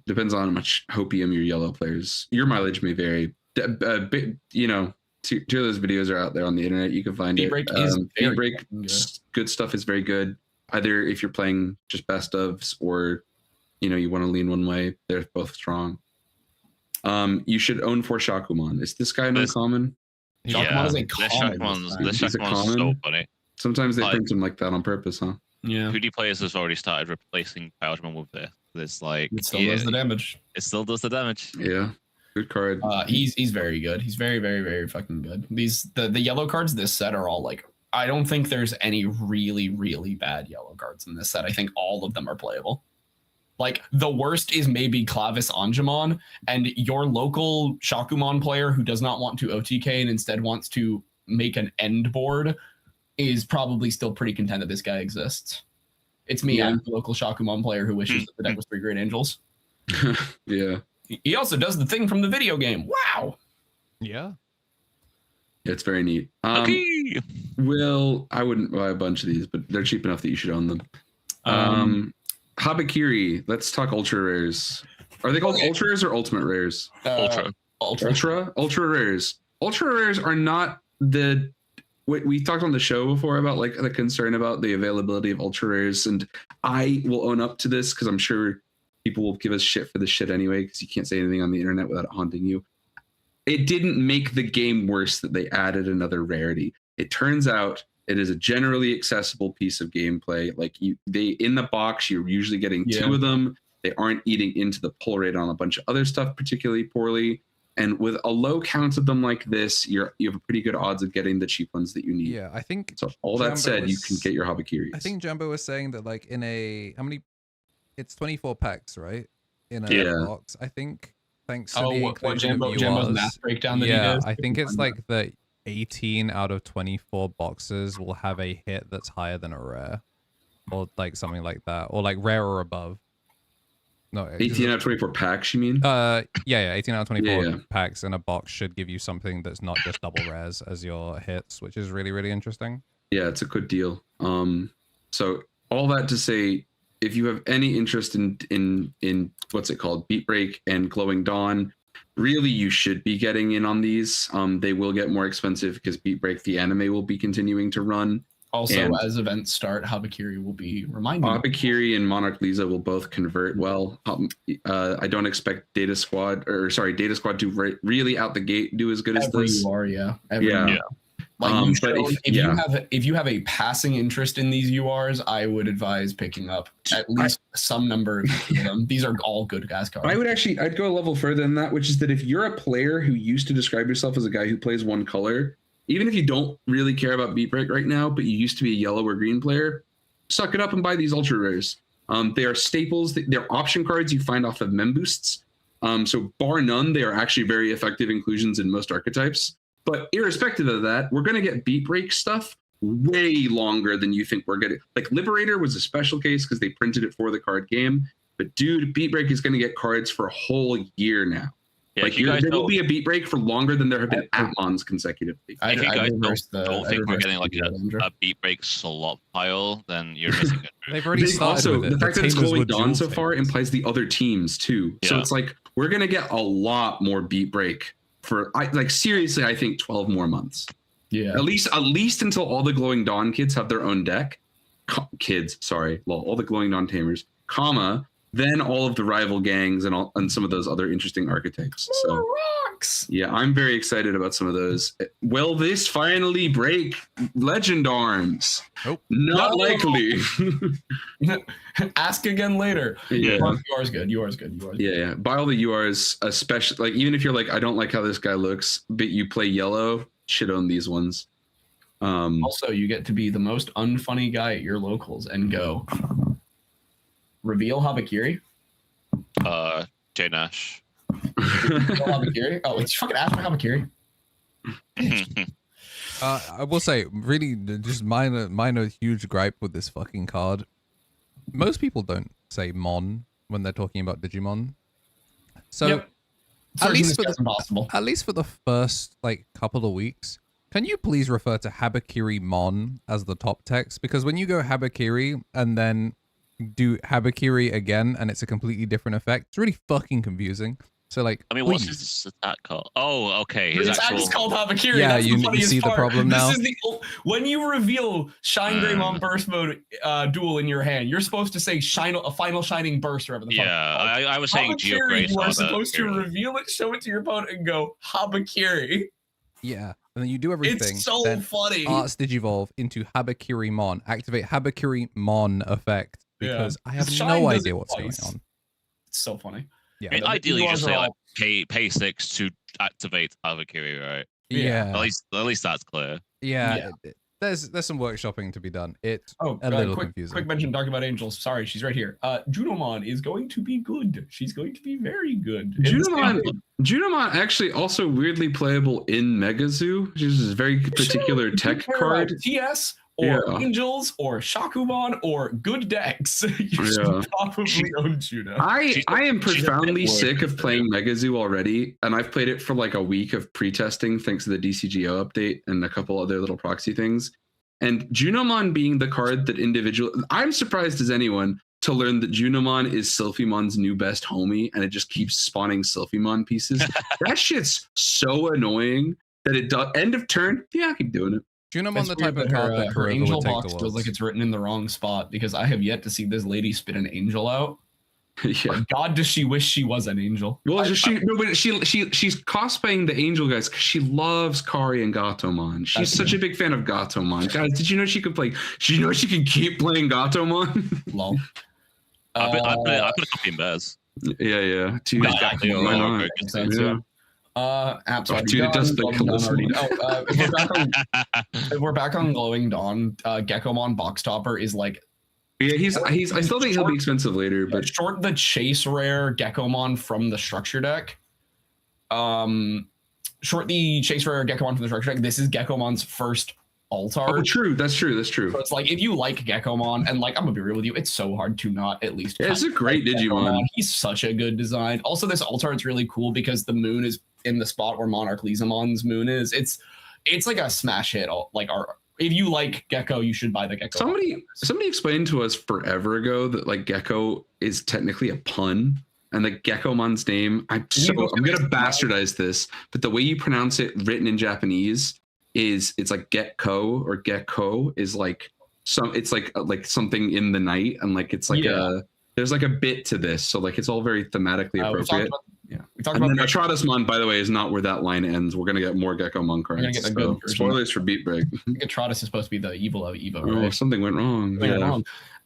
Depends on how much hopium your yellow players. Your mileage may vary. two of those videos are out there on the internet. You can find Beat it. Break is Beat Break, good. good stuff is very good. Either if you're playing just best ofs or you want to lean one way, they're both strong. You should own 4 Shakumon. Is this guy an uncommon? Shakumon is a common. This Shakumon's so funny. Sometimes they print him like that on purpose, huh? Yeah. 2D players has already started replacing Paldemon with this. It's like it still does the damage. It still does the damage. Yeah. Good card. He's very good. He's very, very, very fucking good. The yellow cards this set are all like, I don't think there's any really, really bad yellow cards in this set. I think all of them are playable. Like, the worst is maybe Clavis Angemon, and your local Shakumon player who does not want to OTK and instead wants to make an end board is probably still pretty content that this guy exists. It's me, I'm the local Shakumon player who wishes that the deck was 3 Great Angels. Yeah. He also does the thing from the video game. Wow. Yeah. It's very neat. Okay. Will, I wouldn't buy a bunch of these, but they're cheap enough that you should own them. Habakiri, let's talk ultra rares. Are they called ultra rares or ultimate rares? Ultra rares. Ultra rares are not the we talked on the show before about like the concern about the availability of ultra rares, and I will own up to this because I'm sure people will give us shit for this shit anyway because you can't say anything on the internet without it haunting you. It didn't make the game worse that they added another rarity. It turns out it is a generally accessible piece of gameplay. Like they in the box, you're usually getting 2 of them. They aren't eating into the pull rate on a bunch of other stuff particularly poorly. And with a low count of them like this, you have a pretty good odds of getting the cheap ones that you need. Yeah, I think. So all that said, you can get your Habakiris. I think Jumbo was saying that like in a it's 24 packs, right? In a box, I think. Thanks to the inclusion of Jumbo's math breakdown that he does. I think it's like the 18 out of 24 boxes will have a hit that's higher than a rare, or like something like that, or like rare or above. No, 18 out of 24 packs, you mean? Yeah, 18 out of 24 packs in a box should give you something that's not just double rares as your hits, which is really, really interesting. Yeah, it's a good deal. So all that to say, if you have any interest in what's it called, Beat Break and Glowing Dawn, really you should be getting in on these. They will get more expensive because Beat Break the anime will be continuing to run. Also, as events start, Habakiri will be reminded. Habakiri and Monarch Lisa will both convert well. I don't expect Data Squad to really out the gate do as good as this. Like if you have a passing interest in these URs, I would advise picking up at least some number of them. These are all good gas cards. I'd go a level further than that, which is that if you're a player who used to describe yourself as a guy who plays one color, even if you don't really care about Beat Break right now, but you used to be a yellow or green player, suck it up and buy these ultra rares. They are staples. They're option cards you find off of mem boosts. So bar none, they are actually very effective inclusions in most archetypes. But irrespective of that, we're going to get Beat Break stuff way longer than you think we're getting. Like Liberator was a special case because they printed it for the card game. But dude, Beat Break is going to get cards for a whole year now. Yeah, like there will be a Beat Break for longer than there have been Atmons consecutively. If you guys don't think we're getting like a Beat Break slot pile, then you're missing it. They've already started also, with it. The fact that it's Glowing Dawn so far implies the other teams too. Yeah. So it's like we're gonna get a lot more Beat Break for seriously, I think 12 more months. Yeah. At least until all the Glowing Dawn kids have their own deck. All the Glowing Dawn tamers, then all of the rival gangs and some of those other interesting archetypes. So, yeah, I'm very excited about some of those. Will this finally break Legend Arms? Nope. Not likely. Ask again later. Yeah. UR's good. Yeah. Buy all the URs, especially like even if you're like, I don't like how this guy looks, but you play yellow, should own these ones. Also, you get to be the most unfunny guy at your locals and go. Reveal Habakiri. J Nash. Habakiri. Oh, it's fucking ask for Habakiri. I will say, really, just minor huge gripe with this fucking card. Most people don't say Mon when they're talking about Digimon. So at least for the first couple of weeks, can you please refer to Habakiri Mon as the top text? Because when you go Habakiri and then do Habakiri again and it's a completely different effect, it's really fucking confusing. So like, I mean, what's his attack called? Oh, okay. His His attack actual... is called Habakiri. Yeah, That's you the funniest see the part. problem now? This is when you reveal ShineGreymon Burst Mode duel in your hand, you're supposed to say a final shining burst or whatever the fuck. Yeah, I was saying Habakiri, you are supposed to really. reveal it, show it to your opponent, and go Habakiri. Yeah, and then you do everything. It's so funny. Arts Digivolve into Habakirimon. Activate Habakirimon effect because I have no idea what's going on. It's so funny. Yeah, I mean, ideally, you just say like pay 6 to activate Habakiri, right? Yeah. At least that's clear. Yeah. There's some workshopping to be done. It's a little confusing. Quick mention talking about Angels. Sorry, she's right here. Junomon is going to be good. She's going to be very good. Junomon actually also weirdly playable in Megazoo. She's a very particular tech card. TS or Angels or Shakumon or good decks. You should probably own Juno. I am profoundly sick of playing Megazoo already, and I've played it for like a week of pre-testing thanks to the DCGO update and a couple other little proxy things. And Junomon being the card that I'm surprised as anyone to learn that Junomon is Sylphimon's new best homie, and it just keeps spawning Sylphimon pieces. That shit's so annoying that it does. End of turn, yeah, keep doing it. Junomon the type of card that her angel would take box feels like it's written in the wrong spot because I have yet to see this lady spit an angel out. Yeah. God, does she wish she was an angel? Well, she's cosplaying the angel guys because she loves Kari and Gatomon. She's such a big fan of Gatomon. Guys, did you know she could play? Did you know she can keep playing Gatomon? Lol. I put a copy in Bears. Yeah. If we're back on Glowing Dawn, Gekomon Box Topper is like. Yeah, I still think he'll be expensive later, but short the chase rare Gekomon from the structure deck. Short the chase rare Gekomon from the structure deck. This is Gekomon's first Altar. Oh, true. That's true. So it's like if you like Gekomon, and like I'm gonna be real with you, it's so hard to not at least. Yeah, it's a great Digimon. He's such a good design. Also, this Altar is really cool because the moon is in the spot where Monarch Lizamon's moon is. It's like a smash hit. Like if you like Gecko, you should buy the Gecko. Somebody explained to us forever ago that like Gecko is technically a pun. And the Gekomon's name, I'm gonna bastardize this, but the way you pronounce it written in Japanese it's like Gekko or Gecko is like it's like something in the night, and like it's like there's like a bit to this, so like it's all very thematically appropriate. We talked about Atradasmon, by the way, is not where that line ends. We're gonna get more Gekomon cards. We're gonna get a good spoilers for Beat Break. Atradas is supposed to be the evil of Evo, right? Oh, something went wrong.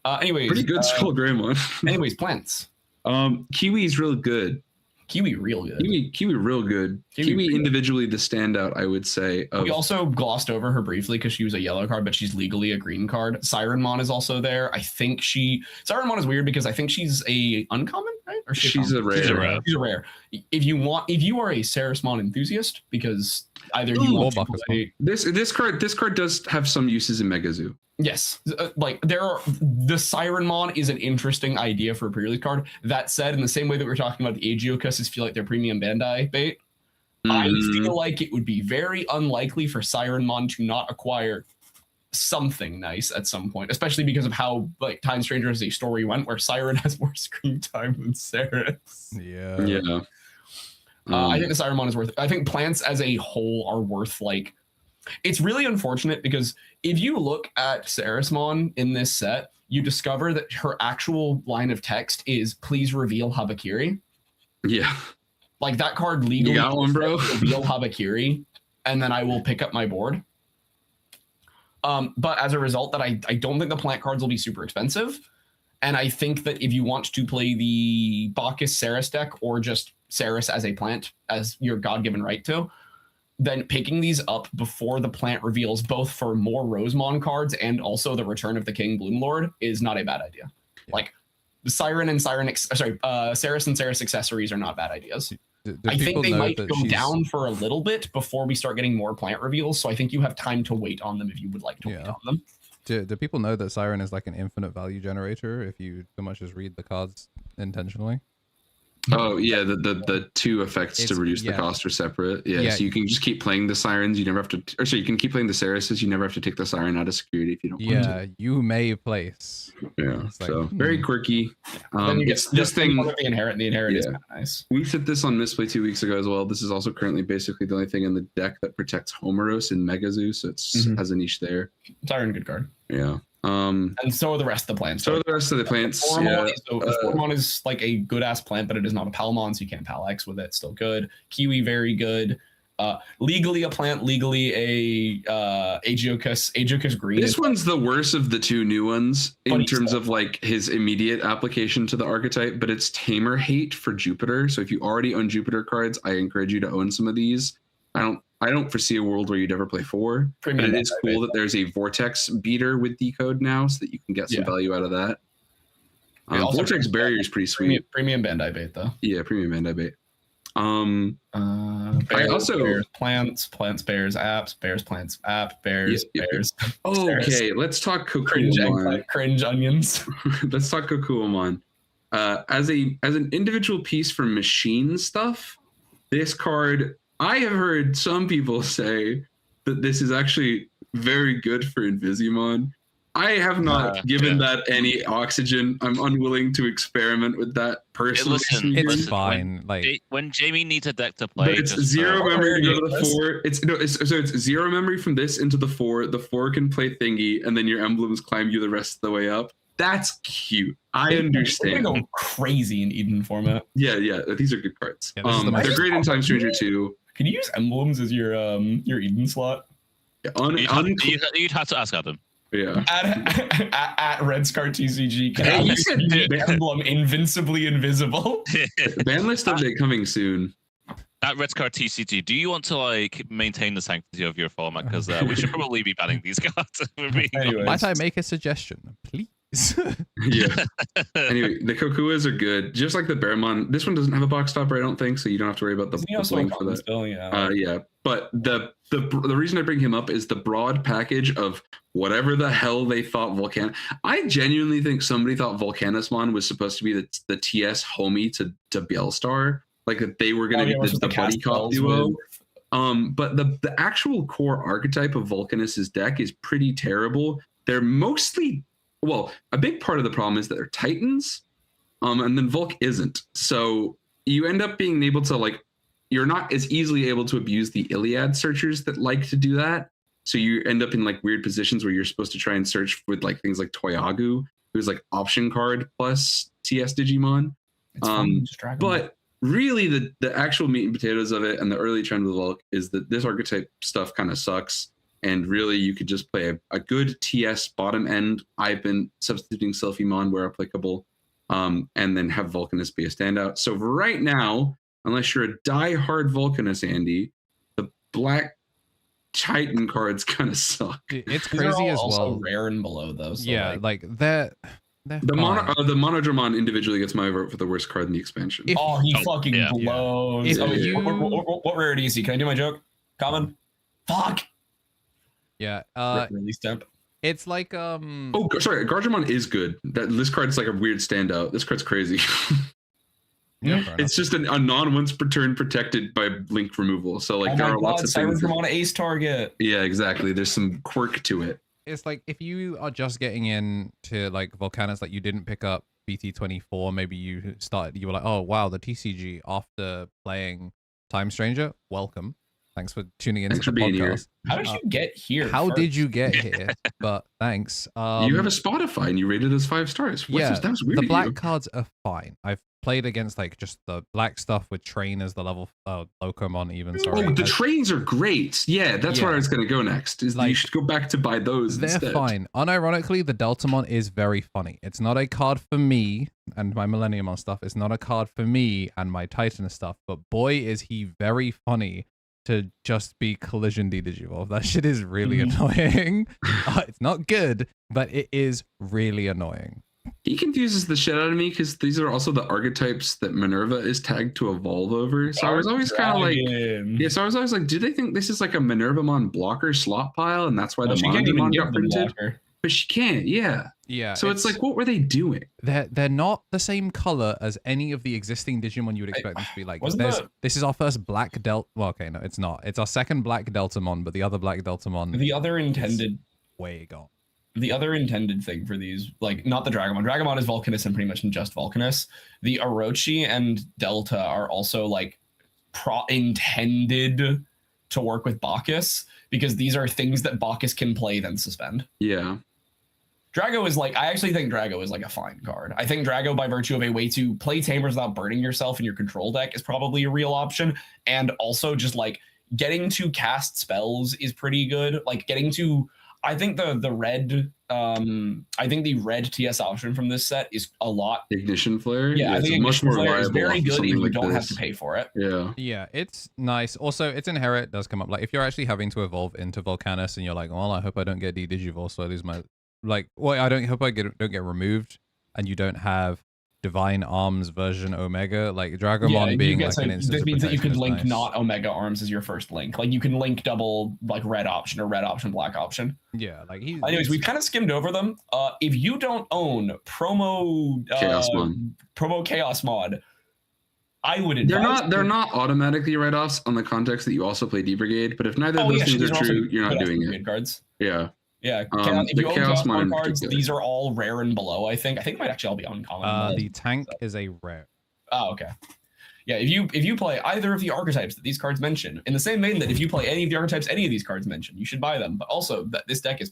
Anyways, pretty good Skullgreymon. Anyways, plants. Kiwi's real good. Kiwi real good. Kiwi real good. Kiwi individually the standout, I would say. We also glossed over her briefly because she was a yellow card, but she's legally a green card. Sirenmon is also there. I think Sirenmon is weird because I think she's a uncommon, right? Or she's a rare. She's a rare. If you are a Sarismon enthusiast, because either you want to play this card does have some uses in Megazoo. Yes, like the Sirenmon is an interesting idea for a pre-release card. That said, in the same way that we're talking about the Agiokusses feel like they're premium Bandai bait, I feel like it would be very unlikely for Sirenmon to not acquire something nice at some point, especially because of how like Time Stranger as a story went, where Siren has more screen time than Ceres. Yeah. I think the Sirenmon is worth. I think plants as a whole are worth like. It's really unfortunate because if you look at Sarismon in this set, you discover that her actual line of text is "Please reveal Habakiri." Yeah, like that card legally. You got one, bro. Reveal Habakiri, and then I will pick up my board. But as a result, that I don't think the plant cards will be super expensive, and I think that if you want to play the Bacchus Ceres deck or just Ceres as a plant as your God-given right to. Then picking these up before the plant reveals both for more Rosemon cards and also the return of the King Bloomlord is not a bad idea. Yeah. Like the Ceres and Ceres accessories are not bad ideas. I think they might go down for a little bit before we start getting more plant reveals. So I think you have time to wait on them if you would like to wait on them. Do people know that Siren is like an infinite value generator if you so much as read the cards intentionally? Oh yeah, the two effects to reduce the cost are separate. Yeah, so you can just keep playing the sirens. You never have to, or so you can keep playing the Cereses. You never have to take the siren out of security if you don't want to. Yeah, you may place. Yeah, so very quirky. It's this thing. The inherit is kind of nice. We said this on Misplay 2 weeks ago as well. This is also currently basically the only thing in the deck that protects Homeros in Mega Zoo, so it's has a niche there. Siren, good card. Yeah. And so are the rest of the plants. So are the rest of the plants. Formon is like a good ass plant, but it is not a Palmon, so you can't Pal-X with it. Still good. Kiwi, very good. Legally a plant, legally a Aegyokus green. This one's the worst of the two new ones in terms of like his immediate application to the archetype, but it's Tamer hate for Jupiter. So if you already own Jupiter cards, I encourage you to own some of these. I don't foresee a world where you'd ever play 4. But it is cool that there's a Vortex beater with decode now, so that you can get some value out of that. Vortex barrier is pretty sweet. Premium Bandai bait though. Yeah, premium Bandai bait. I also bears, plants, bears, apps, bears, plants, app, bears, bears. Okay, let's talk Kokuamon. Cringe onions. Let's talk Kokuamon. As an individual piece for machine stuff, this card, I have heard some people say that this is actually very good for Invisimon. I have not given that any oxygen. I'm unwilling to experiment with that personally. It's fine. When Jamie needs a deck to play, but it's zero memory to go to the 4. It's zero memory from this into the 4. The 4 can play thingy, and then your emblems climb you the rest of the way up. That's cute. I understand. We're gonna go crazy in Eden format. Yeah, these are good cards. They're great in Time Stranger too. Can you use emblems as your Eden slot? You'd have to ask Adam. Yeah. At Red Scar TCG, can I use the emblem Invincibly Invisible? Ban list update coming soon. At Red Scar TCG, do you want to maintain the sanctity of your format? Because we should probably be banning these cards. Might I make a suggestion, please? Yeah. Anyway, the Kokuas are good. Just like the Bearmon, this one doesn't have a box stopper, I don't think, so you don't have to worry about the bling for that. Still, yeah. But the reason I bring him up is the broad package of whatever the hell they thought Volcan. I genuinely think somebody thought Volcanismon was supposed to be the TS homie to Bielstar, like that they were going to be the buddy cop duo. But the actual core archetype of Volcanus's deck is pretty terrible. They're mostly, well, a big part of the problem is that they're Titans, and then Volk isn't. So you end up being able to you're not as easily able to abuse the Iliad searchers that like to do that. So you end up in weird positions where you're supposed to try and search with things like Toyagu, who's option card plus TS Digimon. But really the actual meat and potatoes of it and the early trend with Volk is that this archetype stuff kind of sucks. And really you could just play a good TS bottom end. I've been substituting Selfimon where applicable, and then have Volcanus be a standout. So for right now, unless you're a die-hard Volcanus, Andy, the black Titan cards kind of suck. It's crazy as well. Also rare and below though. So yeah, the Monodramon individually gets my vote for the worst card in the expansion. He fucking blows. What rarity is he? Can I do my joke? Common. Fuck. Yeah. Release temp. It's like Oh, sorry. Gardramon is good. This card's a weird standout. This card's crazy. Yeah, it's just a non once per turn protected by link removal. So there are lots of things. On ace target. Yeah, exactly. There's some quirk to it. It's if you are just getting into Volcanus, you didn't pick up BT24, maybe you were like, oh wow, the TCG after playing Time Stranger, welcome. Thanks for tuning in to the podcast. Here. How did you get here? How did you get here? But thanks. You have a Spotify and you rated us 5 stars. That was weird. The black cards are fine. I've played against just the black stuff with Train as the level Locomon even. Sorry. Oh, the trains are great. Yeah, that's where I was going to go next. You should go back to buy those they're instead. Fine. Unironically, the Deltamon is very funny. It's not a card for me and my Millennium on stuff. It's not a card for me and my Titan stuff. But boy, is he very funny to just be collision Digivolve. That shit is really annoying. It's not good, but it is really annoying. He confuses the shit out of me because these are also the archetypes that Minerva is tagged to evolve over. So I was always kind of so I was always do they think this is a Minervamon blocker slot pile and that's why the Monodramon got printed? but she can't. Yeah. Yeah. So it's like, what were they doing? They're not the same color as any of the existing Digimon you would expect them to be. Like, this is our first black Delta. Well, okay, no, it's not. It's our second black Deltamon, but the other black Deltamon. The other intended way gone. The other intended thing for these, like, not the Dragamon. Dragamon is Volcanus and pretty much just Volcanus. The Orochi and Delta are also like intended to work with Bacchus, because these are things that Bacchus can play then suspend. Yeah. Drago is like, I actually think Drago is like a fine card. I think Drago, by virtue of a way to play Tamers without burning yourself in your control deck, is probably a real option. And also just like getting to cast spells is pretty good. Like getting to, I think the red TS option from this set is a lot. Ignition Flare? Yeah, I think Ignition Flare is very good if you don't have to pay for it. Yeah. Yeah, it's nice. Also, its Inherit does come up. Like, if you're actually having to evolve into Volcanus and you're like, well, I hope I don't get de-Digivolved, so I lose my... Like, well, I don't hope I don't get removed, and you don't have Divine Arms version Omega, like Dragomon being like an instance. This means that you could link nice. not Omega Arms as your first link. Like you can link double like red option or red option, black option. Yeah, like anyways, we've kind of skimmed over them. If you don't own promo Chaos Mod, I would advise they're not automatically write-offs on the context that you also play D-Brigade, but if neither of those things are true, you're not doing it. Cards. Yeah. Yeah, if you own Chaos Mod cards, these are all rare and below, I think. I think it might actually all be uncommon. The tank is a rare. Oh, okay. Yeah, if you play either of the archetypes that these cards mention, in the same vein that if you play any of the archetypes any of these cards mention, you should buy them. But also that this deck is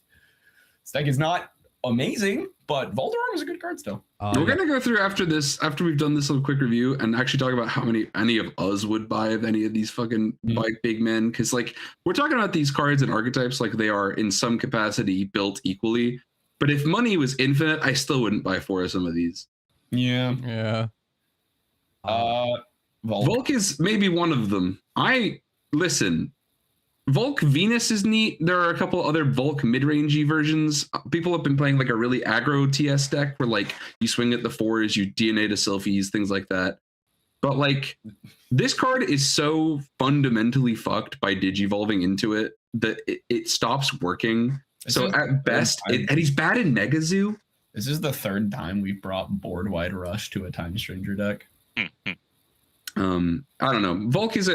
not amazing, but Volderarm is a good card still. We're gonna go through after we've done this little quick review, and actually talk about how many any of us would buy of any of these fucking like big men, because like we're talking about these cards and archetypes like they are in some capacity built equally. But if money was infinite, I still wouldn't buy 4 of some of these. Yeah. Volk is maybe one of them. Volk Venus is neat. There are a couple other Volk mid-rangey versions. People have been playing like a really aggro TS deck where like you swing at the 4s, you DNA to Sylphies, things like that. But like this card is so fundamentally fucked by digivolving into it that it stops working. So at best, and he's bad in Mega Zoo. This is the third time we've brought Board Wide Rush to a Time Stranger deck. I don't know. Volk is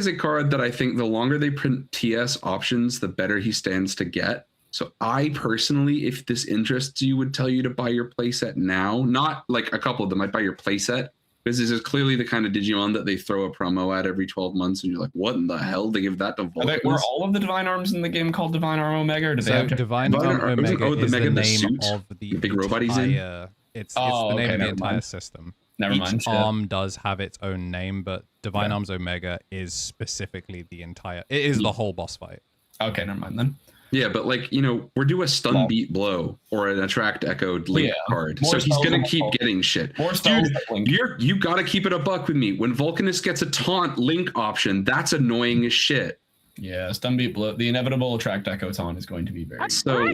a card that I think the longer they print TS options, the better he stands to get. So I personally, if this interests you, would tell you to buy your playset now. Not like a couple of them. I'd buy your playset, because this is clearly the kind of Digimon that they throw a promo at every 12 months, and you're like, what in the hell? They give that to Volk? Were all of the Divine Arms in the game called Divine Arm Omega? Or do they have Divine Arm Omega is the name of the big robot he's in. It's the name of the entire system. Each arm does have its own name, but Divine Arms Omega is specifically the entire... It is the whole boss fight. Okay, never mind then. Yeah, but like, we're due a stun beat blow or an attract echoed link card. So he's going to keep getting shit. Dude, you got to keep it a buck with me. When Volcanus gets a taunt link option, that's annoying as shit. Yeah, stun beat blow. The inevitable attract echo taunt is going to be very... So,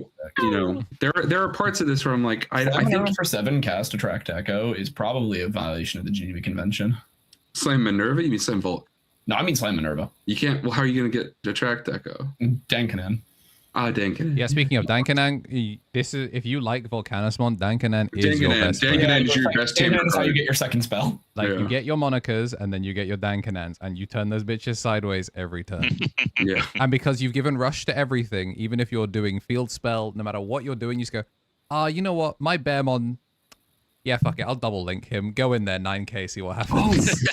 there are parts of this where I'm like, I think... for 7 cast attract echo is probably a violation of the Geneva Convention. Slam Minerva? You mean Slam Volk? No, I mean Slam Minerva. You can't... Well, how are you going to get attract echo? Dankanen. Dankanen. Yeah, speaking of Dankanen, this is if you like Volcanusmon, Dankanen is your best. Dankanen is your best tamer card. That's how you get your second spell. Like you get your Monikers and then you get your Dankanens, and you turn those bitches sideways every turn. Yeah. And because you've given rush to everything, even if you're doing field spell, no matter what you're doing, you just go, you know what, my Bearmon, yeah, fuck it, I'll double link him. Go in there, 9k, see what happens.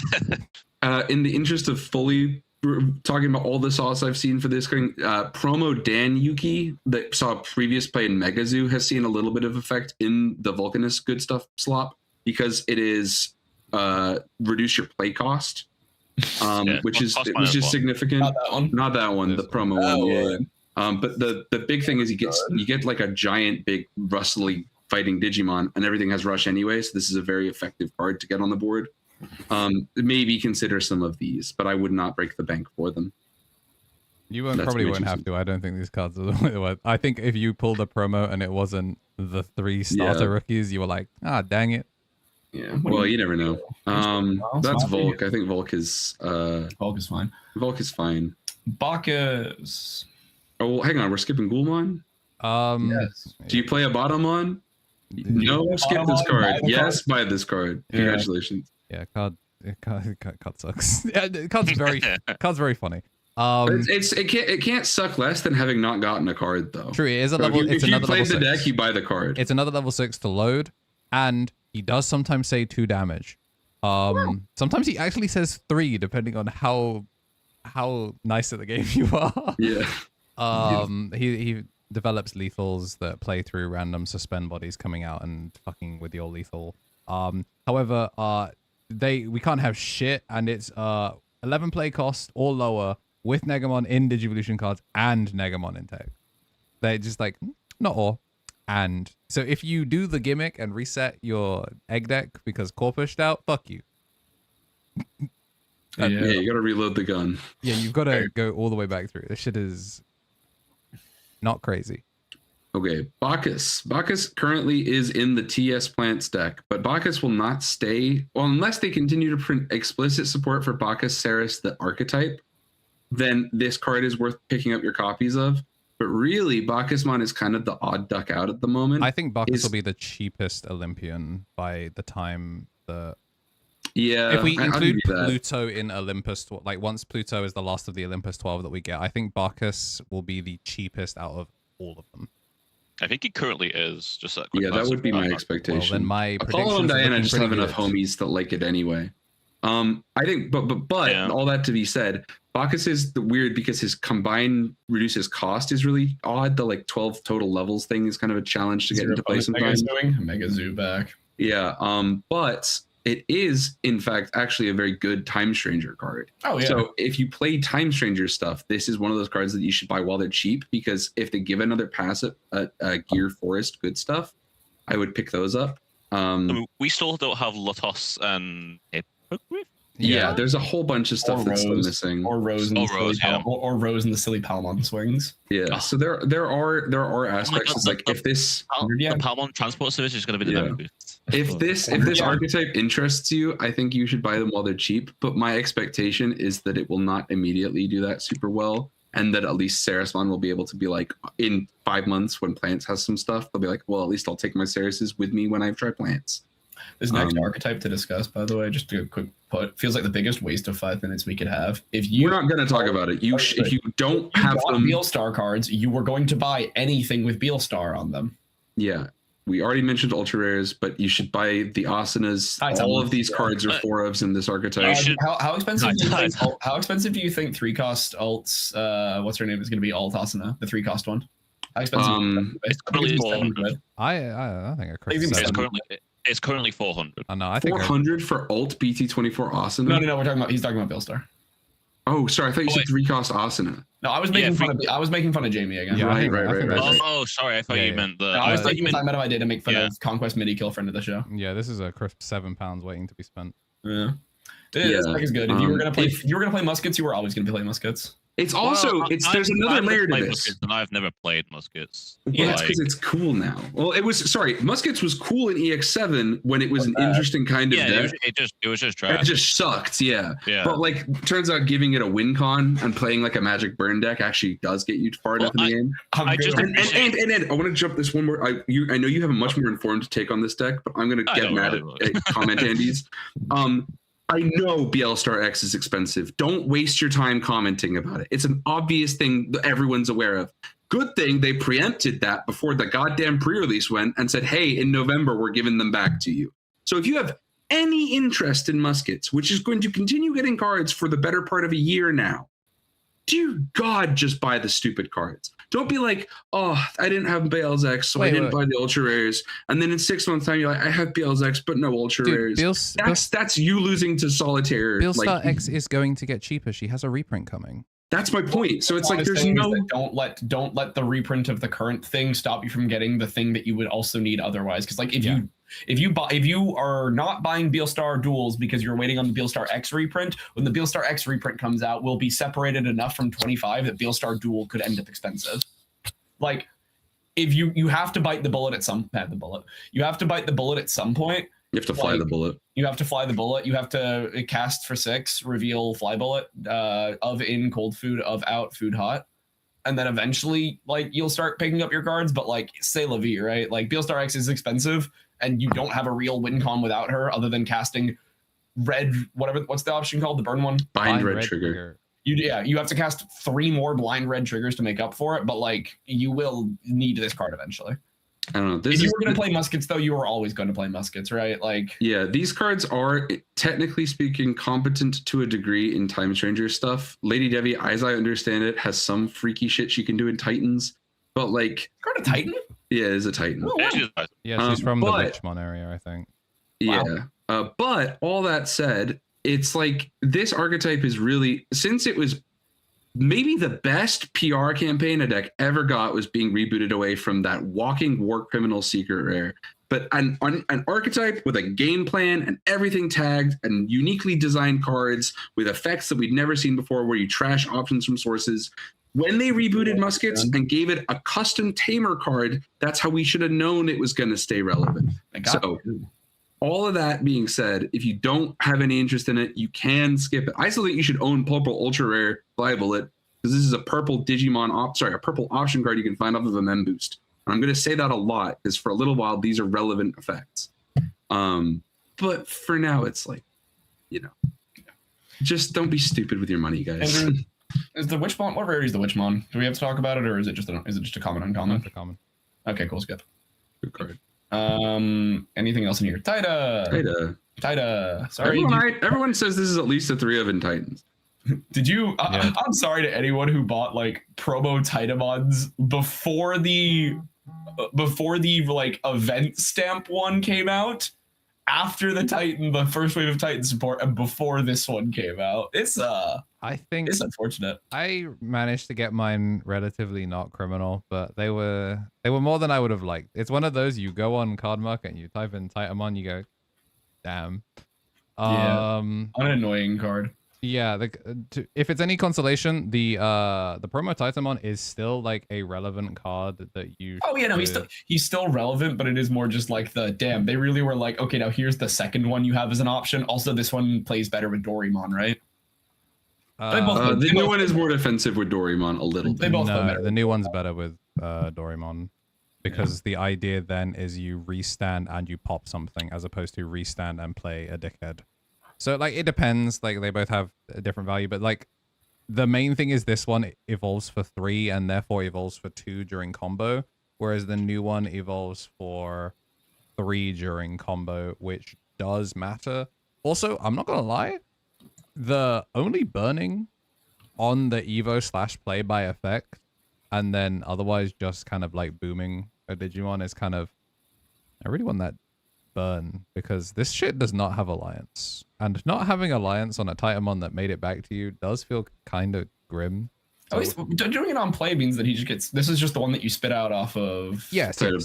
In the interest of fully talking about all the sauce I've seen for this thing, promo Dan Yuki that saw previous play in Mega Zoo has seen a little bit of effect in the Volcanus good stuff slop, because it is reduce your play cost, which is significant. Not that one, the promo one. Yeah. But the big thing is you get like a giant big rustly fighting Digimon, and everything has rush anyway, so this is a very effective card to get on the board. Maybe consider some of these, but I would not break the bank for them. You probably won't have to. I don't think these cards are the way they work. I think if you pulled a promo and it wasn't the 3 starter rookies, you were like, dang it. Yeah. Well, you never know. That's Volk. I think Volk is fine. Volk is fine. Bacchus. Oh, hang on. We're skipping Ghoulmon? Yes. Do you play a Bottomon? No, skip this card. Yes, buy this card. Congratulations. Yeah, card sucks. Yeah, card's very funny. It can't suck less than having not gotten a card though. True, it is a So level. if you played the deck, you buy the card. It's another level 6 to load, and he does sometimes say 2 damage. Sometimes he actually says 3, depending on how nice at the game you are. Yeah. He develops lethals that play through random suspend bodies coming out and fucking with your lethal. However, we can't have shit, and it's 11 play cost or lower with Negamon in Digivolution cards and Negamon in tech. They're just like, not all. And so if you do the gimmick and reset your egg deck because core pushed out, fuck you. Yeah, you gotta reload the gun. Yeah, you've got to go all the way back through. This shit is not crazy. Okay, Bacchus. Bacchus currently is in the TS Plants deck, but Bacchus will not stay, well, unless they continue to print explicit support for Bacchus Ceres, the archetype, then this card is worth picking up your copies of. But really, Bacchusmon is kind of the odd duck out at the moment. I think Bacchus will be the cheapest Olympian by the time Yeah, if we include Pluto in Olympus, like once Pluto is the last of the Olympus 12 that we get, I think Bacchus will be the cheapest out of all of them. I think he currently is. Just that would be my expectation. Well, then my Apollo and Diana just have enough homies that like it anyway. I think, but all that to be said, Bacchus is weird because his combine reduces cost is really odd. The like 12 total levels thing is kind of a challenge to get into play sometimes. Mega Zoo back. Yeah, but it is, in fact, actually a very good Time Stranger card. Oh, yeah. So if you play Time Stranger stuff, this is one of those cards that you should buy while they're cheap, because if they give another passive, Gear Forest good stuff, I would pick those up. I mean, we still don't have Lotos and Hippogriff? Yeah, there's a whole bunch of stuff that's still missing. Or Rose and Rose and the silly Palmon swings. Yeah, so there are aspects God, like if this the Palmon transport service is going to be the number boost. If this archetype interests you, I think you should buy them while they're cheap. But my expectation is that it will not immediately do that super well, and that at least Ceresmon will be able to be like, in 5 months when Plants has some stuff, they'll be like, well, at least I'll take my Cereses with me when I've tried Plants. This next archetype to discuss, by the way, just to a quick put, feels like the biggest waste of 5 minutes we could have. We're not going to talk about it. If you don't have them, Beelstar cards, you were going to buy anything with Beelstar on them. Yeah, we already mentioned ultra rares, but you should buy the Asanas. All of these cards are 4-ofs in this archetype. How expensive? How expensive do you think 3-cost alts? What's her name is going to be alt Asana, the 3-cost one? How expensive? It's currently 400. I think it's currently 400. I know. I think 400 for alt BT24 Asana. No. He's talking about Beelstar. Oh, sorry. I thought you said 3-cost Asana. No, I was making fun of Jamie again. Yeah, right. Oh, sorry. I thought you meant the. No, I was taking the time out of my day to make fun of Conquest MIDI kill friend of the show. Yeah, this is a crisp £7 waiting to be spent. Yeah, this deck is good. If you were gonna play muskets, you were always gonna play muskets. It's also there's another layer to this. And I've never played muskets. Yeah, that's because it's cool now. Well, muskets was cool in EX7 when it was an interesting kind of deck. It was just trash. It just sucked, yeah. But like, turns out giving it a win con and playing like a Magic Burn deck actually does get you far enough in the game. And I want to jump this one more. I know you have a much more informed take on this deck, but I'm gonna get mad at comment Andy's. I know Beelstar X is expensive. Don't waste your time commenting about it. It's an obvious thing that everyone's aware of. Good thing they preempted that before the goddamn pre-release went and said, hey, in November, we're giving them back to you. So if you have any interest in muskets, which is going to continue getting cards for the better part of a year now, dear God, just buy the stupid cards. Don't be like, oh, I didn't have Bales X, so I didn't buy the ultra rares. And then in 6 months' time, you're like, I have Bales X, but no ultra rares. That's you losing to Solitaire. Beelstar X is going to get cheaper. She has a reprint coming. That's my point. So it's like there's no. Don't let the reprint of the current thing stop you from getting the thing that you would also need otherwise. Because like if you are not buying Beelstar duels because you're waiting on the Beelstar X reprint, when the Beelstar X reprint comes out, we'll be separated enough from 25 that Beelstar duel could end up expensive. Like, if you have to bite the bullet at some you have to bite the bullet at some point. You have to fly the bullet. You have to fly the bullet. You have to cast for 6, reveal fly bullet, of in cold food, of out food hot. and then eventually like you'll start picking up your cards. But like say la vie, right? Like Beelstar X is expensive, and you don't have a real win con without her other than casting red, what's the option called? The burn one? Bind red trigger. You have to cast 3 more blind red triggers to make up for it, but like you will need this card eventually. I don't know. If you were going to play muskets, though, you were always going to play muskets, right? Like, yeah, these cards are technically speaking competent to a degree in Time Stranger stuff. Lady Devi, as I understand it, has some freaky shit she can do in Titans, but like, card a Titan? Yeah, it is a Titan. Oh, wow. Yeah, she's from the Digimon area, I think. Yeah, wow. But all that said, it's like this archetype is really, since it was maybe the best PR campaign a deck ever got, was being rebooted away from that walking war criminal secret rare, but an archetype with a game plan and everything tagged and uniquely designed cards with effects that we'd never seen before, where you trash options from sources. When they rebooted muskets and gave it a custom tamer card, that's how we should have known it was going to stay relevant. So all of that being said, if you don't have any interest in it, you can skip it. I still think you should own Purple Ultra Rare Fly Bullet, because this is a purple Digimon, a purple option card you can find off of a Mem Boost. And I'm going to say that a lot, because for a little while, these are relevant effects. But for now, it's like, just don't be stupid with your money, guys. Is the Witchmon, what rarity is the Witchmon? Do we have to talk about it, or is it just a common uncommon? It's a common. Okay, cool, skip. Good card. Anything else in here? Taida. Sorry. Everyone says this is at least a 3 of in Titans. Did you? I'm sorry to anyone who bought like promo Titamons before the like event stamp one came out, after the first wave of Titan support, and before this one came out. I think it's unfortunate. I managed to get mine relatively not criminal, but they were more than I would have liked. It's one of those, you go on Card Market and you type in Titamon, you go, damn. An annoying card. Yeah, if it's any consolation, the promo Titamon is still like a relevant card that you. Oh yeah, no, he's still relevant, but it is more just like damn. They really were like, okay, now here's the second one you have as an option. Also, this one plays better with Doraemon, right? The new one is more defensive with Doraemon a little bit. The new one's better with Doraemon, because the idea then is you restand and you pop something, as opposed to restand and play a dickhead. So like it depends. Like they both have a different value, but like the main thing is this one evolves for 3 and therefore evolves for 2 during combo, whereas the new one evolves for 3 during combo, which does matter. Also, I'm not gonna lie, the only burning on the Evo / play by effect, and then otherwise just kind of like booming a Digimon is kind of, I really want that burn, because this shit does not have Alliance, and not having Alliance on a Titamon that made it back to you does feel kind of grim. At least doing it on play means that he just gets, this is just the one that you spit out off of Titan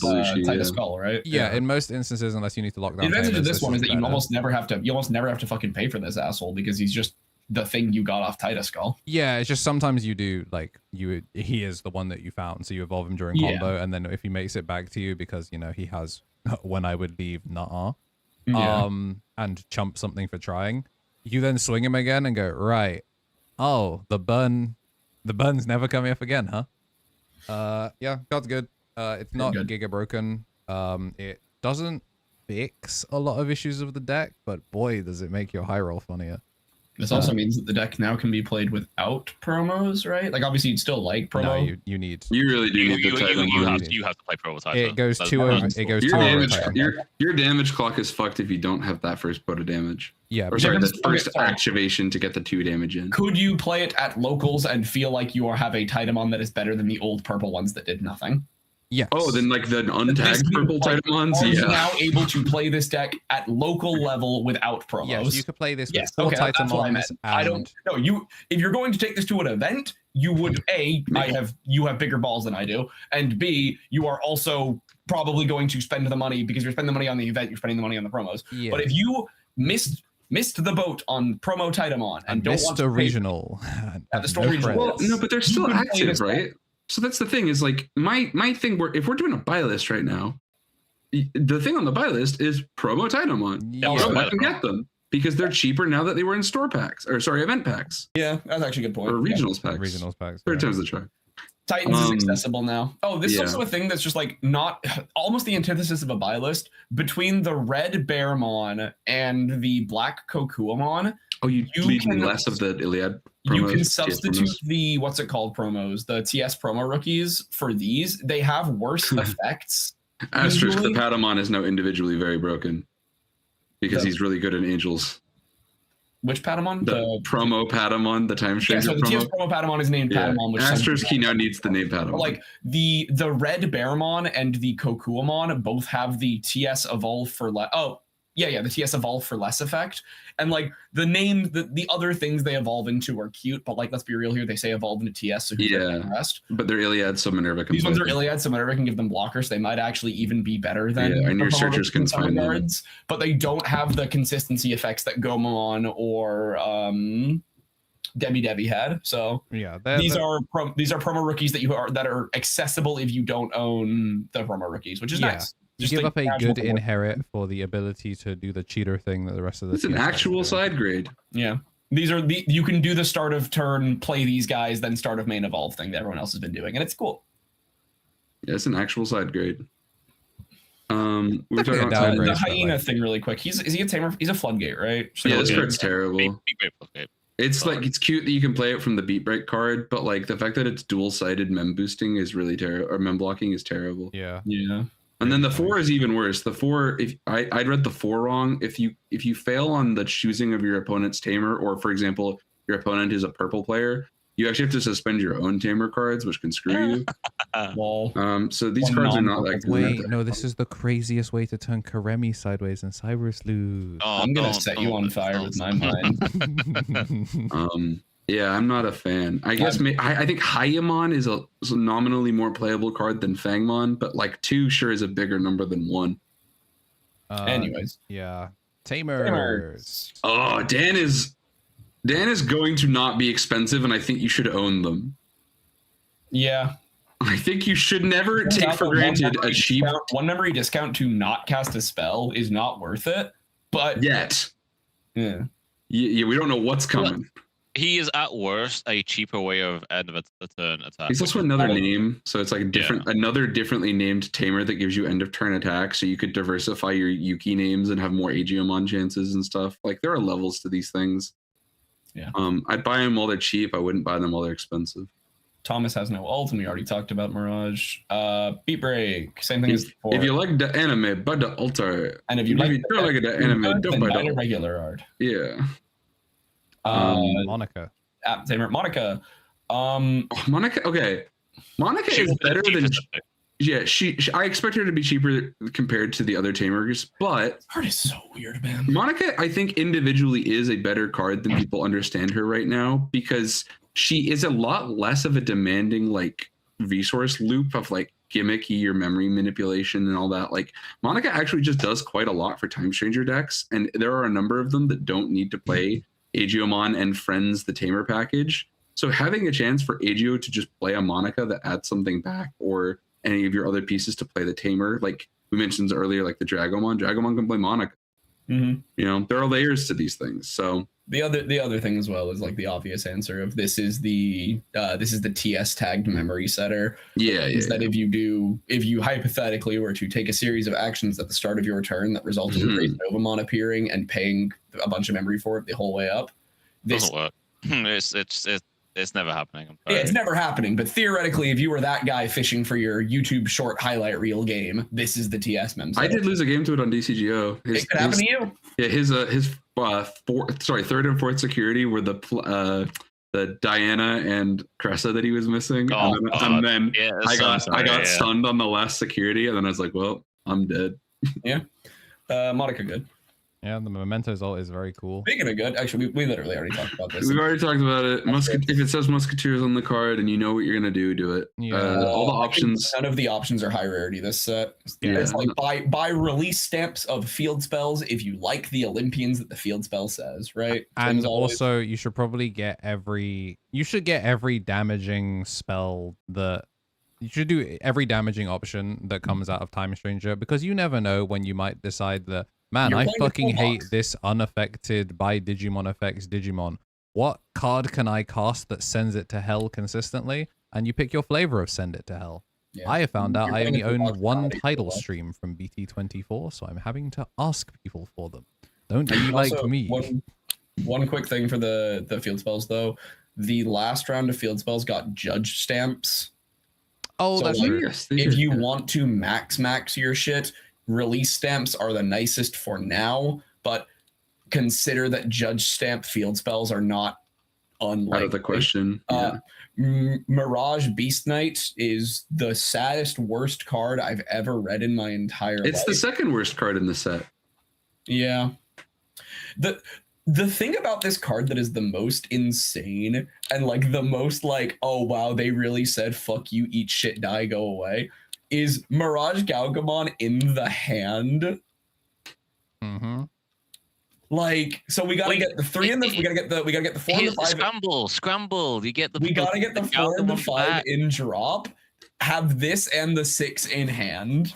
Skull, right? Yeah, in most instances, unless you need to lock down. The advantage of this one is that you almost never have to fucking pay for this asshole, because he's just the thing you got off Titan Skull. Yeah, it's just sometimes you do, like, he is the one that you found, so you evolve him during combo, and then if he makes it back to you, because, he has When I Would Leave, and chump something for trying, you then swing him again and go, right, oh, the burn's never coming up again, huh? Yeah, God's good. It's not giga broken. It doesn't fix a lot of issues of the deck, but boy, does it make your high roll funnier. This also means that the deck now can be played without promos, right? Like, obviously, you'd still like promo. No, you need. You really do need the Titan. You have to play promo Titan. It goes 2 over. It goes 2 over. Your damage clock is fucked if you don't have that first bout of damage. Yeah, or sorry, the first activation to get the 2 damage in. Could you play it at locals and feel like you have a Titamon that is better than the old purple ones that did nothing? Yes. Oh, then like the untagged purple Titamons. Are you now able to play this deck at local level without promos? Yes, you could play this with 4 Titamons. That's what I meant. I don't know. If you're going to take this to an event, you would you have bigger balls than I do, and B, you are also probably going to spend the money, because you're spending the money on the event, you're spending the money on the promos. Yeah. But if you missed the boat on promo Titamon and don't want to regional at the store regional, well, no, but they're still active, right? So that's the thing, is like my thing, if we're doing a buy list right now, the thing on the buy list is promo Titamon. I can get them because they're cheaper now that they were in store packs, or sorry, event packs. Yeah, that's actually a good point. Or regionals packs. Regionals packs. 3 times the try. Titans is accessible now. Oh, this is also a thing that's just like not almost the antithesis of a buy list between the red Bearmon and the black Kokuamon. Oh, you can less of the Iliad promos. You can substitute the what's it called promos, the TS promo rookies for these. They have worse effects. Asterisk, the Patamon is now individually very broken because he's really good in Angels. Which Patamon? The promo Patamon, the Time Stranger so the TS promo Patamon is named Patamon. Which Asterisk, he now needs the name Patamon. Like the red Bearmon and the Kokuamon both have the TS evolve for the TS evolve for less effect. And like the name, the other things they evolve into are cute, but like let's be real here, they say evolve into TS. So the rest. But they're Iliad, so Minerva can. These ones are Iliad, so Minerva can give them blockers. They might actually even be better than. Yeah, and your searchers can find them. But they don't have the consistency effects that Gomamon or Debbie had. So yeah, these are promo rookies that are accessible if you don't own the promo rookies, which is nice. You give up a good inherit for the ability to do the cheater thing that the rest of the. It's an actual side grade. Yeah, these are you can do the start of turn, play these guys, then start of main evolve thing that everyone else has been doing, and it's cool. Yeah, it's an actual side grade. We're talking about the hyena thing really quick. Is he a tamer? He's a floodgate, right? Yeah, this card's terrible. It's like it's cute that you can play it from the beat break card, but like the fact that it's dual sided mem boosting is really terrible, or mem blocking is terrible. Yeah. And then the 4 is even worse. The 4, if I'd read the 4 wrong. If you fail on the choosing of your opponent's tamer, or for example, your opponent is a purple player, you actually have to suspend your own tamer cards, which can screw you. So these cards are not that good. Wait, no, this is the craziest way to turn Karemi sideways in Cyberus lose. I'm gonna set you on fire with my mind. Yeah, I'm not a fan. I guess I think Hyamon is a nominally more playable card than Fangmon, but like 2 sure is a bigger number than 1. Anyways, yeah, Tamers. Oh, Dan is going to not be expensive, and I think you should own them. Yeah, I think you should never take for granted a cheap one memory discount to not cast a spell is not worth it. But yeah, we don't know what's coming. He is at worst a cheaper way of end of a turn attack. He's also another name, so it's like another differently named tamer that gives you end of turn attack. So you could diversify your Yuki names and have more Aegiomon chances and stuff. Like there are levels to these things. Yeah. I'd buy them while they're cheap. I wouldn't buy them while they're expensive. Thomas has no ult, and we already talked about Mirage. Beat break, same thing as before. If you like the anime, buy the altar. And if you like the anime, don't buy the regular art. Yeah. Monica. Tamer Monica. Monica. Okay. Monica is better than. Yeah, I expect her to be cheaper compared to the other tamers, but this card is so weird, man. Monica, I think individually is a better card than people understand her right now, because she is a lot less of a demanding like resource loop of like gimmicky or memory manipulation and all that. Like Monica actually just does quite a lot for Time Stranger decks, and there are a number of them that don't need to play Aegiomon and Friends the Tamer package. So having a chance for Aegio to just play a Monica that adds something back, or any of your other pieces to play the Tamer, like we mentioned earlier, like the Dragomon can play Monica. Mm-hmm. You know, there are layers to these things. So the other thing as well is like the obvious answer of this is the TS tagged memory setter. Is that if you hypothetically were to take a series of actions at the start of your turn that resulted in Raise Novamon appearing and paying a bunch of memory for it the whole way up, this doesn't work. It's never happening. Yeah, it's never happening. But theoretically, if you were that guy fishing for your YouTube short highlight reel game, this is the TS mem. I did lose a game to it on DCGO. It could happen to you. Yeah, his third and fourth security were the Diana and Cressa that he was missing, and then I got stunned on the last security, and then I was like, well, I'm dead. Yeah, Monica good. Yeah, the Mementos ult is very cool. Speaking of good, actually, we literally already talked about this. We've already talked about it. If it says Musketeers on the card and you know what you're gonna do it. Yeah. All the options. None of the options are high rarity this set. Yeah. It's like buy release stamps of field spells if you like the Olympians that the field spell says, right? And also, you should probably get every damaging spell that. You should do every damaging option that comes out of Time Stranger, because you never know when you might decide that, man, I fucking hate this unaffected by Digimon effects Digimon. What card can I cast that sends it to hell consistently? and you pick your flavor of Send It to Hell. Yeah. I have found out I only own one title watch. stream from BT25, so I'm having to ask people for them. Don't be Also, like me. One quick thing for the field spells though. The last round of field spells got judge stamps. Oh, So, that's like, true. Yes, if you want to max your shit, release stamps are the nicest for now, but consider that judge stamp field spells are not unlikely. Out of the question. Yeah. Mirage Beast Knight is the saddest, worst card I've ever read in my entire life. It's the second worst card in the set. Yeah. The thing about this card that is the most insane and like the most like, oh wow, they really said fuck you, eat shit, die, go away, is Mirage Galgamon in the hand. Mm-hmm. Like, so we gotta get the 3 and the we gotta get the 4 and the 5. Scramble. You get the. We gotta get the 4 and the 5 in drop. Have this and the 6 in hand.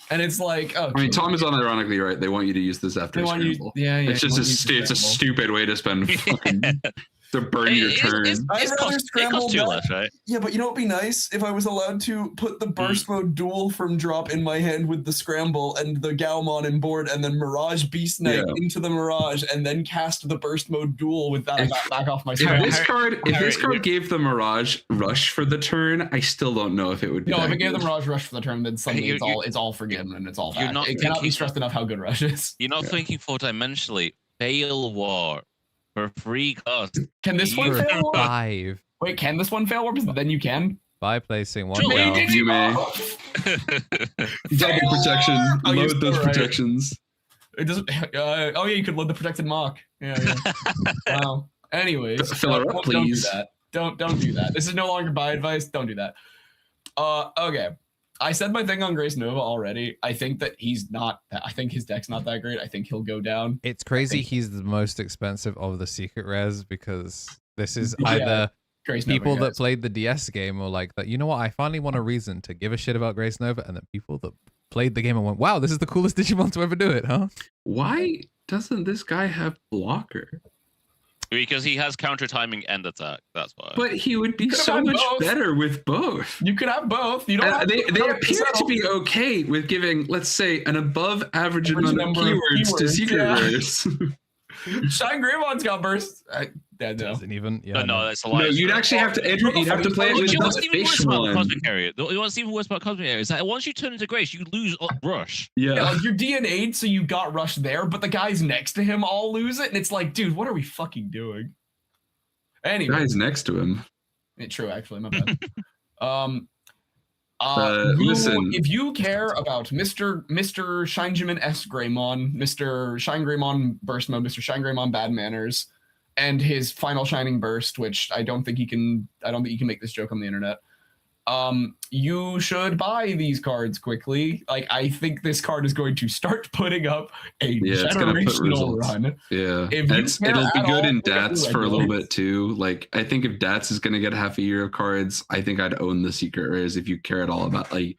And it's like, oh, I mean, Tom is unironically right. They want you to use this after scramble. Yeah. It's just it's a stupid way to spend fucking to burn your turn. It costs 2 less, right? Yeah, but you know what would be nice if I was allowed to put the burst mode duel from drop in my hand with the scramble and the Galmon in board, and then Mirage Beast Knight into the Mirage, and then cast the burst mode duel with that back off my scramble. If this card gave the Mirage Rush for the turn, I still don't know if it would be. No, if it gave the Mirage Rush for the turn, then suddenly it's all forgiven and it's all bad. It cannot be stressed enough how good Rush is. You're not thinking 4-dimensionally. Fail War. For free cost. Can this one fail warp? 5. Wait, can this one fail warp? Then you can. By placing 1 Julie, down. You may. Double protection. Load those protections. It doesn't. Oh yeah, you could load the protected mock. Yeah. Wow. Anyways, fill her up, please. Don't do that. This is no longer buy advice. Don't do that. Okay. I said my thing on Grace Nova already. I think that I think his deck's not that great. I think he'll go down. It's crazy he's the most expensive of the secret rares because this is either Grace people Nova, that played the DS game or like that, you know what, I finally want a reason to give a shit about Grace Nova, and then people that played the game and went, wow, this is the coolest Digimon to ever do it, huh? Why doesn't this guy have blocker? Because he has counter timing and attack. That's why. But he would be so much better with both. You could have both. You don't. They appear to be okay with giving, let's say, an above average amount of keywords to secret rares. ShineGreymon's got burst. Doesn't even. Yeah, no, that's a lie. No, you'd actually have to enter. You'd have to play it with the fish one. What's even worse about Cosmic Area is that once you turn into Grace, you lose Rush. Yeah, like you're DNA'd, so you got Rush there, but the guys next to him all lose it, and it's like, dude, what are we fucking doing? Anyway, guys next to him. True, actually, my bad. Listen, if you care about Mr. ShineGreymon S. Greymon, Mr. ShineGreymon Burst Mode, Mr. ShineGreymon Bad Manners, and his final Shining Burst, which I don't think you can make this joke on the internet. You should buy these cards quickly. Like, I think this card is going to start putting up a generational run. Yeah, it'll be good in DATS for a little bit too. Like, I think if DATS is going to get half a year of cards, I think I'd own the secret rares if you care at all about like.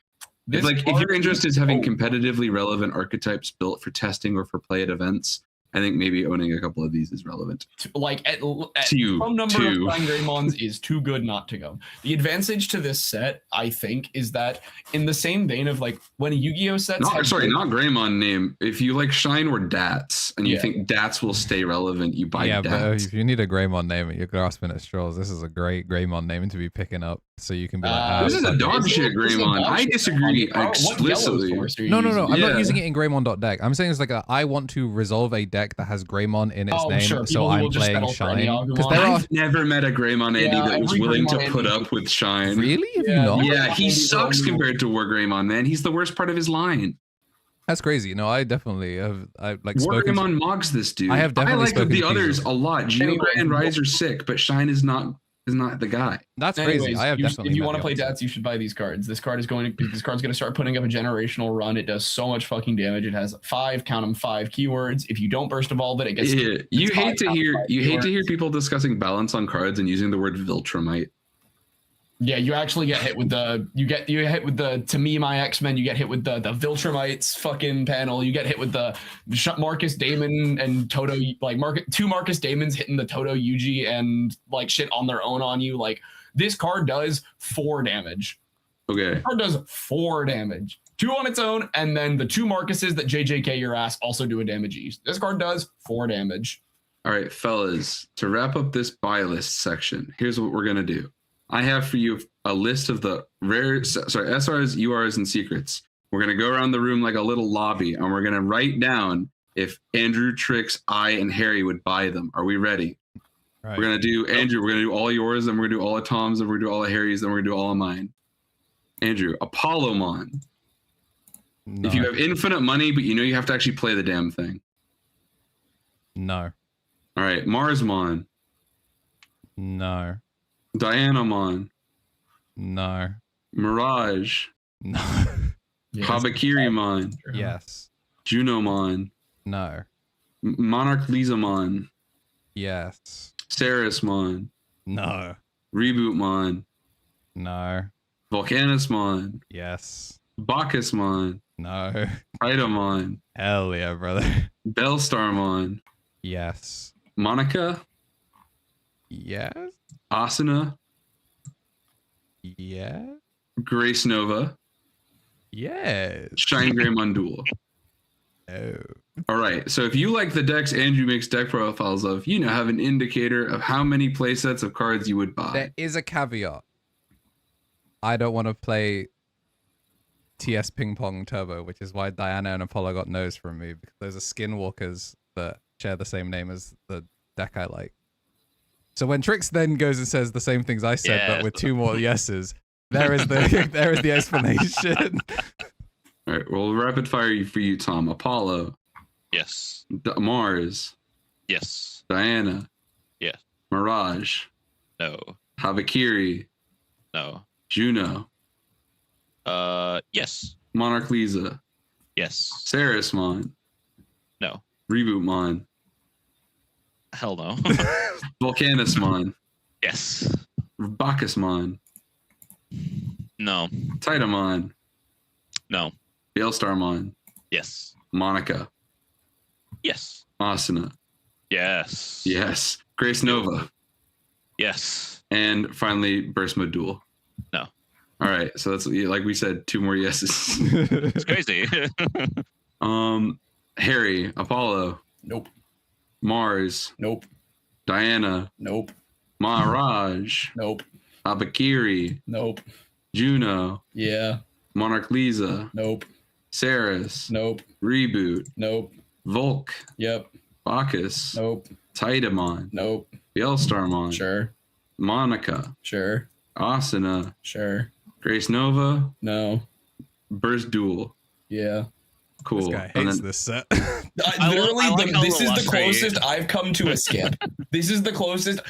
If you're interested in having competitively relevant archetypes built for testing or for play at events, I think maybe owning a couple of these is relevant. Like at some number of ShineGreymons is too good not to go. The advantage to this set, I think, is that in the same vein of like when Yu-Gi-Oh sets. Not Greymon name. If you like Shine or DATS, and you think DATS will stay relevant, you buy DATS. But if you need a Greymon name, you're grasping at straws. This is a great Greymon name to be picking up, so you can be like, this is a dog shit Greymon. I disagree explicitly. No. I'm not using it in Greymon.deck. I'm saying it's like I want to resolve a deck that has Greymon in its name, so I'm playing Shine. Because I've never met a Greymon Andy that was willing to put up with Shine. Really? Have you not? Yeah, he sucks compared to War Greymon, man. He's the worst part of his line. That's crazy. No, I definitely have. War Greymon mogs this dude. I have definitely like the others a lot. Geogray and Rise are sick, but Shine is not the guy. That's crazy. I have definitely. If you want to play DATS, you should buy these cards. This card's going to start putting up a generational run. It does so much fucking damage. It has 5 keywords. If you don't burst evolve it, it gets. Yeah. You hate to hear people discussing balance on cards and using the word Viltrumite. Yeah, you actually get hit with to me my X-Men, you get hit with the Viltrumites fucking panel. You get hit with the Marcus Damon and Toto, like two Marcus Damons hitting the Toto Yuji and like shit on their own on you. Like This card does 4 damage. Okay. This card does 4 damage. 2 on its own, and then the 2 Marcuses that JJK your ass also do a damage each. This card does 4 damage. All right, fellas, to wrap up this buy list section, here's what we're going to do. I have for you a list of the SRs, URs, and secrets. We're going to go around the room like a little lobby, and we're going to write down if Andrew, Trix, I, and Harry would buy them. Are we ready? Right. We're going to do, Andrew, we're going to do all yours, then we're going to do all of Tom's, then we're going to do all of Harry's, then we're going to do all of mine. Andrew, Apollomon. No. If you have infinite money, but you know you have to actually play the damn thing. No. All right, Marsmon. No. Dianamon. No. Mirage. No. Yes. Habakirimon. Yes. Junomon. No. Monarch Lizamon. Yes. Sarismon. No. Rebootmon. No. Volcanusmon. Yes. Bacchusmon. No. Idomon. Hell yeah, brother. Bellstarmon. Yes. Monica. Yes. Asuna. Yeah. Grace Nova. Yes. ShineGreymon Duel. Oh. All right. So if you like the decks Andrew makes deck profiles of, you now have an indicator of how many play sets of cards you would buy. There is a caveat. I don't want to play TS Ping Pong Turbo, which is why Diana and Apollo got no's from me, because those are skinwalkers that share the same name as the deck I like. So when Trix then goes and says the same things I said, but with 2 more yeses, there is the explanation. All right, well, rapid fire for you, Tom. Apollo. Yes. Mars. Yes. Diana. Yes. Mirage. No. Habakiri. No. Juno. Yes. Monarch Lisa. Yes. Sarismon. No. Rebootmon. Hell no. Volcanusmon. Yes. Bacchusmon. No. Titamon. No. Bellstarmon. Yes. Monica. Yes. Asuna. Yes. Yes. Grace Nova. Yes. And finally, Burst Mode Duel. No. All right. So that's, like we said, 2 more yeses. It's crazy. Harry. Apollo. Nope. Mars. Nope. Diana. Nope. Maharaj. Nope. Abakiri. Nope. Juno. Yeah. Monarch Lisa. Nope. Saris. Nope. Reboot. Nope. Volk. Yep. Bacchus. Nope. Titamon. Nope. Bellstarmon. Sure. Monica. Sure. Asuna. Sure. Grace Nova. No. Burst Duel. Yeah. Cool. This guy hates this set. This is the closest I've come to a skip. This is the closest.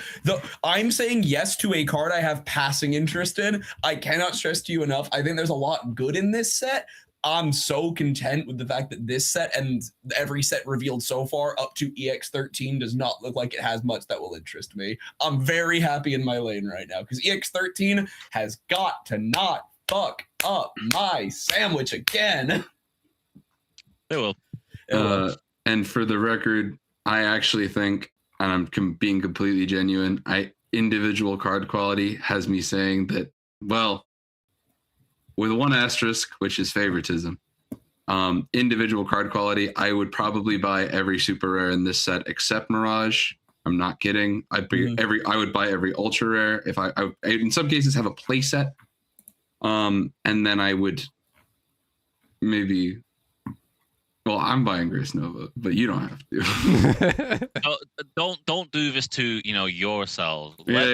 I'm saying yes to a card I have passing interest in. I cannot stress to you enough. I think there's a lot good in this set. I'm so content with the fact that this set and every set revealed so far up to EX13 does not look like it has much that will interest me. I'm very happy in my lane right now because EX13 has got to not fuck up my sandwich again. It will. And for the record, I actually think, and I'm being completely genuine, individual card quality has me saying that, well, with 1 asterisk, which is favoritism, individual card quality, I would probably buy every super rare in this set except Mirage. I'm not kidding. I would buy every ultra rare if I in some cases have a play set, and then I would maybe. Well, I'm buying Grace Nova, but you don't have to. Don't do this to yourself. Yeah.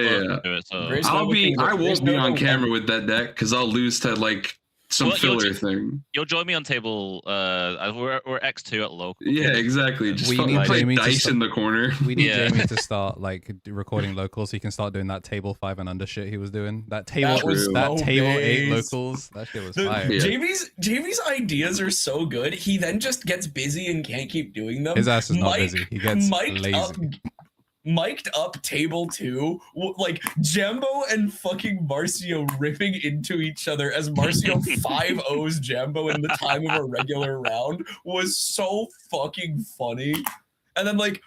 Do it, so. I won't be on camera with that deck because I'll lose to like some filler thing. You'll join me on table. We're X2 at local. Yeah, exactly. Just we need play Jamie dice in the corner. We need Jamie to start like recording locals so he can start doing that table 5 and under shit he was doing. That table 8 locals. That shit was fire. Yeah. Jamie's ideas are so good. He then just gets busy and can't keep doing them. His ass is not busy. He gets lazy. Mic'd up table 2, like Jambo and fucking Marcio ripping into each other as Marcio 5-0s Jambo in the time of a regular round was so fucking funny. And then like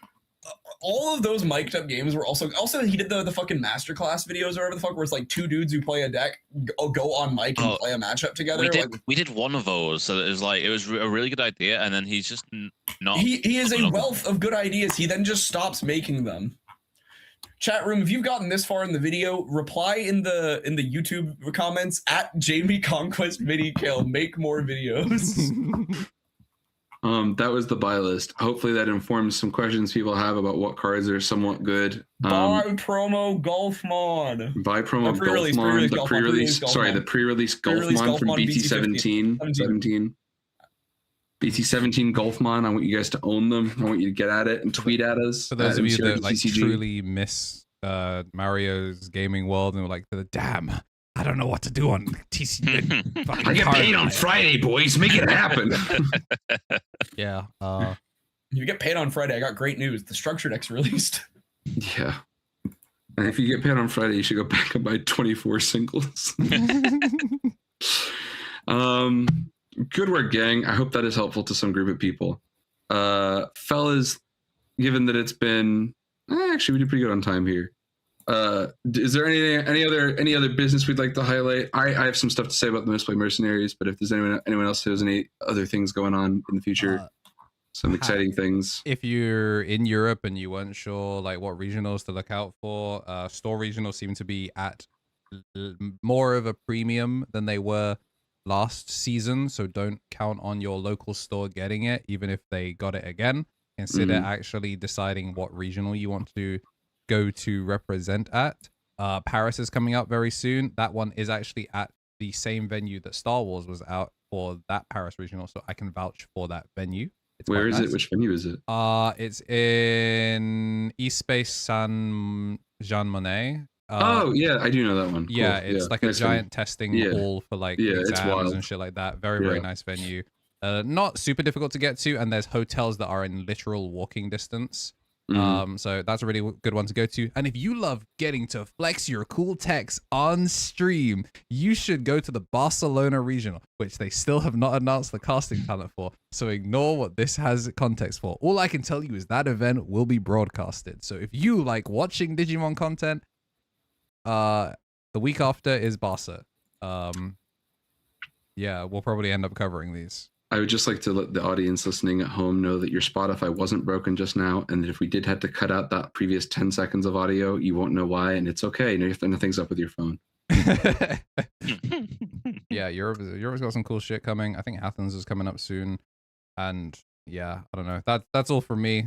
all of those mic'd up games were also he did the fucking masterclass videos or whatever the fuck, where it's like two dudes who play a deck go on mic and play a matchup together. We did one of those, so it was a really good idea, and then he's just not. He is a wealth of good ideas. He then just stops making them. Chat room, if you've gotten this far in the video, reply in the YouTube comments at Jamie Conquest Minikill. Make more videos. That was the buy list. Hopefully that informs some questions people have about what cards are somewhat good. Buy promo Golfmon. Buy promo Golfmon. The pre-release Golfmon from BT17. 17. BT17 Golfmon. I want you guys to own them. I want you to get at it and tweet at us. For those of you that like truly miss Mario's gaming world and were like, damn, I don't know what to do on TC. I get paid on Friday, boys. Make it happen. Yeah. You get paid on Friday. I got great news. The structure deck's released. Yeah. And if you get paid on Friday, you should go back and buy 24 singles. Good work, gang. I hope that is helpful to some group of people. Fellas, given that it's been actually we did pretty good on time here. Is there any other business we'd like to highlight? I have some stuff to say about the Misplay Mercenaries, but if there's anyone else who has any other things going on in the future, some exciting things. If you're in Europe and you weren't sure like what regionals to look out for, store regionals seem to be at more of a premium than they were last season, so don't count on your local store getting it, even if they got it again. Consider actually deciding what regional you want to go to represent at. Paris is coming up very soon. That one is actually at the same venue that Star Wars was out for that Paris regional, so I can vouch for that venue. Where is it? Which venue is it? It's in East Space Saint Jean Monnet. Oh yeah, I do know that one. Yeah, cool. it's like a giant testing hall for like exams and shit like that. Very nice venue. Not super difficult to get to, and there's hotels that are in literal walking distance. So that's a really good one to go to. And if you love getting to flex your cool techs on stream, you should go to the Barcelona regional, which they still have not announced the casting talent for. So ignore what this has context for. All I can tell you is that event will be broadcasted. So if you like watching Digimon content, the week after is Barca. Yeah, we'll probably end up covering these. I would just like to let the audience listening at home know that your Spotify wasn't broken just now, and that if we did have to cut out that previous 10 seconds of audio, you won't know why, and it's okay. Nothing's up with your phone. Yeah, Europe's got some cool shit coming. I think Athens is coming up soon, and yeah, I don't know. That's all from me.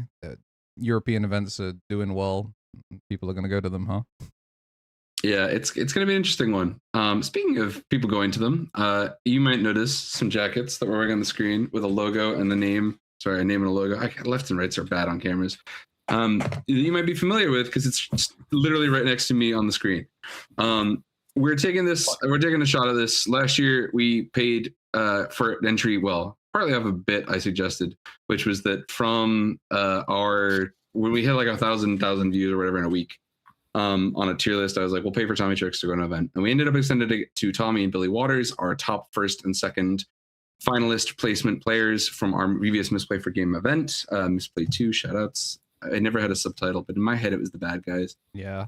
European events are doing well. People are gonna go to them, huh? Yeah, it's going to be an interesting one. Speaking of people going to them, you might notice some jackets that we're wearing on the screen with a logo and the name. Sorry, a name and a logo. Left and rights are bad on cameras. You might be familiar with because it's literally right next to me on the screen. We're taking a shot at this. Last year we paid for entry. Well, partly off a bit I suggested, which was that from when we hit like 1,000 views or whatever in a week. On a tier list, I was like, we'll pay for Tommy Tricks to go to an event. And we ended up extending it to Tommy and Billy Waters, our top first and second finalist placement players from our previous Misplay for Game event. Misplay 2, shoutouts. I never had a subtitle, but in my head, it was the bad guys. Yeah.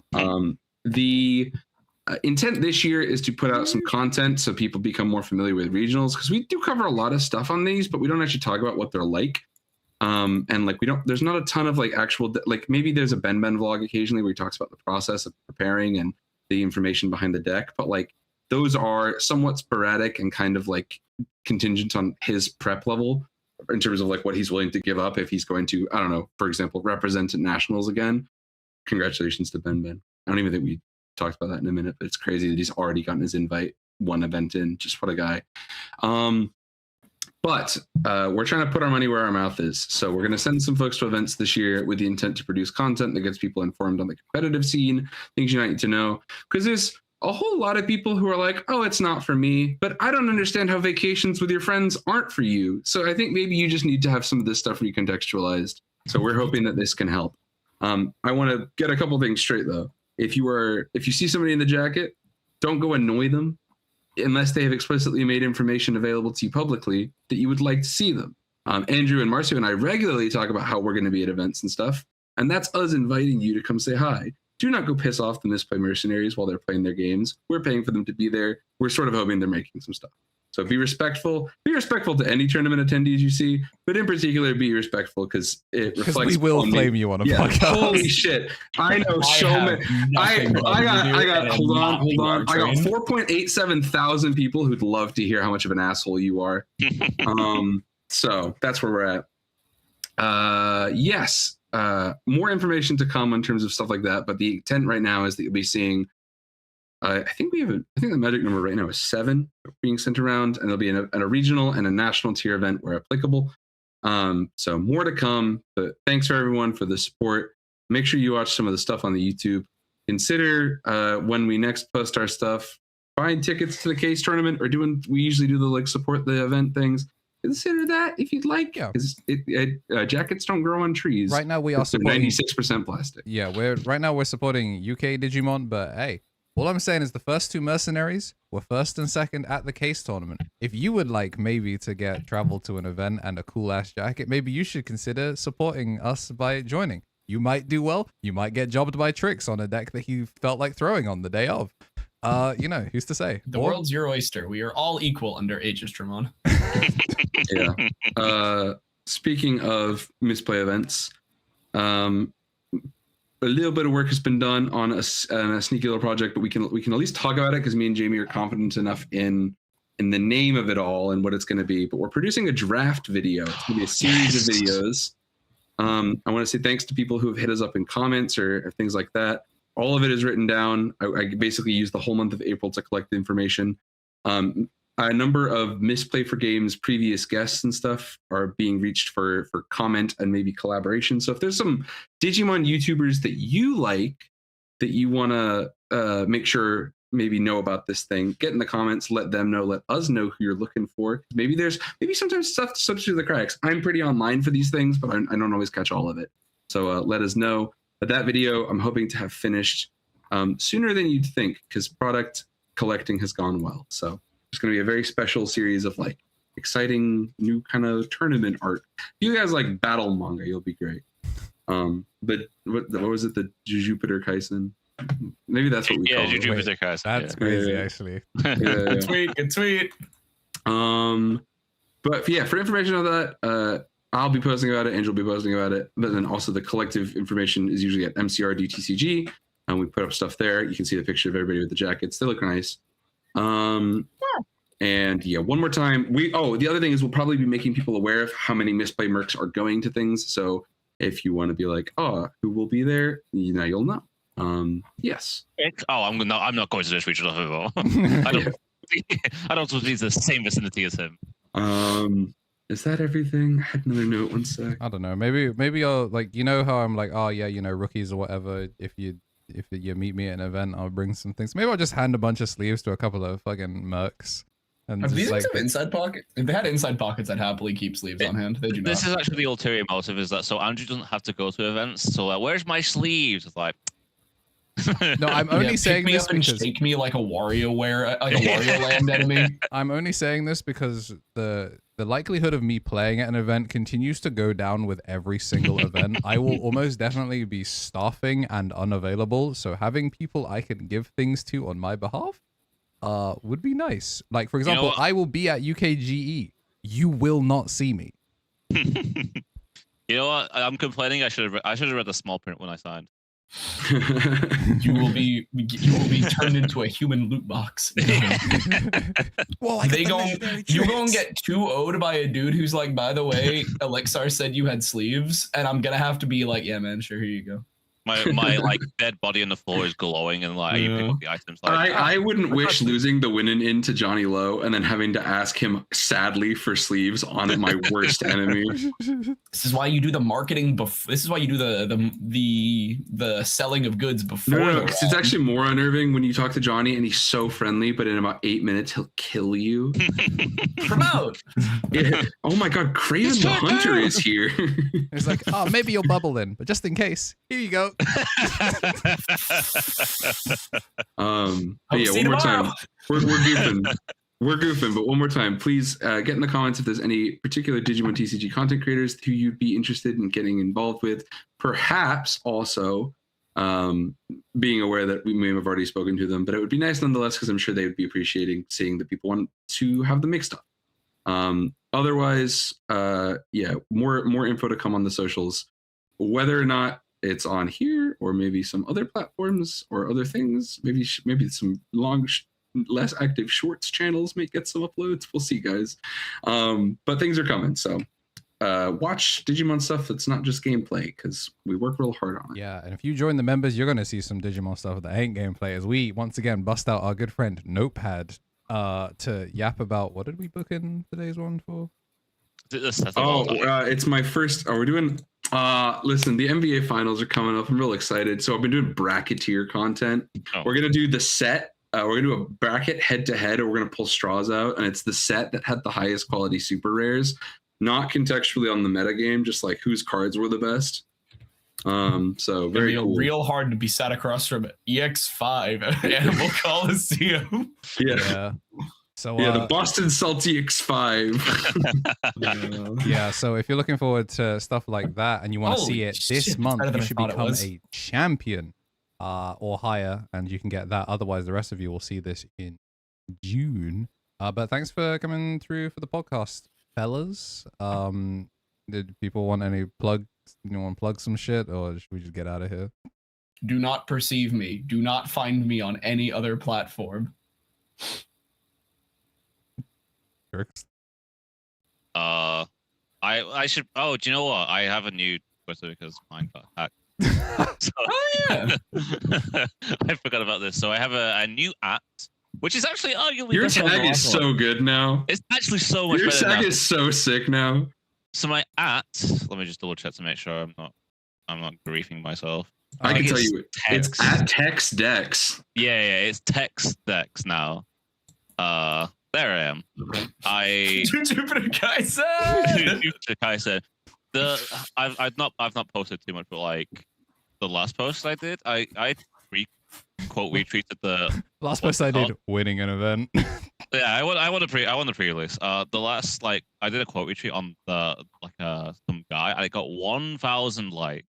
The intent this year is to put out some content so people become more familiar with regionals, because we do cover a lot of stuff on these, but we don't actually talk about what they're like. And like there's not a ton of like actual, like maybe there's a Ben vlog occasionally where he talks about the process of preparing and the information behind the deck, but like those are somewhat sporadic and kind of like contingent on his prep level in terms of like what he's willing to give up if he's going to, I don't know, for example, represent at nationals again. Congratulations to Ben. I don't even think we talked about that in a minute, but it's crazy that he's already gotten his invite one event in. Just what a guy. But we're trying to put our money where our mouth is. So we're going to send some folks to events this year with the intent to produce content that gets people informed on the competitive scene, things you might need to know. Because there's a whole lot of people who are like, oh, it's not for me, but I don't understand how vacations with your friends aren't for you. So I think maybe you just need to have some of this stuff recontextualized. So we're hoping that this can help. I want to get a couple things straight, though. If you see somebody in the jacket, don't go annoy them unless they have explicitly made information available to you publicly that you would like to see them. Andrew and Marcio and I regularly talk about how we're going to be at events and stuff. And that's us inviting you to come say hi. Do not go piss off the Misplay mercenaries while they're playing their games. We're paying for them to be there. We're sort of hoping they're making some stuff. So be respectful. Be respectful to any tournament attendees you see, but in particular, be respectful because it reflects. We will flame you on a podcast. Holy shit! I know so many. I got. Hold on. I got 4.87 thousand people who'd love to hear how much of an asshole you are. So that's where we're at. Yes. More information to come in terms of stuff like that, but the intent right now is that you'll be seeing. I think the magic number right now is 7 being sent around, and there'll be a regional and a national tier event where applicable. So more to come. But thanks for everyone for the support. Make sure you watch some of the stuff on the YouTube. Consider when we next post our stuff, buying tickets to the case tournament, or we usually do the like support the event things. Consider that if you'd like. Yeah, because jackets don't grow on trees. Right now we are supporting 96% plastic. Yeah, we're supporting UK Digimon, but hey, all I'm saying is the first 2 mercenaries were 1st and 2nd at the case tournament. If you would like maybe to get travel to an event and a cool ass jacket, maybe you should consider supporting us by joining. You might do well. You might get jobbed by Tricks on a deck that he felt like throwing on the day of. Who's to say? The world's your oyster. We are all equal under Aegisdramon. Yeah. Speaking of Misplay events, a little bit of work has been done on a sneaky little project, but we can at least talk about it because me and Jamie are confident enough in the name of it all and what it's going to be. But we're producing a draft video. It's going to be a series of videos. I want to say thanks to people who have hit us up in comments or things like that. All of it is written down. I basically used the whole month of April to collect the information. A number of Misplay for Games previous guests and stuff are being reached for comment and maybe collaboration. So if there's some Digimon YouTubers that you like, that you want to make sure maybe know about this thing, get in the comments, let them know, let us know who you're looking for. Maybe sometimes stuff slips through the cracks. I'm pretty online for these things, but I don't always catch all of it. So let us know. But that video I'm hoping to have finished sooner than you'd think because product collecting has gone well. So it's going to be a very special series of like exciting new kind of tournament art. If you guys like battle manga, you'll be great. But what was it? The Jupiter Kaisen? Maybe that's what we call it. Jupiter Kaisen. That's crazy, actually. Good tweet. But yeah, for information on that, I'll be posting about it. Angel will be posting about it. But then also the collective information is usually at MCRDTCG, and we put up stuff there. You can see the picture of everybody with the jackets. They look nice. And yeah, one more time. The other thing is we'll probably be making people aware of how many Misplay mercs are going to things. So if you want to be like, who will be there? You'll know. Yes. I'm not going to this regional football. I don't want to be in the same vicinity as him. Is that everything? I had another note. One sec. I don't know. Maybe I'll like, how I'm like, rookies or whatever. If you meet me at an event, I'll bring some things. Maybe I'll just hand a bunch of sleeves to a couple of fucking mercs. And have these have inside pockets? If they had inside pockets, I'd happily keep sleeves on hand. They do not. This is actually the ulterior motive, is that so Andrew doesn't have to go to events. So where's my sleeves? It's like. No, I'm only saying this because shake me like a WarioWare, like a Wario Land enemy. I'm only saying this because the likelihood of me playing at an event continues to go down with every single event. I will almost definitely be staffing and unavailable, so having people I can give things to on my behalf would be nice. Like, for example, I will be at UKGE. You will not see me. You know what? I'm complaining. I should have read the small print when I signed. You will be turned into a human loot box. Well, you gonna get 2-0'd by a dude who's like, by the way, Elixar said you had sleeves, and I'm gonna have to be like, yeah, man, sure, here you go. My like dead body on the floor is glowing, and like you pick up the items. Like, I wouldn't wish losing the win in to Johnny Lowe and then having to ask him sadly for sleeves on my worst enemy. This is why you do the marketing this is why you do the selling of goods before. No, because it's actually more unnerving when you talk to Johnny and he's so friendly, but in about 8 minutes he'll kill you. Promote. Yeah. Oh my God, Craven the Hunter is here. It's like, maybe you'll bubble in, but just in case, here you go. One more time. We're goofing. We're goofing, but one more time, please get in the comments if there's any particular Digimon TCG content creators who you'd be interested in getting involved with. Perhaps also being aware that we may have already spoken to them, but it would be nice nonetheless because I'm sure they would be appreciating seeing that people want to have the mixed up. Otherwise, yeah, more info to come on the socials, whether or not it's on here or maybe some other platforms or other things. Maybe some long, less active shorts channels may get some uploads. We'll see, guys. But things are coming, so watch Digimon stuff that's not just gameplay because we work real hard on it. Yeah, and if you join the members, you're gonna see some Digimon stuff that ain't gameplay. As we once again bust out our good friend Notepad to yap about what did we book in today's one for? It's my first. We're doing. Listen, the NBA finals are coming up. I'm real excited. So I've been doing bracketeer content. We're gonna do the set. We're gonna do a bracket head to head, and we're gonna pull straws out, and it's the set that had the highest quality super rares, not contextually on the meta game, just like whose cards were the best. So very cool. Real hard to be sat across from EX5 Animal Coliseum. Yeah. So the Boston Salty X5. Yeah, so if you're looking forward to stuff like that and you want to see it this month, you should become a champion or higher, and you can get that. Otherwise, the rest of you will see this in June. But thanks for coming through for the podcast, fellas. Did people want any plugs? You want to plug some shit, or should we just get out of here? Do not perceive me. Do not find me on any other platform. Jerks. I should. Oh, do you know what? I have a new Twitter because mine got hacked. So, yeah. I forgot about this. So I have a new @, which is actually arguably your tag is so good now. It's actually so much your better. Your tag is so sick now. So my @, let me just double check to make sure I'm not griefing myself. I can tell you, it's @TextDex. Yeah, it's TextDex now. There I am. Jupiter Kaiser. Jupiter Kaiser. I've not posted too much, but like the last post I did, I retweeted the last post I did, winning an event. Yeah, I want to pre-release. The last I did a quote retweet on some guy, and it got 1,000 likes.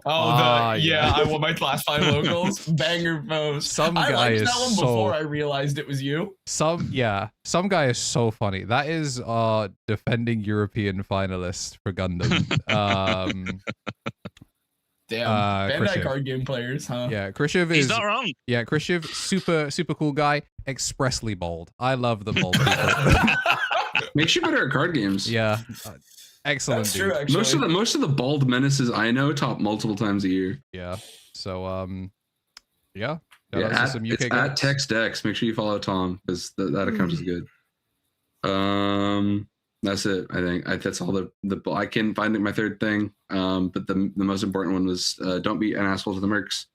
I won my class 5 locals. Banger post. Some guy liked is that one before I realized it was you. Some guy is so funny. That is our defending European finalist for Gundam. Damn, Bandai card game players, huh? Yeah, Krishiv is. He's not wrong. Yeah, Krishiv, super cool guy. Expressly bold. I love the bold people. Makes you better at card games. Yeah. Excellent. That's true, actually. Most of the bald menaces I know top multiple times a year. Yeah. So yeah. It's some UK @TextDex. Make sure you follow Tom because that account is good. That's it. I think that's all the I can find it my third thing. But the most important one was don't be an asshole to the mercs.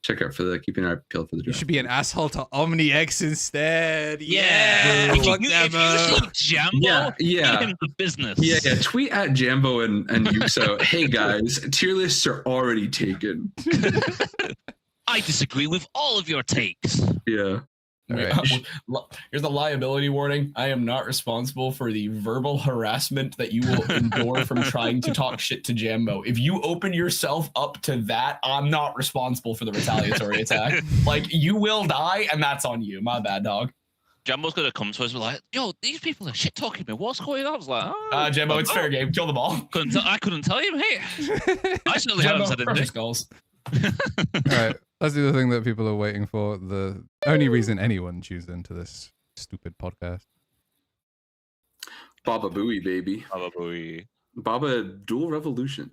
Check out for the keeping our peeled for the draft. You should be an asshole to OmniX instead. Yeah. If you Jambo, yeah. in the business. Yeah. Tweet @Jambo and Yuxo. Hey guys, tier lists are already taken. I disagree with all of your takes. Yeah. Right. Here's the liability warning. I am not responsible for the verbal harassment that you will endure from trying to talk shit to Jambo. If you open yourself up to that, I'm not responsible for the retaliatory attack. Like, you will die, and that's on you. My bad, dog. Jambo's gonna come to us and be like, yo, these people are shit talking me. What's going on? I was like, Jambo, it's fair game. Kill them all. I couldn't tell you, hey. I certainly haven't said anything. Skulls. All right, let's do the thing that people are waiting for. The only reason anyone tunes into this stupid podcast. Baba Booey, baby. Baba Booey. Baba Dual Revolution.